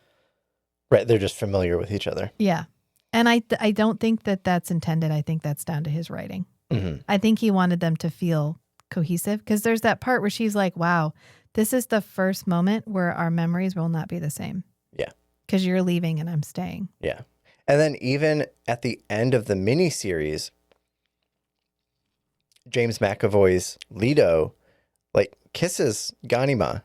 Right, they're just familiar with each other. Yeah. And I don't think that that's intended. I think that's down to his writing. I think he wanted them to feel cohesive because there's that part where she's like, wow, this is the first moment where our memories will not be the same. Yeah. Because you're leaving and I'm staying. Yeah. And then even at the end of the miniseries, James McAvoy's Leto kisses Ganima,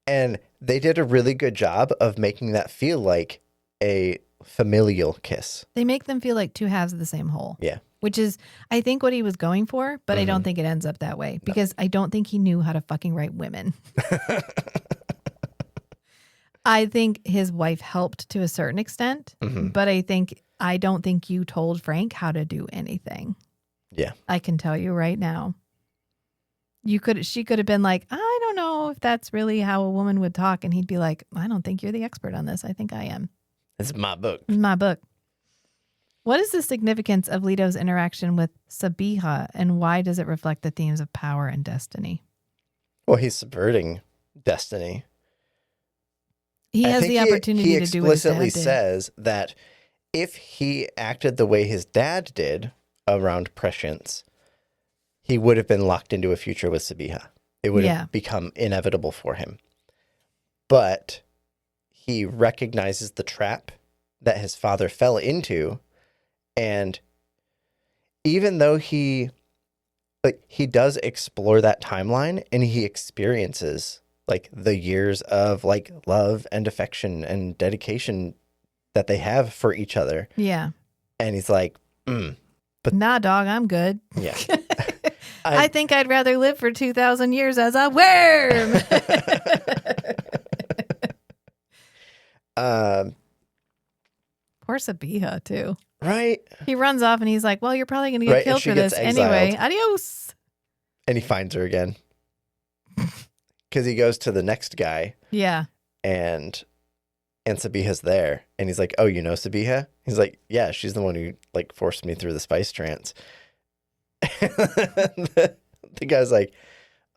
and they did a really good job of making that feel like a familial kiss. They make them feel like two halves of the same whole. Yeah. Which is, I think, what he was going for, but I don't think it ends up that way because I don't think he knew how to fucking write women. I think his wife helped to a certain extent, but I don't think you told Frank how to do anything. Yeah. I can tell you right now. She could have been like, I don't know if that's really how a woman would talk. And he'd be like, I don't think you're the expert on this. I think I am. It's my book. It's my book. What is the significance of Leto's interaction with Sabiha, and why does it reflect the themes of power and destiny? Well, he's subverting destiny. He has the opportunity to do what his dad did. He explicitly says that if he acted the way his dad did around prescience, he would have been locked into a future with Sabiha. It would have become inevitable for him. But he recognizes the trap that his father fell into, and even though he does explore that timeline, and he experiences the years of love and affection and dedication that they have for each other. Yeah. And he's like, but nah, dog, I'm good. Yeah. I think I'd rather live for 2,000 years as a worm. Um, Poor Sabiha, too. right. He runs off and he's like, well, you're probably going to get Right, and killed she for gets this anyway. exiled. Adios. And he finds her again. Because he goes to the next guy. Yeah. And Sabiha's there. And he's like, oh, you know Sabiha? He's like, yeah, she's the one who like forced me through the spice trance. the guy's like,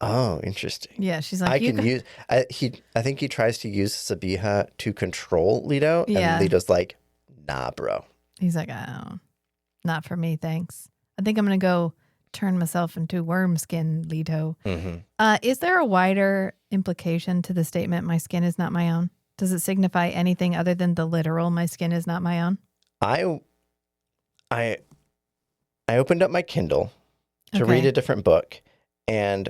oh, interesting. Yeah, she's like, I think he tries to use Sabiha to control Leto. Yeah. And Leto's like, nah, bro. He's like, oh, not for me, thanks. I think I'm going to go turn myself into worm skin, Leto. Mm-hmm. Is there a wider implication to the statement, my skin is not my own? Does it signify anything other than the literal, my skin is not my own? I opened up my Kindle to read a different book, and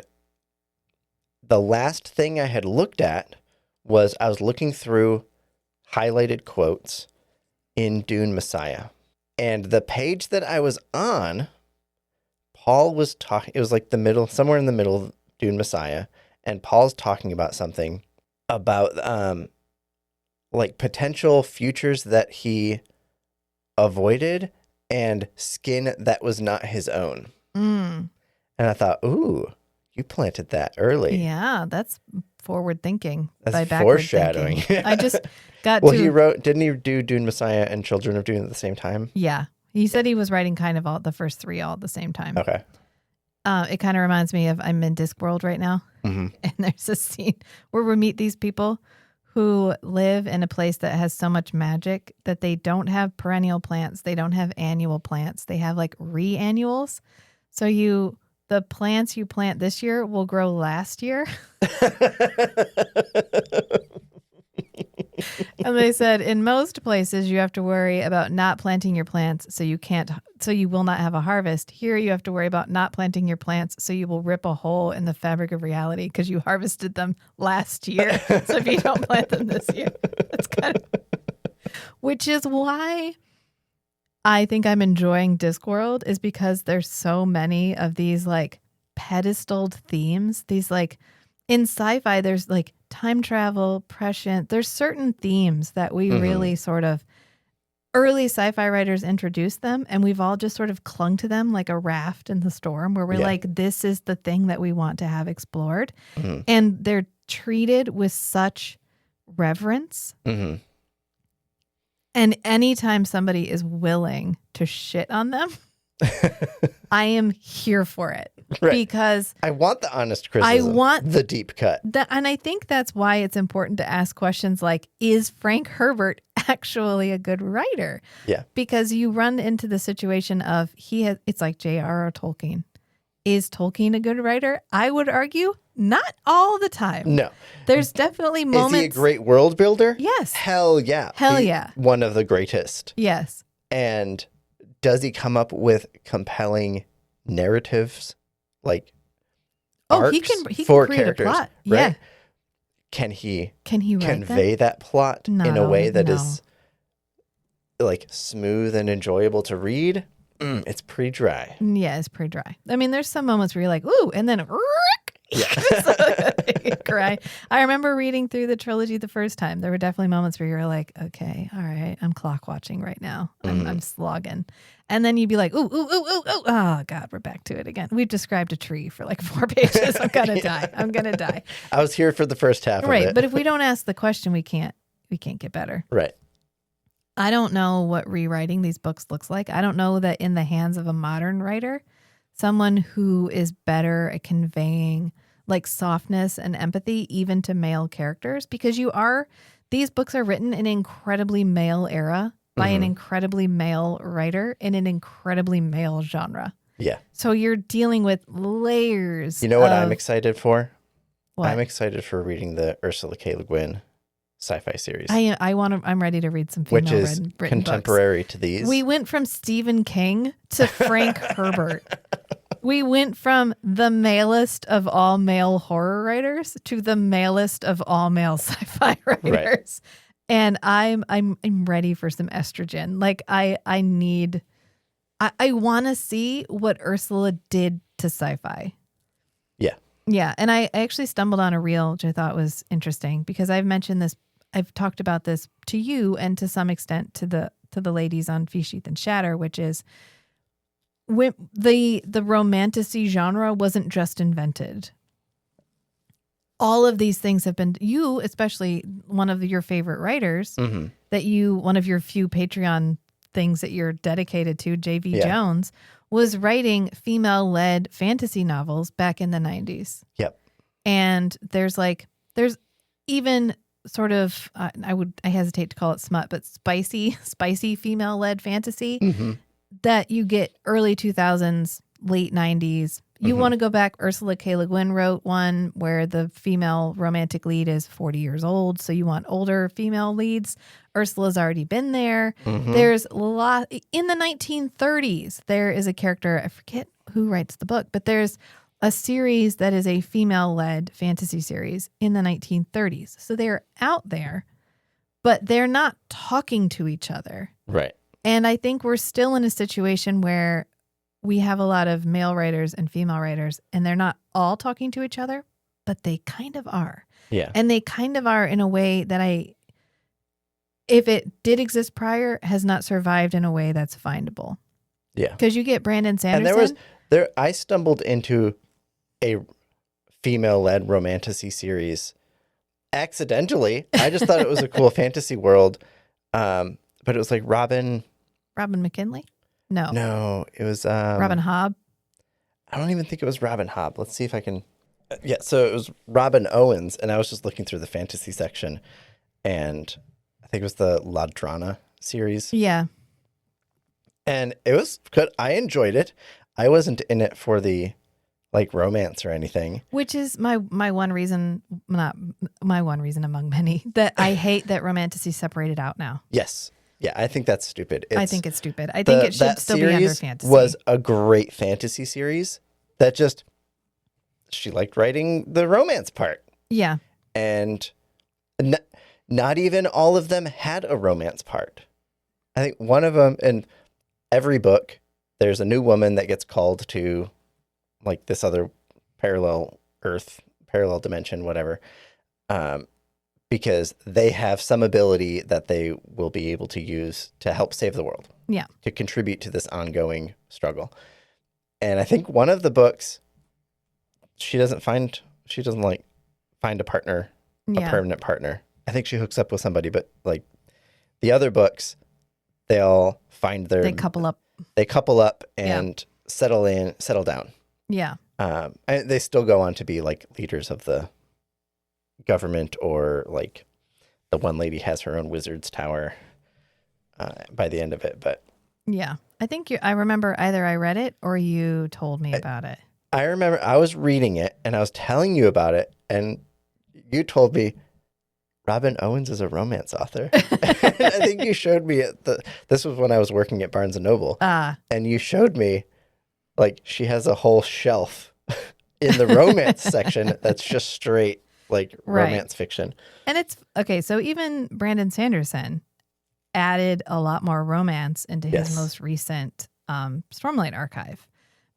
the last thing I had looked at was I was looking through highlighted quotes in Dune Messiah. And the page that I was on, Paul was talking, it was like the middle, somewhere in the middle of Dune Messiah, and Paul's talking about something about like potential futures that he avoided and skin that was not his own. Mm. And I thought, ooh, you planted that early. Yeah, that's forward thinking. That's by backward foreshadowing. Thinking. I just got well, to... didn't he do Dune Messiah and Children of Dune at the same time? Yeah. He said he was writing kind of all the first three all at the same time. Okay. It kind of reminds me of I'm in Discworld right now. Mm-hmm. And there's a scene where we meet these people who live in a place that has so much magic that they don't have perennial plants. They don't have annual plants. They have like re-annuals. So the plants you plant this year will grow last year. And they said in most places you have to worry about not planting your plants so you will not have a harvest. Here you have to worry about not planting your plants so you will rip a hole in the fabric of reality because you harvested them last year. So if you don't plant them this year, that's kind of, which is why I think I'm enjoying Discworld, is because there's so many of these like pedestaled themes. These like in sci-fi, there's like time travel, prescient. There's certain themes that we really sort of early sci-fi writers introduced them, and we've all just sort of clung to them like a raft in the storm, where we're like, this is the thing that we want to have explored. Mm-hmm. And they're treated with such reverence. Mm-hmm. And anytime somebody is willing to shit on them, I am here for it. Right. Because I want the honest criticism. I want the deep cut. And I think that's why it's important to ask questions like, is Frank Herbert actually a good writer? Yeah. Because you run into the situation of it's like J.R.R. Tolkien. Is Tolkien a good writer? I would argue not all the time. No. There's definitely moments. Is he a great world builder? Yes. Hell yeah. Hell yeah. One of the greatest. Yes. And does he come up with compelling narratives? Like arcs he can for create characters, a plot. Right? Yeah. Can he convey that plot in a way that is like smooth and enjoyable to read? It's pretty dry. Yeah, it's pretty dry. I mean, there's some moments where you're like, ooh, and then you cry. I remember reading through the trilogy the first time. There were definitely moments where you're like, okay, all right, I'm clock watching right now. I'm slogging. And then you'd be like, ooh. Oh, God, we're back to it again. We've described a tree for like 4 pages. I'm going to die. I'm going to die. I was here for the first half of it. Right, but if we don't ask the question, we can't get better. Right. I don't know what rewriting these books looks like. I don't know that in the hands of a modern writer, someone who is better at conveying like softness and empathy even to male characters, because these books are written in an incredibly male era by an incredibly male writer in an incredibly male genre. Yeah. So you're dealing with layers. You know what I'm excited for? What? I'm excited for reading the Ursula K. Le Guin sci-fi series. I'm ready to read some female which is written contemporary books. To these. We went from Stephen King to Frank Herbert. We went from the malest of all male horror writers to the malest of all male sci-fi writers. Right. And I'm ready for some estrogen. Like I want to see what Ursula did to sci-fi. Yeah. Yeah. And I actually stumbled on a reel, which I thought was interesting because I've mentioned this. I've talked about this to you and to some extent to the ladies on Feast, Sheath, and Shatter, which is when the romantasy genre wasn't just invented. All of these things have been, you, especially one of your favorite writers, Mm-hmm. one of your few Patreon things that you're dedicated to, J.V. Yeah. Jones, was writing female-led fantasy novels back in the 90s. Yep. And there's even sort of, I hesitate to call it smut, but spicy female-led fantasy Mm-hmm. that you get early 2000s, late 90s. You Mm-hmm. want to go back, Ursula K. Le Guin wrote one where the female romantic lead is 40 years old, so you want older female leads. Ursula's already been there. Mm-hmm. There's a lot. In the 1930s, there is a character, I forget who writes the book, but there's a series that is a female-led fantasy series in the 1930s. So they're out there, but they're not talking to each other. Right. And I think we're still in a situation where we have a lot of male writers and female writers, and they're not all talking to each other, but they kind of are. Yeah. And they kind of are in a way that if it did exist prior, has not survived in a way that's findable. Yeah. Because you get Brandon Sanderson. And I stumbled into a female-led romantasy series accidentally. I just thought it was a cool fantasy world. But it was like Robin McKinley? No, it was Robin Hobb. I don't even think it was Robin Hobb. Let's see if I can. Yeah, so it was Robin Owens, and I was just looking through the fantasy section, and I think it was the La Drana series. Yeah. And it was good. I enjoyed it. I wasn't in it for the romance or anything. Which is my one reason, not my one reason among many, that I hate that romantasy separated out now. Yes. Yeah, I think that's stupid. I think it's stupid. I think it should still be under fantasy. Was a great fantasy series that just, she liked writing the romance part. Yeah. And not even all of them had a romance part. I think one of them, in every book, there's a new woman that gets called to this other parallel Earth, parallel dimension, whatever, because they have some ability that they will be able to use to help save the world. Yeah. To contribute to this ongoing struggle. And I think one of the books, she doesn't find a partner, a permanent partner. I think she hooks up with somebody, but the other books, they all find they couple up. They couple up and settle down. Yeah. And they still go on to be leaders of the government, or the one lady has her own wizard's tower by the end of it. But yeah, I think I remember either I read it or you told me about it. I remember I was reading it and I was telling you about it, and you told me Robin Owens is a romance author. I think you showed me this was when I was working at Barnes and Noble. And you showed me she has a whole shelf in the romance section that's just straight romance fiction. And it's okay. So even Brandon Sanderson added a lot more romance into his most recent Stormlight archive,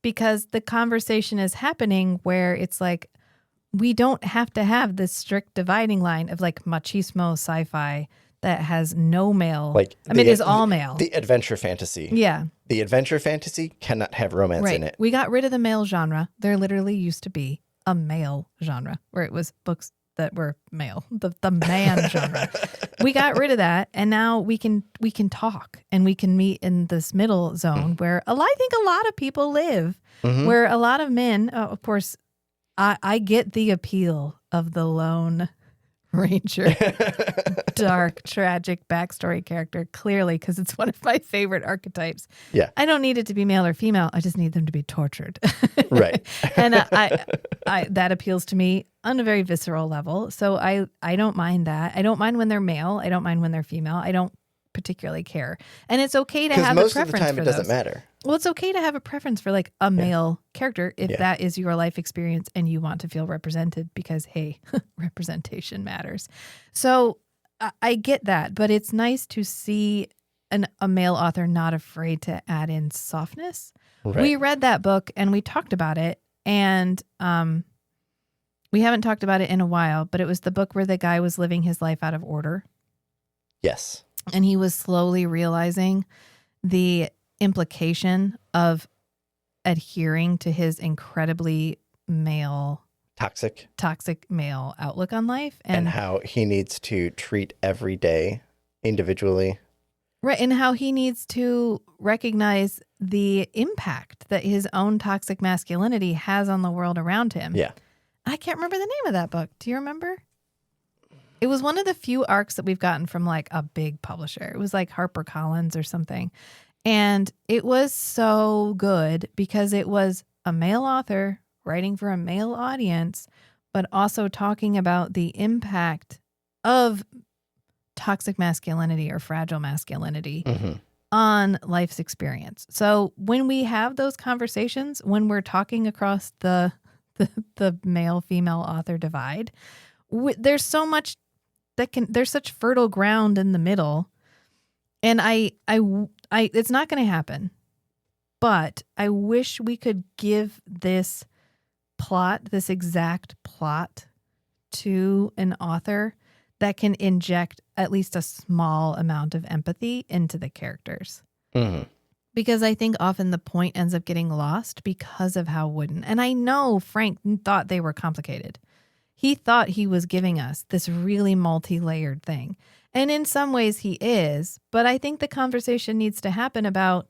because the conversation is happening where it's we don't have to have this strict dividing line of machismo sci-fi that has no male. It is all male. The adventure fantasy. Yeah. The adventure fantasy cannot have romance in it. We got rid of the male genre. There literally used to be a male genre where it was books that were male, the man genre. We got rid of that, and now we can talk and we can meet in this middle zone where I think a lot of people live, where a lot of men, of course, I get the appeal of the lone ranger, dark, tragic backstory character, clearly, because it's one of my favorite archetypes. Yeah. I don't need it to be male or female. I just need them to be tortured. Right. And I that appeals to me on a very visceral level. So I don't mind that. I don't mind when they're male. I don't mind when they're female. I don't particularly care. And it's okay to have a preference for most of the time it doesn't matter. Well, it's okay to have a preference for a male character if that is your life experience and you want to feel represented, because, hey, representation matters. So I get that, but it's nice to see a male author not afraid to add in softness. Right. We read that book and we talked about it, and We haven't talked about it in a while, but it was the book where the guy was living his life out of order. Yes. And he was slowly realizing the implication of adhering to his incredibly toxic male outlook on life. And how he needs to treat every day individually. Right. And how he needs to recognize the impact that his own toxic masculinity has on the world around him. Yeah. I can't remember the name of that book. Do you remember? It was one of the few arcs that we've gotten from like a big publisher. It was like HarperCollins or something. And it was so good because it was a male author writing for a male audience, but also talking about the impact of toxic masculinity or fragile masculinity on life's experience. So when we have those conversations, when we're talking across the male-female author divide, there's so much there's such fertile ground in the middle. And I it's not going to happen, but I wish we could give this exact plot to an author that can inject at least a small amount of empathy into the characters. Mm-hmm. Because I think often the point ends up getting lost because of how wooden. And I know Frank thought they were complicated. He thought he was giving us this really multi-layered thing. And in some ways he is, but I think the conversation needs to happen about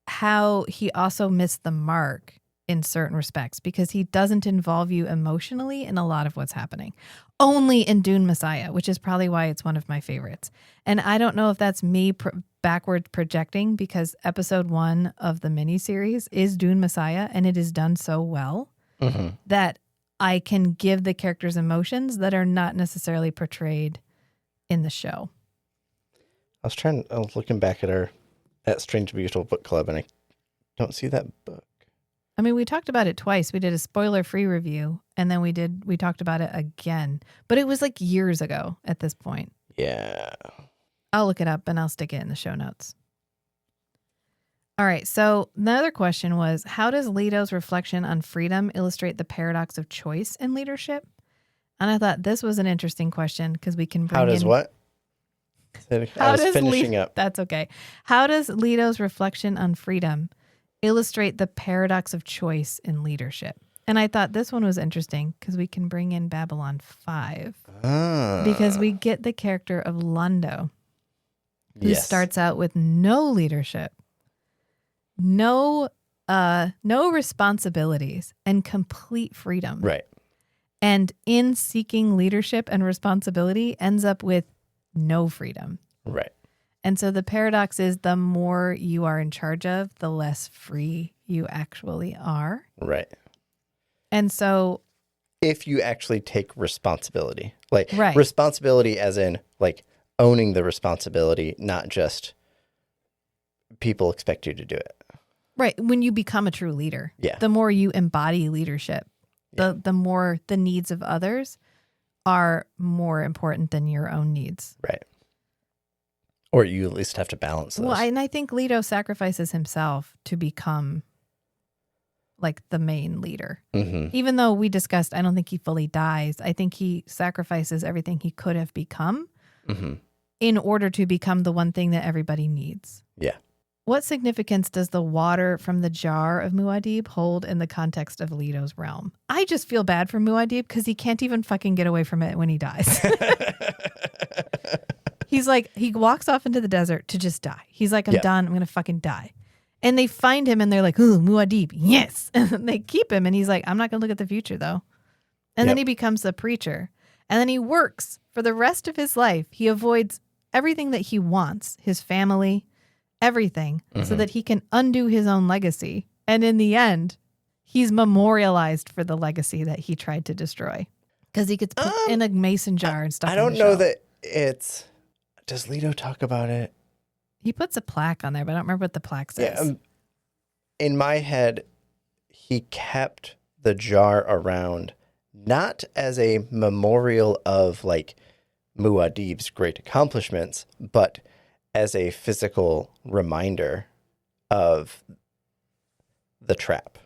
how he also missed the mark in certain respects because he doesn't involve you emotionally in a lot of what's happening. Only in Dune Messiah, which is probably why it's one of my favorites. And I don't know if that's me backward projecting because episode 1 of the miniseries is Dune Messiah and it is done so well that I can give the characters emotions that are not necessarily portrayed in the show. I was looking back at Strange Beautiful Book Club and I don't see that book. I mean, we talked about it twice. We did a spoiler-free review, and then we talked about it again. But it was like years ago at this point. Yeah. I'll look it up, and I'll stick it in the show notes. All right, so the other question was, how does Leto's reflection on freedom illustrate the paradox of choice in leadership? And I thought this was an interesting question because we can bring How does what? I was finishing up. That's okay. How does Leto's reflection on freedom illustrate the paradox of choice in leadership? And I thought this one was interesting because we can bring in Babylon 5 because we get the character of Londo, who starts out with no leadership, no responsibilities, and complete freedom. Right. And in seeking leadership and responsibility, ends up with no freedom. Right. And so the paradox is the more you are in charge of, the less free you actually are. Right. And so if you actually take responsibility, responsibility as in like owning the responsibility, not just people expect you to do it. Right. When you become a true leader, the more you embody leadership, the more the needs of others are more important than your own needs. Right. Or you at least have to balance those. Well, and I think Leto sacrifices himself to become like the main leader. Mm-hmm. Even though we discussed, I don't think he fully dies. I think he sacrifices everything he could have become in order to become the one thing that everybody needs. Yeah. What significance does the water from the jar of Muad'Dib hold in the context of Leto's realm? I just feel bad for Muad'Dib because he can't even fucking get away from it when he dies. He's like, he walks off into the desert to just die. He's like, I'm done. I'm going to fucking die. And they find him and they're like, ooh, Muad'Dib, yes. And they keep him and he's like, I'm not going to look at the future though. And then he becomes a preacher. And then he works for the rest of his life. He avoids everything that he wants, his family, everything, so that he can undo his own legacy. And in the end, he's memorialized for the legacy that he tried to destroy. Because he gets put in a mason jar and stuff. I don't know that it's... Does Leto talk about it? He puts a plaque on there, but I don't remember what the plaque says. Yeah, in my head, he kept the jar around not as a memorial of like Muad'Dib's great accomplishments, but as a physical reminder of the trap.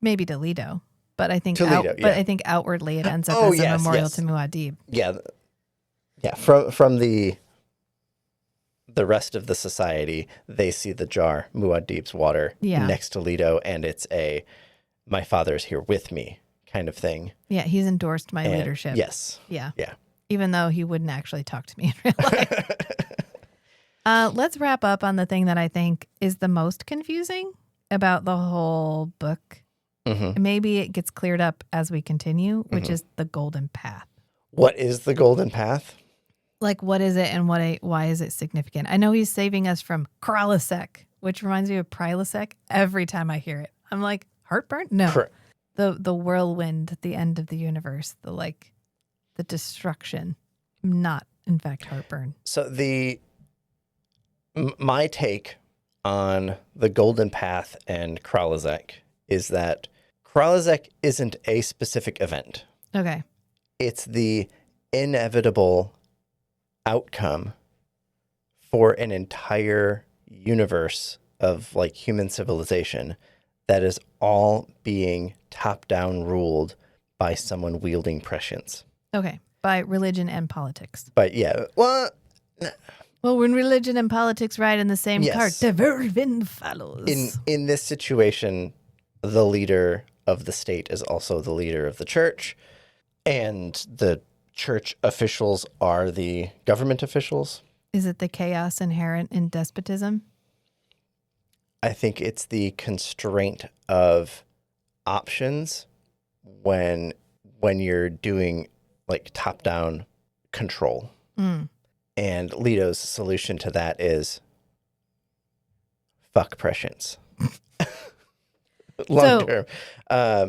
maybe to Leto, but I think yeah. I think outwardly it ends up as a memorial to Muad'Dib. Yeah, yeah. From the rest of the society, they see the jar, Muad'Dib's water, next to Leto, and it's a "my father is here with me" kind of thing. Yeah, he's endorsed my leadership. Yes. Yeah. Yeah. Even though he wouldn't actually talk to me in real life. Let's wrap up on the thing that I think is the most confusing about the whole book. Mm-hmm. Maybe it gets cleared up as we continue, which is the golden path. What is the golden path? Like, what is it and why is it significant? I know he's saving us from Krallisek, which reminds me of Prilosec every time I hear it. I'm like, heartburn? No. The whirlwind, the end of the universe, the destruction, not in fact heartburn. So my take on the golden path and Krallisek is that Krallisek isn't a specific event. Okay. It's the inevitable outcome for an entire universe of human civilization that is all being top-down ruled by someone wielding prescience. Okay. By religion and politics. But yeah, well, when religion and politics ride in the same cart, the whirlwind follows. In this situation, the leader of the state is also the leader of the church, and the church officials are the government officials. Is it the chaos inherent in despotism? I think it's the constraint of options when you're doing top-down control. And Leto's solution to that is fuck prescience. Long term.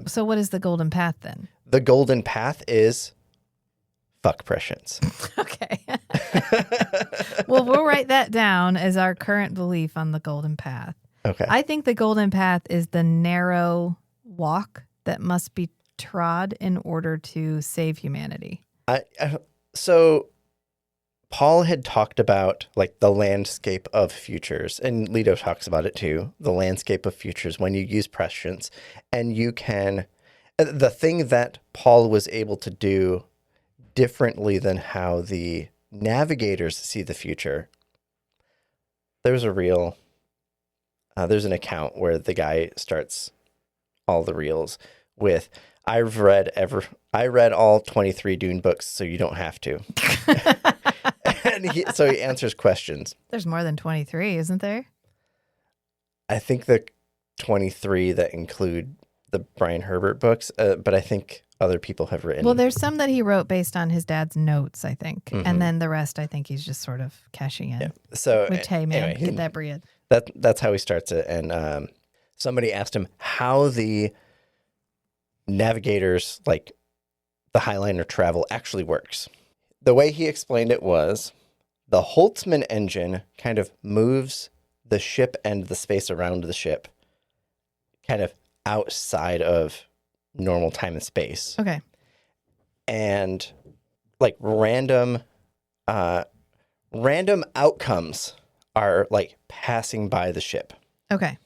So what is the golden path then? The golden path is fuck prescience. Okay. Well, we'll write that down as our current belief on the golden path. Okay. I think the golden path is the narrow walk that must be trod in order to save humanity. So Paul had talked about the landscape of futures, and Leto talks about it too, the landscape of futures when you use prescience, and you can, the thing that Paul was able to do differently than how the navigators see the future. There's an account where the guy starts all the reels with, I read all 23 Dune books, so you don't have to. So he answers questions. There's more than 23, isn't there? I think the 23 that include the Brian Herbert books, but I think other people have written. Well, there's some that he wrote based on his dad's notes, I think. Mm-hmm. And then the rest, I think he's just sort of cashing in. Yeah. So, which, hey, man, anyway, get that bread. That's how he starts it. And somebody asked him how the navigators, the Highliner travel, actually works. The way he explained it was the Holtzman engine kind of moves the ship and the space around the ship kind of outside of normal time and space. Okay. And random outcomes are passing by the ship. Okay.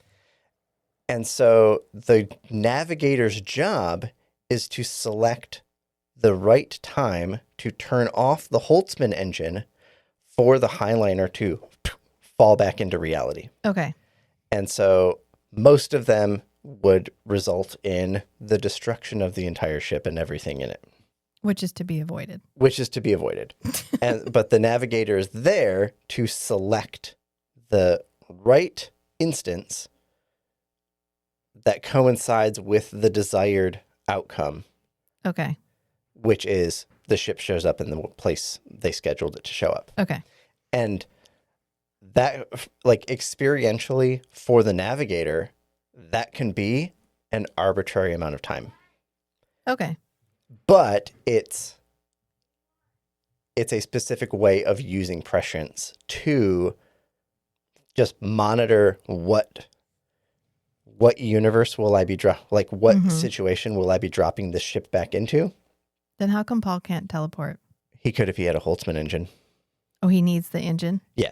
And so the navigator's job is to select the right time to turn off the Holtzman engine for the Highliner to fall back into reality. Okay. And so most of them would result in the destruction of the entire ship and everything in it. Which is to be avoided. But the navigator is there to select the right instance that coincides with the desired outcome. Okay. Which is the ship shows up in the place they scheduled it to show up. Okay. And that, experientially for the navigator, that can be an arbitrary amount of time. Okay. But it's a specific way of using prescience to just monitor what universe will I be what situation will I be dropping the ship back into? Then how come Paul can't teleport? He could if he had a Holtzman engine. Oh, he needs the engine? Yeah.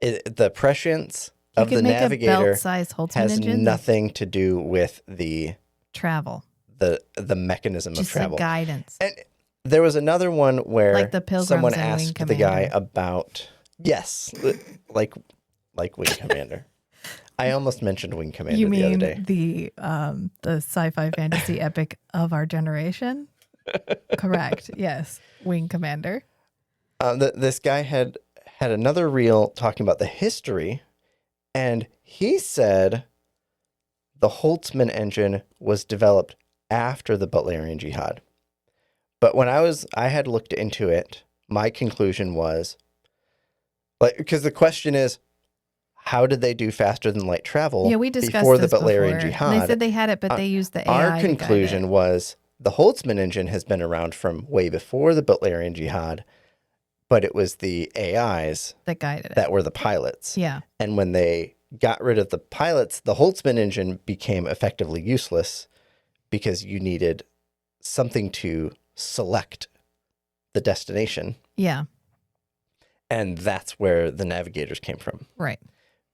The prescience of the navigator has engine? Nothing to do with the travel. the mechanism Just of travel. the guidance. And there was another one where Like the Pilgrims someone and Wing asked the guy Commander. about like Wing Commander. I almost mentioned Wing Commander You the other mean day. the sci-fi fantasy epic of our generation? Correct. Yes. Wing Commander. This guy had another reel talking about the history, and he said the Holtzman engine was developed after the Butlerian Jihad. But when I had looked into it, my conclusion was, like, because the question is, how did they do faster than light travel Yeah, we discussed before the this Butlerian before. Jihad? And they said they had it, but they used the AI Our to guide conclusion it. was the Holtzman engine has been around from way before the Butlerian Jihad, but it was the AIs that guided it. that were the pilots. Yeah. And when they got rid of the pilots, the Holtzman engine became effectively useless because you needed something to select the destination. Yeah. And that's where the navigators came from. Right.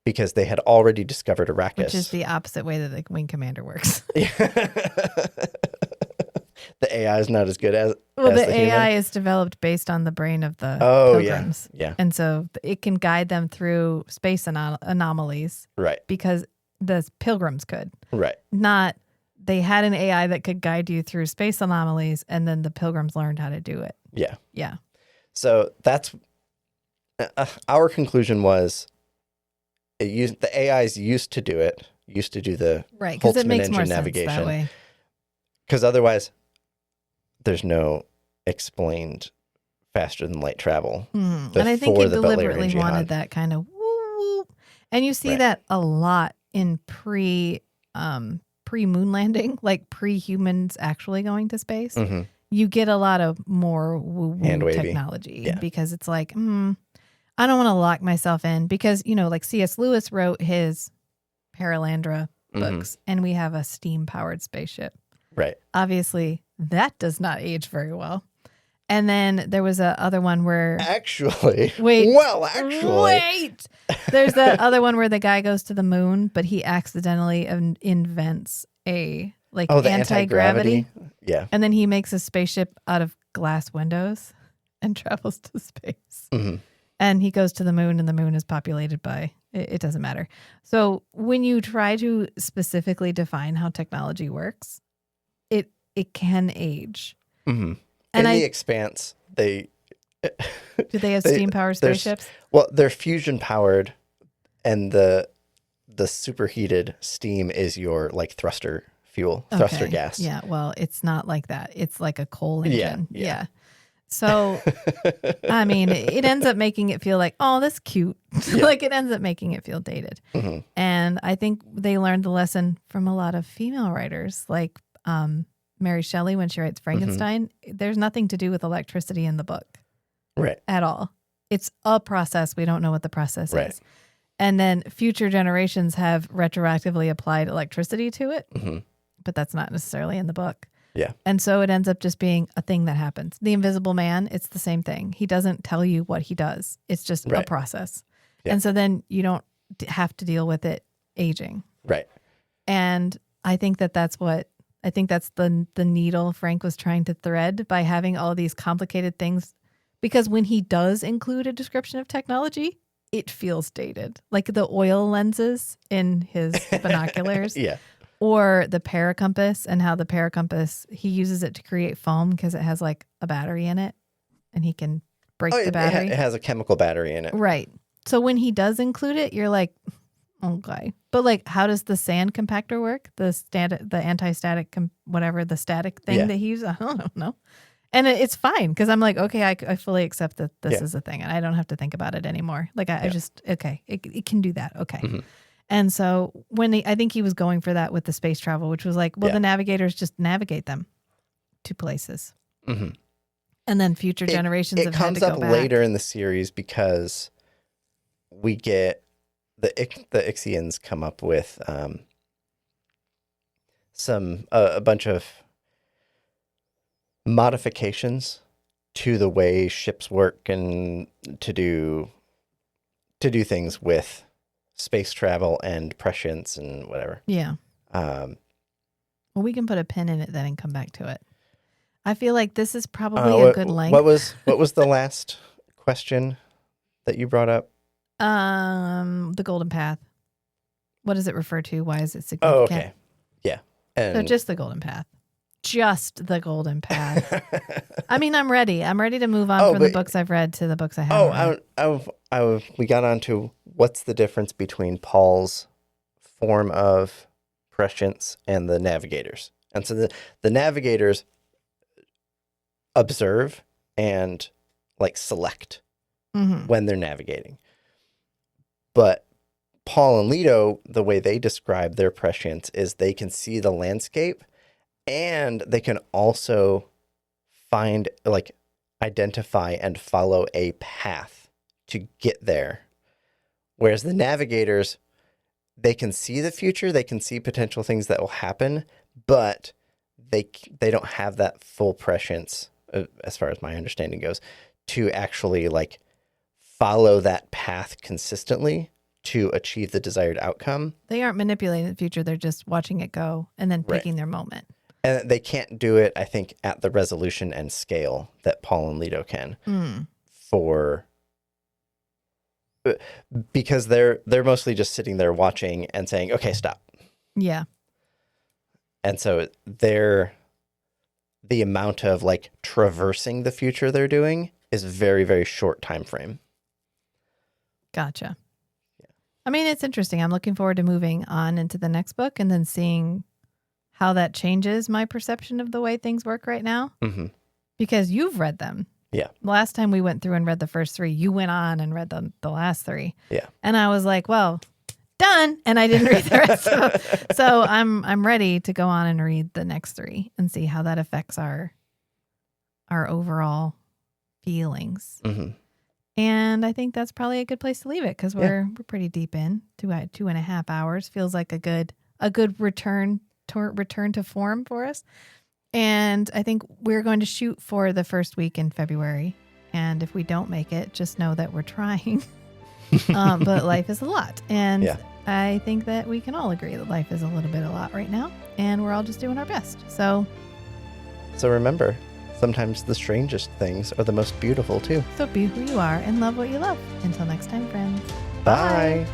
Because they had already discovered Arrakis. Which is the opposite way that the Wing Commander works. The AI is not as good as the the AI human. is developed based on the brain of the Oh, pilgrims. yeah. And so it can guide them through space anomalies Right. because the pilgrims could. Right. Not they had an AI that could guide you through space anomalies and then the pilgrims learned how to do it. Yeah. Yeah. So that's our conclusion was the AIs used to do it, used to do the Right, because it Holtzman makes engine more sense navigation. that way. Because otherwise, there's no explained faster than light travel. And I think before he the Butlerian deliberately Jihad. wanted that kind of woo woo. And you see Right. that a lot in pre moon landing, like pre humans actually going to space. Mhm. You get a lot of more woo woo Hand-wavy. technology Yeah. because it's like, I don't want to lock myself in because, like C.S. Lewis wrote his Paralandra books and we have a steam powered spaceship. Right. Obviously, that does not age very well. And then there was a other one where Actually. Wait. Wait. There's the other one where the guy goes to the moon, but he accidentally invents a the anti-gravity. Yeah. And then he makes a spaceship out of glass windows and travels to space. Mm-hmm. And he goes to the moon and the moon is populated by, it doesn't matter. So when you try to specifically define how technology works, it can age. Mm-hmm. And In the Expanse, do they have steam powered spaceships? Well, they're fusion powered, and the superheated steam is your thruster fuel, thruster gas. Yeah, well, it's not like that. It's like a coal engine. Yeah. So, I mean, it ends up making it feel like, oh, that's cute. Yeah. It ends up making it feel dated. Mm-hmm. And I think they learned the lesson from a lot of female writers, like Mary Shelley when she writes Frankenstein. There's nothing to do with electricity in the book. Right. At all. It's a process. We don't know what the process Right. is. And then future generations have retroactively applied electricity to it, but that's not necessarily in the book. Yeah. And so it ends up just being a thing that happens. The Invisible Man, it's the same thing. He doesn't tell you what he does. It's just a process. Yeah. And so then you don't have to deal with it aging. Right. And I think that's the needle Frank was trying to thread by having all these complicated things. Because when he does include a description of technology, it feels dated. Like the oil lenses in his binoculars. Yeah. Or the paracompass and how the paracompass, he uses it to create foam because it has like a battery in it and he can break the battery. It has a chemical battery in it. Right. So when he does include it, you're like, okay. But how does the sand compactor work? The anti-static, the static thing that he uses? I don't know. And it's fine because I'm like, okay, I fully accept that this is a thing and I don't have to think about it anymore. I just, okay, it can do that. Okay. Mm-hmm. And so I think he was going for that with the space travel, which was like, the navigators just navigate them to places. Mm-hmm. And then future generations have had to go back. It comes up later in the series because we get the Ixians come up with a bunch of modifications to the way ships work and to do things with space travel and prescience and whatever. Yeah. Well, we can put a pin in it then and come back to it. I feel like this is probably a good length. What was the last question that you brought up? The golden path. What does it refer to? Why is it significant? Oh, okay. Yeah. And So just the golden path. Just the golden path. I mean, I'm ready. I'm ready to move on from the books I've read to the books I haven't read. We got on to what's the difference between Paul's form of prescience and the navigators. And so the navigators observe and like select when they're navigating. But Paul and Leto, the way they describe their prescience is they can see the landscape and they can also find, like, identify and follow a path to get there. Whereas the navigators, they can see the future, they can see potential things that will happen, but they don't have that full prescience, as far as my understanding goes, to actually like follow that path consistently to achieve the desired outcome. They aren't manipulating the future. They're just watching it go and then picking their moment. And they can't do it, I think, at the resolution and scale that Paul and Leto can because they're mostly just sitting there watching and saying, okay, stop. Yeah. And so the amount of like traversing the future they're doing is very, very short time frame. Gotcha. Yeah. I mean, it's interesting. I'm looking forward to moving on into the next book and then seeing how that changes my perception of the way things work right now. Mm-hmm. Because you've read them. Yeah. Last time we went through and read the first 3, you went on and read the last 3. Yeah. And I was like, well, done. And I didn't read the rest. So I'm ready to go on and read the next 3 and see how that affects our overall feelings. Mm-hmm. And I think that's probably a good place to leave it because we're pretty deep in 2.5 hours. Feels like a good return to form for us. And I think we're going to shoot for the first week in February. And if we don't make it, just know that we're trying. But life is a lot. And I think that we can all agree that life is a little bit a lot right now. And we're all just doing our best. So remember, sometimes the strangest things are the most beautiful too. So be who you are and love what you love. Until next time, friends. Bye.